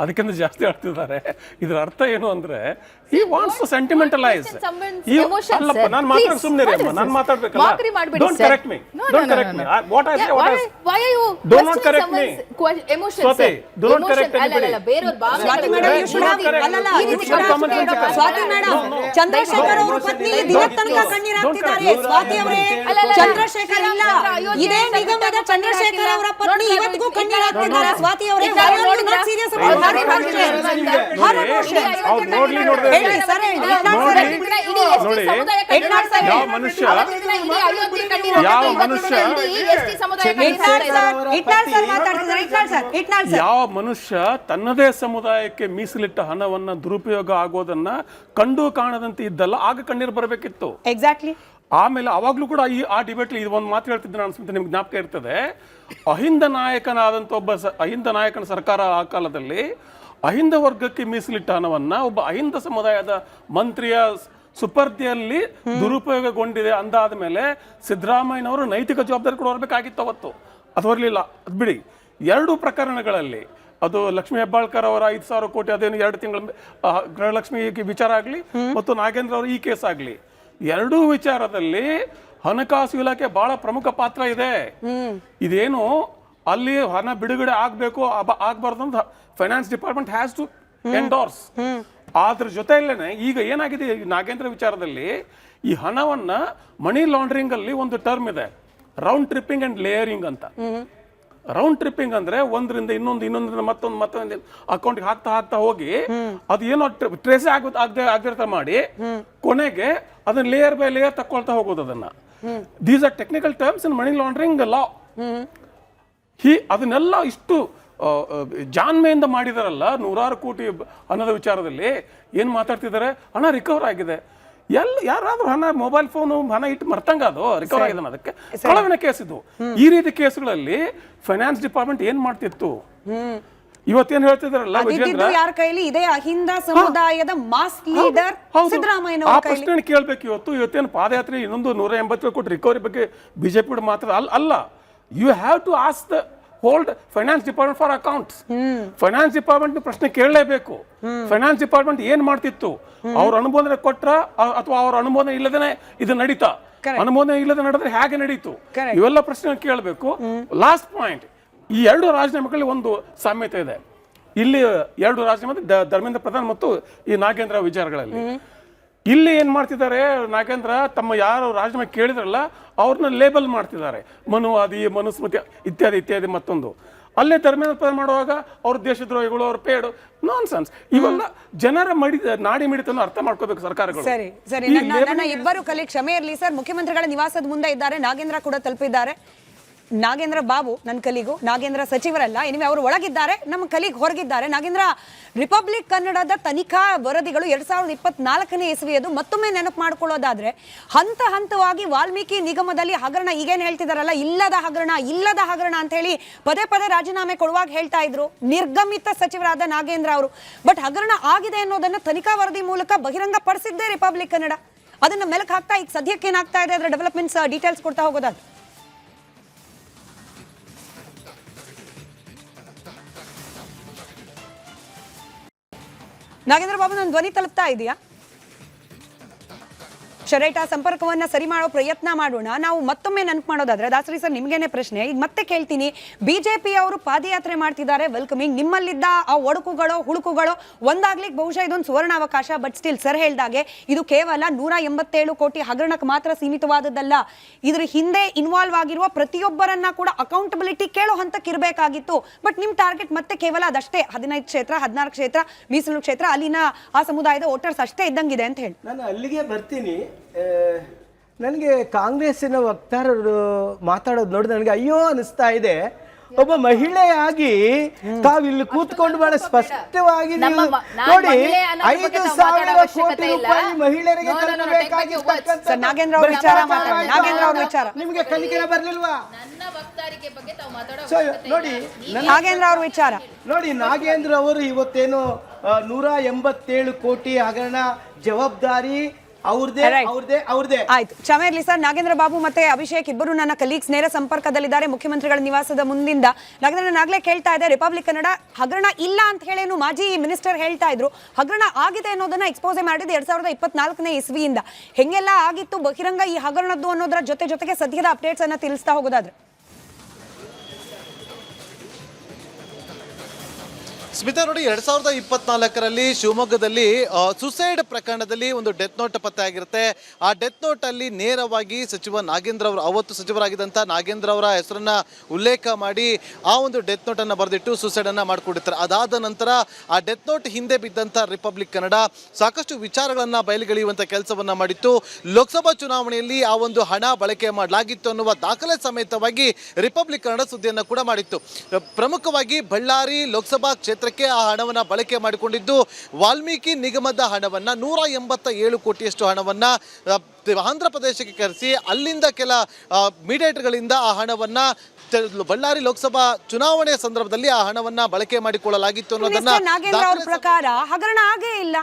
ಅದಕ್ಕಿಂತ ಜಾಸ್ತಿ ಆಡ್ತಿದ್ದಾರೆ. ಇದರ ಅರ್ಥ ಏನು ಅಂದ್ರೆ he wants to sentimentalize. ಅಲ್ಲಪ್ಪ, ನಾನು ಮಾತಾಡ ಸುಮ್ಮನೆ ನಾನು ಮಾತಾಡ್ಬೇಕಲ್ಲ. Don't correct me. Don't correct me. What I say, what I say. Why are you Do not correct me. Emotions. Swati, do not correct anybody. Swathi madam, you should have ಅಲ್ಲಲ್ಲ, ಈ ರೀತಿ ಸ್ವಾತಿ ಮೇಡಮ್, ಚಂದ್ರಶೇಖರ್ ಅವರ ಪತ್ನಿ ದಿನದ ತನಕ ಕಣ್ಣೀರು ಹಾಕ್ತಿದ್ದಾರೆ. ಸ್ವಾತಿ ಅವರೇ, ಚಂದ್ರಶೇಖರ್ ಇಲ್ಲ, ಇದೇ ನಿಗಮದ ಚಂದ್ರಶೇಖರ್ ಅವರ ಪತ್ನಿ ಇವತ್ತಿಗೂ ಕಣ್ಣೀರು ಹಾಕ್ತಿದ್ದಾರೆ. ಸ್ವಾತಿ ಅವರೇ, ಸೀರಿಯಸ್ ಯಾವ ಮನುಷ್ಯ ತನ್ನದೇ ಸಮುದಾಯಕ್ಕೆ ಮೀಸಲಿಟ್ಟ ಹಣವನ್ನ ದುರುಪಯೋಗ ಆಗೋದನ್ನ ಕಂಡು ಕಾಣದಂತೆ ಇದ್ದಲ್ಲ, ಆಗ ಕಣ್ಣೀರು ಬರಬೇಕಿತ್ತು. ಎಕ್ಸಾಕ್ಟ್ಲಿ. ಆಮೇಲೆ ಅವಾಗ್ಲೂ ಕೂಡ ಆ ಡಿಬೇಟ್ ಇದು ಒಂದು ಮಾತು ಹೇಳ್ತಿದ್ದೆ ನಾನು, ಅನ್ಸುತ್ತೆ ನಿಮ್ಗೆ ಜ್ಞಾಪಕ ಇರ್ತದೆ. ಅಹಿಂದ ನಾಯಕನಾದಂಥ ಅಹಿಂದ ನಾಯಕನ ಸರ್ಕಾರ ಆ ಕಾಲದಲ್ಲಿ ಅಹಿಂದ ವರ್ಗಕ್ಕೆ ಮೀಸಲಿಟ್ಟ ಹಣವನ್ನ ಒಬ್ಬ ಅಹಿಂದ ಸಮುದಾಯದ ಮಂತ್ರಿಯ ಸುಪರ್ದಿಯಲ್ಲಿ ದುರುಪಯೋಗಗೊಂಡಿದೆ ಅಂದಾದ ಮೇಲೆ ಸಿದ್ದರಾಮಯ್ಯನವರು ನೈತಿಕ ಜವಾಬ್ದಾರಿ ಕೂಡ ಹೊರಬೇಕಾಗಿತ್ತು ಅವತ್ತು. ಅದು ಬರಲಿಲ್ಲ. ಅದು ಬಿಡಿ, 2 ಪ್ರಕರಣಗಳಲ್ಲಿ, ಅದು ಲಕ್ಷ್ಮೀ ಹೆಬ್ಬಾಳ್ಕರ್ ಅವರ 5,000 ಕೋಟಿ ಅದೇನು 2 ತಿಂಗಳ ಗೃಹಲಕ್ಷ್ಮಿ ವಿಚಾರ ಆಗಲಿ ಮತ್ತು ನಾಗೇಂದ್ರ ಅವರ ಈ ಕೇಸ್ ಆಗಲಿ, 2 ವಿಚಾರದಲ್ಲಿ ಹಣಕಾಸು ಇಲಾಖೆ ಬಹಳ ಪ್ರಮುಖ ಪಾತ್ರ ಇದೆ. ಇದೇನು ಅಲ್ಲಿ ಹಣ ಬಿಡುಗಡೆ ಆಗಬೇಕು ಆಗಬಾರ್ದು ಅಂತ finance department has to endorse. ಅದ್ರ ಜೊತೆಯಲ್ಲೇನೆ ಈಗ ಏನಾಗಿದೆ ನಾಗೇಂದ್ರ ವಿಚಾರದಲ್ಲಿ, ಈ ಹಣವನ್ನ ಮನಿ ಲಾಂಡ್ರಿಂಗ್ ಅಲ್ಲಿ ಒಂದು ಟರ್ಮ್ ಇದೆ, ರೌಂಡ್ ಟ್ರಿಪ್ಪಿಂಗ್ ಅಂಡ್ ಲೇಯರಿಂಗ್ ಅಂತ. ರೌಂಡ್ ಟ್ರಿಪ್ಪಿಂಗ್ ಅಂದ್ರೆ ಒಂದರಿಂದ ಇನ್ನೊಂದರಿಂದ ಮತ್ತೊಂದು ಅಕೌಂಟ್ಗೆ ಹಾಕ್ತಾ ಹೋಗಿ ಅದು ಏನೋ ಟ್ರೇಸ್ ಆಗದಿರ್ತ ಮಾಡಿ ಕೊನೆಗೆ ಅದನ್ನ ಲೇಯರ್ ಬೈ ಲೇಯರ್ ತಕೊಳ್ತಾ ಹೋಗೋದು ಅದನ್ನ. These are technical terms in money laundering law. ಅದನ್ನೆಲ್ಲ ಇಷ್ಟು ಜಾಣ್ಮೆಯಿಂದ ಮಾಡಿದಾರಲ್ಲ, 100 ಕೋಟಿ ಹಣದ ವಿಚಾರದಲ್ಲಿ ಏನ್ ಮಾತಾಡ್ತಿದ್ದಾರೆ? ಹಣ ರಿಕವರ್ ಆಗಿದೆ. ಯಾರಾದ್ರೂ ಹಣ, ಮೊಬೈಲ್ ಫೋನ್ ಹಣ ಇಟ್ಟು ಮರ್ತಂಗ ಅದು ರಿಕವರ್ ಆಗಿದೆ. ಅದಕ್ಕೆ ಕಳವಿನ ಕೇಸ್ ಇದು. ಈ ರೀತಿ ಕೇಸ್ಗಳಲ್ಲಿ ಫೈನಾನ್ಸ್ ಡಿಪಾರ್ಟ್ಮೆಂಟ್ ಏನ್ ಮಾಡ್ತಿತ್ತು? ಇವತ್ತೇನ್ ಹೇಳ್ತಿದಾರಲ್ಲ ವಿಜೇಂದ್ರ, ಯಾರ ಕೈಲಿ ಇದೆ? ಅಹಿಂದ ಸಮುದಾಯದ ಮಾಸ್ ಲೀಡರ್ ಸಿದ್ದರಾಮಯ್ಯ. ಆ ಪ್ರಶ್ನೆ ಕೇಳ್ಬೇಕು. ಇವತ್ತೇನು ಪಾದಯಾತ್ರೆ ಇನ್ನೊಂದು 187 ಕೋಟಿ ರಿಕವರಿ ಬಗ್ಗೆ ಬಿಜೆಪಿ ಮಾತ್ರ ಅಲ್ಲ. You have to ask the hold finance department for accounts. Finance department ಪ್ರಶ್ನೆ ಕೇಳಲೇಬೇಕು. ಫೈನಾನ್ಸ್ ಡಿಪಾರ್ಟ್ಮೆಂಟ್ ಏನ್ ಮಾಡ್ತಿತ್ತು? ಅವ್ರ ಅನುಮೋದನೆ ಕೊಟ್ರ ಅಥವಾ ಅವ್ರ ಅನುಮೋದನೆ ಇಲ್ಲದೇನೆ ಇದು ನಡೀತಾ? ಅನುಮೋದನೆ ಇಲ್ಲದೆ ನಡೆದ್ರೆ ಹೇಗೆ ನಡೀತು? ಇವೆಲ್ಲ ಪ್ರಶ್ನೆ ಕೇಳಬೇಕು. ಲಾಸ್ಟ್ ಪಾಯಿಂಟ್, ಈ 2 ರಾಜೀನಾಮೆಗಳಲ್ಲಿ ಒಂದು ಸಾಮ್ಯತೆ ಇದೆ. ಇಲ್ಲಿ 2 ರಾಜೀನಾಮೆ ಧರ್ಮೇಂದ್ರ ಪ್ರಧಾನ್ ಮತ್ತು ಈ ನಾಗೇಂದ್ರ ವಿಚಾರಗಳಲ್ಲಿ. ಇಲ್ಲಿ ಏನ್ ಮಾಡ್ತಿದ್ದಾರೆ, ನಾಗೇಂದ್ರ ತಮ್ಮ ಯಾರು ರಾಜೀನಾಮೆ ಕೇಳಿದ್ರಲ್ಲ ಅವ್ರನ್ನ ಲೇಬಲ್ ಮಾಡ್ತಿದ್ದಾರೆ, ಮನುವಾದಿ, ಮನುಸ್ಮೃತಿ ಇತ್ಯಾದಿ ಮತ್ತೊಂದು. ಅಲ್ಲೇ ಧರ್ಮೇಂದ್ರ ಪ್ರಧಾನ್ ಮಾಡುವಾಗ ಅವ್ರ ದೇಶದ್ರೋಹಿಗಳು, ಅವ್ರ ಪೇಡು, ನಾನ್ ಸೆನ್ಸ್. ಇವೆಲ್ಲ ಜನರ ನಾಡಿ ಮಿಡಿತನ್ನು ಅರ್ಥ ಮಾಡ್ಕೋಬೇಕು ಸರ್ಕಾರಗಳು. ಸರಿ, ನನ್ನ ಇಬ್ಬರು ಕಲಿ ಕ್ಷಮೆ ಇರಲಿ ಸರ್. ಮುಖ್ಯಮಂತ್ರಿಗಳ ನಿವಾಸದ ಮುಂದೆ ಇದ್ದಾರೆ, ನಾಗೇಂದ್ರ ಕೂಡ ತಲುಪಿದ್ದಾರೆ. ನಾಗೇಂದ್ರ ಬಾಬು ನನ್ನ ಕಲಿಗು, ನಾಗೇಂದ್ರ ಸಚಿವರಲ್ಲ, ಇನಿವೆ ಅವರು ಒಳಗಿದ್ದಾರೆ, ನಮ್ಮ ಕಲಿಗ್ ಹೊರಗಿದ್ದಾರೆ. ನಾಗೇಂದ್ರ, ರಿಪಬ್ಲಿಕ್ ಕನ್ನಡದ ತನಿಖಾ ವರದಿಗಳು 2024ನೇ ಇಸ್ವಿಯದು. ಮತ್ತೊಮ್ಮೆ ನೆನಪು ಮಾಡ್ಕೊಳ್ಳೋದಾದ್ರೆ ಹಂತ ಹಂತವಾಗಿ ವಾಲ್ಮೀಕಿ ನಿಗಮದಲ್ಲಿ ಹಗರಣ, ಈಗೇನು ಹೇಳ್ತಿದಾರಲ್ಲ ಇಲ್ಲದ ಹಗರಣ ಅಂತ ಹೇಳಿ ಪದೇ ರಾಜೀನಾಮೆ ಕೊಡುವಾಗ ಹೇಳ್ತಾ ಇದ್ರು ನಿರ್ಗಮಿತ ಸಚಿವರಾದ ನಾಗೇಂದ್ರ ಅವರು. ಬಟ್ ಹಗರಣ ಆಗಿದೆ ಅನ್ನೋದನ್ನ ತನಿಖಾ ವರದಿ ಮೂಲಕ ಬಹಿರಂಗ ಪಡಿಸಿದ್ದೇ ರಿಪಬ್ಲಿಕ್ ಕನ್ನಡ. ಅದನ್ನ ಮೆಲುಕು ಹಾಕ್ತಾ ಈಗ ಸದ್ಯಕ್ಕೆ ಏನಾಗ್ತಾ ಇದೆ ಅದರ ಡೆವಲಪ್ಮೆಂಟ್ಸ್ ಡೀಟೇಲ್ಸ್ ಕೊಡ್ತಾ ಹೋಗೋದಾದ್ರೆ. ನಾಗೇಂದ್ರ ಬಾಬು, ನನ್ನ ಧ್ವನಿ ತಲುಪ್ತಾ ಇದೆಯಾ? ಶರೈಟ ಸಂಪರ್ಕವನ್ನ ಸರಿ ಮಾಡೋ ಪ್ರಯತ್ನ ಮಾಡೋಣ. ನಾವು ಮತ್ತೊಮ್ಮೆ ನೆನಪು ಮಾಡೋದಾದ್ರೆ, ದಾಸರಿ ಸರ್ ನಿಮ್ಗೇನೆ ಪ್ರಶ್ನೆ ಈಗ ಮತ್ತೆ ಕೇಳ್ತೀನಿ. ಬಿಜೆಪಿ ಅವರು ಪಾದಯಾತ್ರೆ ಮಾಡ್ತಿದ್ದಾರೆ, ವೆಲ್ಕಮಿಂಗ್. ನಿಮ್ಮಲ್ಲಿದ್ದ ಆ ಒಡಕುಗಳು ಹುಳುಕುಗಳು ಒಂದಾಗ್ಲಿಕ್ಕೆ ಬಹುಶಃ ಇದೊಂದು ಸುವರ್ಣ ಅವಕಾಶ. ಬಟ್ ಸ್ಟಿಲ್ ಸರ್ ಹೇಳ್ದಾಗೆ ಇದು ಕೇವಲ 187 ಕೋಟಿ ಹಗರಣಕ್ಕೆ ಮಾತ್ರ ಸೀಮಿತವಾದದ್ದಲ್ಲ. ಇದ್ರ ಹಿಂದೆ ಇನ್ವಾಲ್ವ್ ಆಗಿರುವ ಪ್ರತಿಯೊಬ್ಬರನ್ನ ಕೂಡ ಅಕೌಂಟಬಿಲಿಟಿ ಕೇಳೋ ಹಂತಕ್ಕೆ ಇರಬೇಕಾಗಿತ್ತು. ಬಟ್ ನಿಮ್ ಟಾರ್ಗೆಟ್ ಮತ್ತೆ ಕೇವಲ ಅದಷ್ಟೇ, 15 ಕ್ಷೇತ್ರ, 14 ಕ್ಷೇತ್ರ ಮೀಸಲು ಕ್ಷೇತ್ರ, ಅಲ್ಲಿನ ಆ ಸಮುದಾಯದ ವೋಟರ್ಸ್ ಅಷ್ಟೇ ಇದ್ದಂಗಿದೆ ಅಂತ ಹೇಳಿ. ನಾನು ಅಲ್ಲಿಗೆ ಬರ್ತೀನಿ. ನನಗೆ ಕಾಂಗ್ರೆಸ್ಸಿನ ವಕ್ತಾರರು ಮಾತಾಡೋದು ನೋಡಿ ನನಗೆ ಅಯ್ಯೋ ಅನಿಸ್ತಾ ಇದೆ. ಒಬ್ಬ ಮಹಿಳೆಯಾಗಿ ತಾವಿಲ್ಲಿ ಕೂತ್ಕೊಂಡು ಬಹಳ ಸ್ಪಷ್ಟವಾಗಿ ನೋಡಿ 5,000 ಕೋಟಿ ರೂಪಾಯಿ ಮಹಿಳೆಯರಿಗೆ ನಿಮಗೆ ಕಲಿಕೆನ ಬರ್ಲಿಲ್ವಾ? ನೋಡಿ ನಾಗೇಂದ್ರ ಅವ್ರ ವಿಚಾರ ನೋಡಿ, ನಾಗೇಂದ್ರ ಅವರು ಇವತ್ತೇನು 187 ಕೋಟಿ ಹಗರಣ ಜವಾಬ್ದಾರಿ ಅವ್ರದೇ. ಆಯ್ತು, ಕ್ಷಮೆ ಇರಲಿ ಸರ್. ನಾಗೇಂದ್ರ ಬಾಬು ಮತ್ತೆ ಅಭಿಷೇಕ್ ಇಬ್ಬರು ನನ್ನ ಕಲೀಗ್ಸ್ ನೇರ ಸಂಪರ್ಕದಲ್ಲಿದ್ದಾರೆ ಮುಖ್ಯಮಂತ್ರಿಗಳ ನಿವಾಸದ ಮುಂದಿಂದ. ನಾಗೇಂದ್ರ, ನಾಗ್ಲೇ ಕೇಳ್ತಾ ಇದೆ, ರಿಪಬ್ಲಿಕ್ ಕನ್ನಡ ಹಗರಣ ಇಲ್ಲ ಅಂತ ಹೇಳೇನು ಮಾಜಿ ಮಿನಿಸ್ಟರ್ ಹೇಳ್ತಾ ಇದ್ರು. ಹಗರಣ ಆಗಿದೆ ಅನ್ನೋದನ್ನ ಎಕ್ಸ್ಪೋಸೆ ಮಾಡಿದ್ದು 2024ನೇ ಇಸ್ವಿಯಿಂದ. ಹೆಂಗೆಲ್ಲ ಆಗಿತ್ತು ಬಹಿರಂಗ ಈ ಹಗರಣದ್ದು ಅನ್ನೋದ್ರ ಜೊತೆಗೆ ಸದ್ಯದ ಅಪ್ಡೇಟ್ಸ್ ಅನ್ನ ತಿಳಿಸ್ತಾ ಹೋಗೋದಾದ್ರೆ. ಸ್ಮಿತಾ, ನೋಡಿ 2024ರಲ್ಲಿ ಶಿವಮೊಗ್ಗದಲ್ಲಿ ಸುಸೈಡ್ ಪ್ರಕರಣದಲ್ಲಿ ಒಂದು ಡೆತ್ ನೋಟ್ ಪತ್ತೆ ಆಗಿರುತ್ತೆ. ಆ ಡೆತ್ ನೋಟ್ ಅಲ್ಲಿ ನೇರವಾಗಿ ಸಚಿವ ನಾಗೇಂದ್ರ ಅವರು, ಅವತ್ತು ಸಚಿವರಾಗಿದ್ದಂಥ ನಾಗೇಂದ್ರ ಅವರ ಹೆಸರನ್ನ ಉಲ್ಲೇಖ ಮಾಡಿ ಆ ಒಂದು ಡೆತ್ ನೋಟ್ ಅನ್ನ ಬರೆದಿಟ್ಟು ಸುಸೈಡ್ ಅನ್ನ ಮಾಡಿಕೊಂಡಿರ್ತಾರೆ. ಅದಾದ ನಂತರ ಆ ಡೆತ್ ನೋಟ್ ಹಿಂದೆ ಬಿದ್ದಂಥ ರಿಪಬ್ಲಿಕ್ ಕನ್ನಡ ಸಾಕಷ್ಟು ವಿಚಾರಗಳನ್ನ ಬಯಲುಗೆಳೆಯುವಂತ ಕೆಲಸವನ್ನ ಮಾಡಿತ್ತು. ಲೋಕಸಭಾ ಚುನಾವಣೆಯಲ್ಲಿ ಆ ಒಂದು ಹಣ ಬಳಕೆ ಮಾಡಲಾಗಿತ್ತು ಅನ್ನುವ ದಾಖಲೆ ಸಮೇತವಾಗಿ ರಿಪಬ್ಲಿಕ್ ಕನ್ನಡ ಸುದ್ದಿಯನ್ನ ಕೂಡ ಮಾಡಿತ್ತು. ಪ್ರಮುಖವಾಗಿ ಬಳ್ಳಾರಿ ಲೋಕಸಭಾ ಕ್ಷೇತ್ರ ಆ ಹಣವನ್ನ ಬಳಕೆ ಮಾಡಿಕೊಂಡಿದ್ದು, ವಾಲ್ಮೀಕಿ ನಿಗಮದ ಹಣವನ್ನ 187 ಕೋಟಿಯಷ್ಟು ಹಣವನ್ನ ಆಂಧ್ರ ಪ್ರದೇಶಕ್ಕೆ ಕರೆಸಿ ಅಲ್ಲಿಂದ ಕೆಲ ಮೀಡಿಯೇಟರ್ಗಳಿಂದ ಆ ಹಣವನ್ನ ಬಳ್ಳಾರಿ ಲೋಕಸಭಾ ಚುನಾವಣೆಯ ಸಂದರ್ಭದಲ್ಲಿ ಆ ಹಣವನ್ನ ಬಳಕೆ ಮಾಡಿಕೊಳ್ಳಲಾಗಿತ್ತು ಅನ್ನೋದನ್ನ ನಾಗೇಂದ್ರ ಅವರ ಪ್ರಕಾರ ಹಗರಣ ಆಗೇ ಇಲ್ಲ,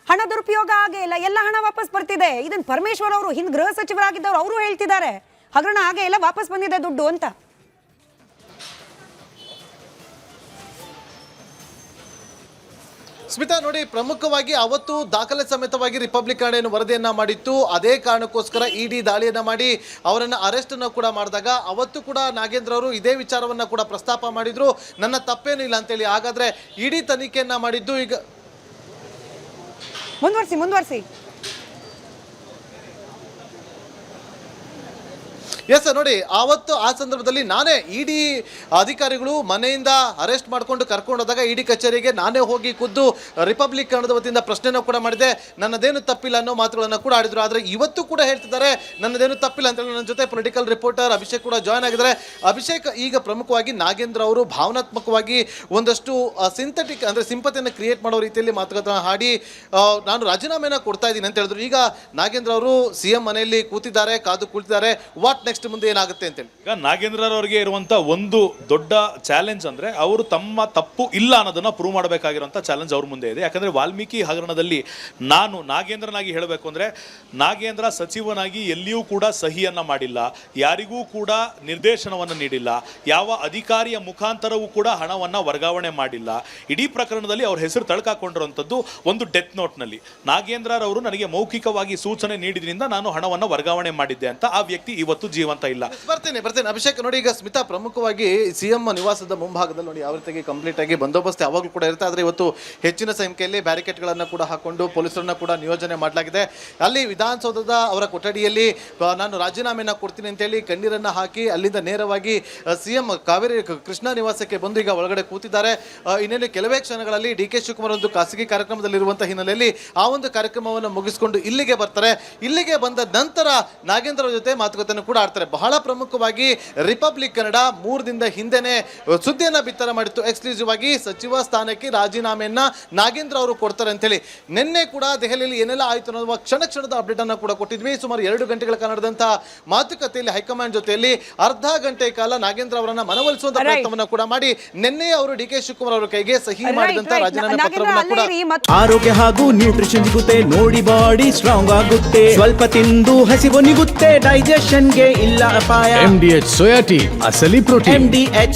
ಹಣ ದುರುಪಯೋಗ ಆಗೇ ಇಲ್ಲ, ಎಲ್ಲ ಹಣ ವಾಪಸ್ ಬರ್ತಿದೆ. ಇದನ್ನ ಪರಮೇಶ್ವರ್ ಅವರು ಹಿಂದ್ ಗೃಹ ಸಚಿವರಾಗಿದ್ದವರು ಅವರು ಹೇಳ್ತಿದ್ದಾರೆ, ಹಗರಣ ಆಗೇ ಇಲ್ಲ, ವಾಪಸ್ ಬಂದಿದೆ ದುಡ್ಡು ಅಂತ. ಸ್ಮಿತಾ, ನೋಡಿ ಪ್ರಮುಖವಾಗಿ ಅವತ್ತು ದಾಖಲೆ ಸಮೇತವಾಗಿ ರಿಪಬ್ಲಿಕ್ ಕನ್ನಡ ವರದಿಯನ್ನ ಮಾಡಿತ್ತು. ಅದೇ ಕಾರಣಕ್ಕೋಸ್ಕರ ಇಡಿ ದಾಳಿಯನ್ನ ಮಾಡಿ ಅವರನ್ನ ಅರೆಸ್ಟ್ ಅನ್ನು ಕೂಡ ಮಾಡಿದಾಗ ಅವತ್ತು ಕೂಡ ನಾಗೇಂದ್ರ ಅವರು ಇದೇ ವಿಚಾರವನ್ನ ಕೂಡ ಪ್ರಸ್ತಾಪ ಮಾಡಿದ್ರು, ನನ್ನ ತಪ್ಪೇನು ಇಲ್ಲ ಅಂತೇಳಿ. ಹಾಗಾದ್ರೆ ಇಡಿ ತನಿಖೆಯನ್ನ ಮಾಡಿದ್ದು ಈಗ ಮುಂದುವರಿಸಿ ಎಸ್ ನೋಡಿ, ಆವತ್ತು ಆ ಸಂದರ್ಭದಲ್ಲಿ ನಾನೇ ಇಡಿ ಅಧಿಕಾರಿಗಳು ಮನೆಯಿಂದ ಅರೆಸ್ಟ್ ಮಾಡ್ಕೊಂಡು ಕರ್ಕೊಂಡು ಹೋದಾಗ ಇಡಿ ಕಚೇರಿಗೆ ನಾನೇ ಹೋಗಿ ಖುದ್ದು ರಿಪಬ್ಲಿಕ್ ಕನ್ನಡದ ವತಿಯಿಂದ ಪ್ರಶ್ನೆನೂ ಕೂಡ ಮಾಡಿದೆ. ನನ್ನದೇನು ತಪ್ಪಿಲ್ಲ ಅನ್ನೋ ಮಾತುಗಳನ್ನು ಕೂಡ ಆಡಿದ್ರು. ಆದರೆ ಇವತ್ತು ಕೂಡ ಹೇಳ್ತಿದ್ದಾರೆ ನನ್ನದೇನು ತಪ್ಪಿಲ್ಲ ಅಂತ. ನನ್ನ ಜೊತೆ ಪೊಲಿಟಿಕಲ್ ರಿಪೋರ್ಟರ್ ಅಭಿಷೇಕ್ ಕೂಡ ಜಾಯ್ನ್ ಆಗಿದ್ದಾರೆ. ಅಭಿಷೇಕ್, ಈಗ ಪ್ರಮುಖವಾಗಿ ನಾಗೇಂದ್ರ ಅವರು ಭಾವನಾತ್ಮಕವಾಗಿ ಒಂದಷ್ಟು ಸಿಂಥೆಟಿಕ್ ಅಂದ್ರೆ ಸಿಂಪತಿಯನ್ನು ಕ್ರಿಯೇಟ್ ಮಾಡೋ ರೀತಿಯಲ್ಲಿ ಮಾತುಕತೆ ಆಡಿ ನಾನು ರಾಜೀನಾಮೆನ ಕೊಡ್ತಾ ಇದ್ದೀನಿ ಅಂತ ಹೇಳಿದ್ರು. ಈಗ ನಾಗೇಂದ್ರ ಅವರು ಸಿಎಂ ಮನೆಯಲ್ಲಿ ಕೂತಿದ್ದಾರೆ, ಕಾದು ಕುಳಿತಿದ್ದಾರೆ. ವಾಟ್ ನೆಕ್ಸ್ಟ್, ಮುಂದೆ ಏನಾಗುತ್ತೆ ಅಂತೇಳಿ. ಈಗ ನಾಗೇಂದ್ರ ಅವರಿಗೆ ಇರುವಂತ ಒಂದು ದೊಡ್ಡ ಚಾಲೆಂಜ್ ಅಂದ್ರೆ ಅವರು ತಮ್ಮ ತಪ್ಪು ಇಲ್ಲ ಅನ್ನೋದನ್ನ ಪ್ರೂವ್ ಮಾಡಬೇಕಾಗಿರುವಂತ ಚಾಲೆಂಜ್ ಅವ್ರ ಮುಂದೆ ಇದೆ. ಯಾಕಂದ್ರೆ ವಾಲ್ಮೀಕಿ ಹಗರಣದಲ್ಲಿ ನಾನು ನಾಗೇಂದ್ರನಾಗಿ ಹೇಳಬೇಕು ಅಂದ್ರೆ, ನಾಗೇಂದ್ರ ಸಚಿವನಾಗಿ ಎಲ್ಲಿಯೂ ಕೂಡ ಸಹಿಯನ್ನ ಮಾಡಿಲ್ಲ, ಯಾರಿಗೂ ಕೂಡ ನಿರ್ದೇಶನವನ್ನು ನೀಡಿಲ್ಲ, ಯಾವ ಅಧಿಕಾರಿಯ ಮುಖಾಂತರವೂ ಕೂಡ ಹಣವನ್ನ ವರ್ಗಾವಣೆ ಮಾಡಿಲ್ಲ. ಇಡೀ ಪ್ರಕರಣದಲ್ಲಿ ಅವ್ರ ಹೆಸರು ತಳ್ಕಾಕೊಂಡಿರುವಂತದ್ದು ಒಂದು ಡೆತ್ ನೋಟ್ ನಲ್ಲಿ. ನಾಗೇಂದ್ರ ಅವರು ನನಗೆ ಮೌಖಿಕವಾಗಿ ಸೂಚನೆ ನೀಡಿದ್ರಿಂದ ನಾನು ಹಣವನ್ನ ವರ್ಗಾವಣೆ ಮಾಡಿದ್ದೆ ಅಂತ ಆ ವ್ಯಕ್ತಿ ಇವತ್ತು ಜೀವಂತ ಇಲ್ಲ. ಬರ್ತೇನೆ ಅಭಿಷೇಕ್. ನೋಡಿ, ಈಗ ಸ್ಮಿತಾ, ಪ್ರಮುಖವಾಗಿ ಸಿಎಂ ನಿವಾಸದ ಮುಂಭಾಗದಲ್ಲಿ ನೋಡಿ ಯಾವ ರೀತಿಯಾಗಿ ಕಂಪ್ಲೀಟ್ ಆಗಿ ಬಂದೋಬಸ್ತ್ ಯಾವಾಗಲೂ ಕೂಡ ಇರುತ್ತೆ. ಆದರೆ ಇವತ್ತು ಹೆಚ್ಚಿನ ಸಂಖ್ಯೆಯಲ್ಲಿ ಬ್ಯಾರಿಕೇಡ್ಗಳನ್ನು ಕೂಡ ಹಾಕೊಂಡು ಪೊಲೀಸರನ್ನ ಕೂಡ ನಿಯೋಜನೆ ಮಾಡಲಾಗಿದೆ. ಅಲ್ಲಿ ವಿಧಾನಸೌಧದ ಅವರ ಕೊಠಡಿಯಲ್ಲಿ ನಾನು ರಾಜೀನಾಮೆನ ಕೊಡ್ತೀನಿ ಅಂತೇಳಿ ಕಣ್ಣೀರನ್ನು ಹಾಕಿ ಅಲ್ಲಿಂದ ನೇರವಾಗಿ ಸಿಎಂ ಕಾವೇರಿ ಕೃಷ್ಣ ನಿವಾಸಕ್ಕೆ ಬಂದು ಈಗ ಒಳಗಡೆ ಕೂತಿದ್ದಾರೆ. ಇನ್ನೇನು ಕೆಲವೇ ಕ್ಷಣಗಳಲ್ಲಿ ಡಿ ಕೆ ಶಿವಕುಮಾರ್ ಒಂದು ಖಾಸಗಿ ಕಾರ್ಯಕ್ರಮದಲ್ಲಿರುವಂತಹ ಹಿನ್ನೆಲೆಯಲ್ಲಿ ಆ ಒಂದು ಕಾರ್ಯಕ್ರಮವನ್ನು ಮುಗಿಸಿಕೊಂಡು ಇಲ್ಲಿಗೆ ಬರ್ತಾರೆ. ಇಲ್ಲಿಗೆ ಬಂದ ನಂತರ ನಾಗೇಂದ್ರ ಜೊತೆ ಮಾತುಕತೆಯನ್ನು ಕೂಡ ಆಡ್ತಾರೆ. ಬಹಳ ಪ್ರಮುಖವಾಗಿ ರಿಪಬ್ಲಿಕ್ ಕನ್ನಡ 3 ದಿನದ ಹಿಂದೆನೆ ಸುದ್ದಿಯನ್ನ ಬಿತ್ತರ ಮಾಡಿತ್ತು. ಎಕ್ಸ್ಕ್ಲೂಸಿವ್ ಆಗಿ ಸಚಿವ ಸ್ಥಾನಕ್ಕೆ ರಾಜೀನಾಮೆಯನ್ನ ನಾಗೇಂದ್ರ ಅವರು ಕೊಡ್ತಾರೆ ಅಂತೇಳಿ. ನಿನ್ನೆ ಕೂಡ ದೆಹಲಿಯಲ್ಲಿ ಏನೆಲ್ಲ ಆಯಿತು ಅನ್ನೋದು ಕ್ಷಣದ ಅಪ್ಡೇಟ್ ಅನ್ನ ಕೂಡ ಕೊಟ್ಟಿದ್ವಿ. ಸುಮಾರು 2 ಗಂಟೆಗಳ ಕಾಲ ನಡೆದಂತಹ ಮಾತುಕತೆಯಲ್ಲಿ ಹೈಕಮಾಂಡ್ ಜೊತೆಯಲ್ಲಿ ಅರ್ಧ ಗಂಟೆ ಕಾಲ ನಾಗೇಂದ್ರ ಅವರನ್ನ ಮನವೊಲಿಸುವಂತ ಪ್ರಯತ್ನವನ್ನ ಕೂಡ ಮಾಡಿ ನಿನ್ನೆ ಅವರು ಡಿ ಕೆ ಶಿವಕುಮಾರ್ ಅವರ ಕೈಗೆ ಸಹಿ ಮಾಡಿದಂತ ರಾಜೀನಾಮೆ ಪತ್ರವನ್ನ ಕೂಡ. ಆರೋಗ್ಯ ಹಾಗೂ ನ್ಯೂಟ್ರಿಷನ್ ಸಿಗುತ್ತೆ, ನೋಡಿ ಬಾಡಿ ಸ್ಟ್ರಾಂಗ್ ಆಗುತ್ತೆ, ಸ್ವಲ್ಪ ತಿಂದು ಹಸಿವು ನಿಗುತ್ತೆ, ಡೈಜೆಷನ್ಗೆ ಇಲ್ಲ ಅಪಾಯ. MDH ಸೋಯಾ ಟೀ ಅಸಲಿ ಪ್ರೋಟೀನ್. MDH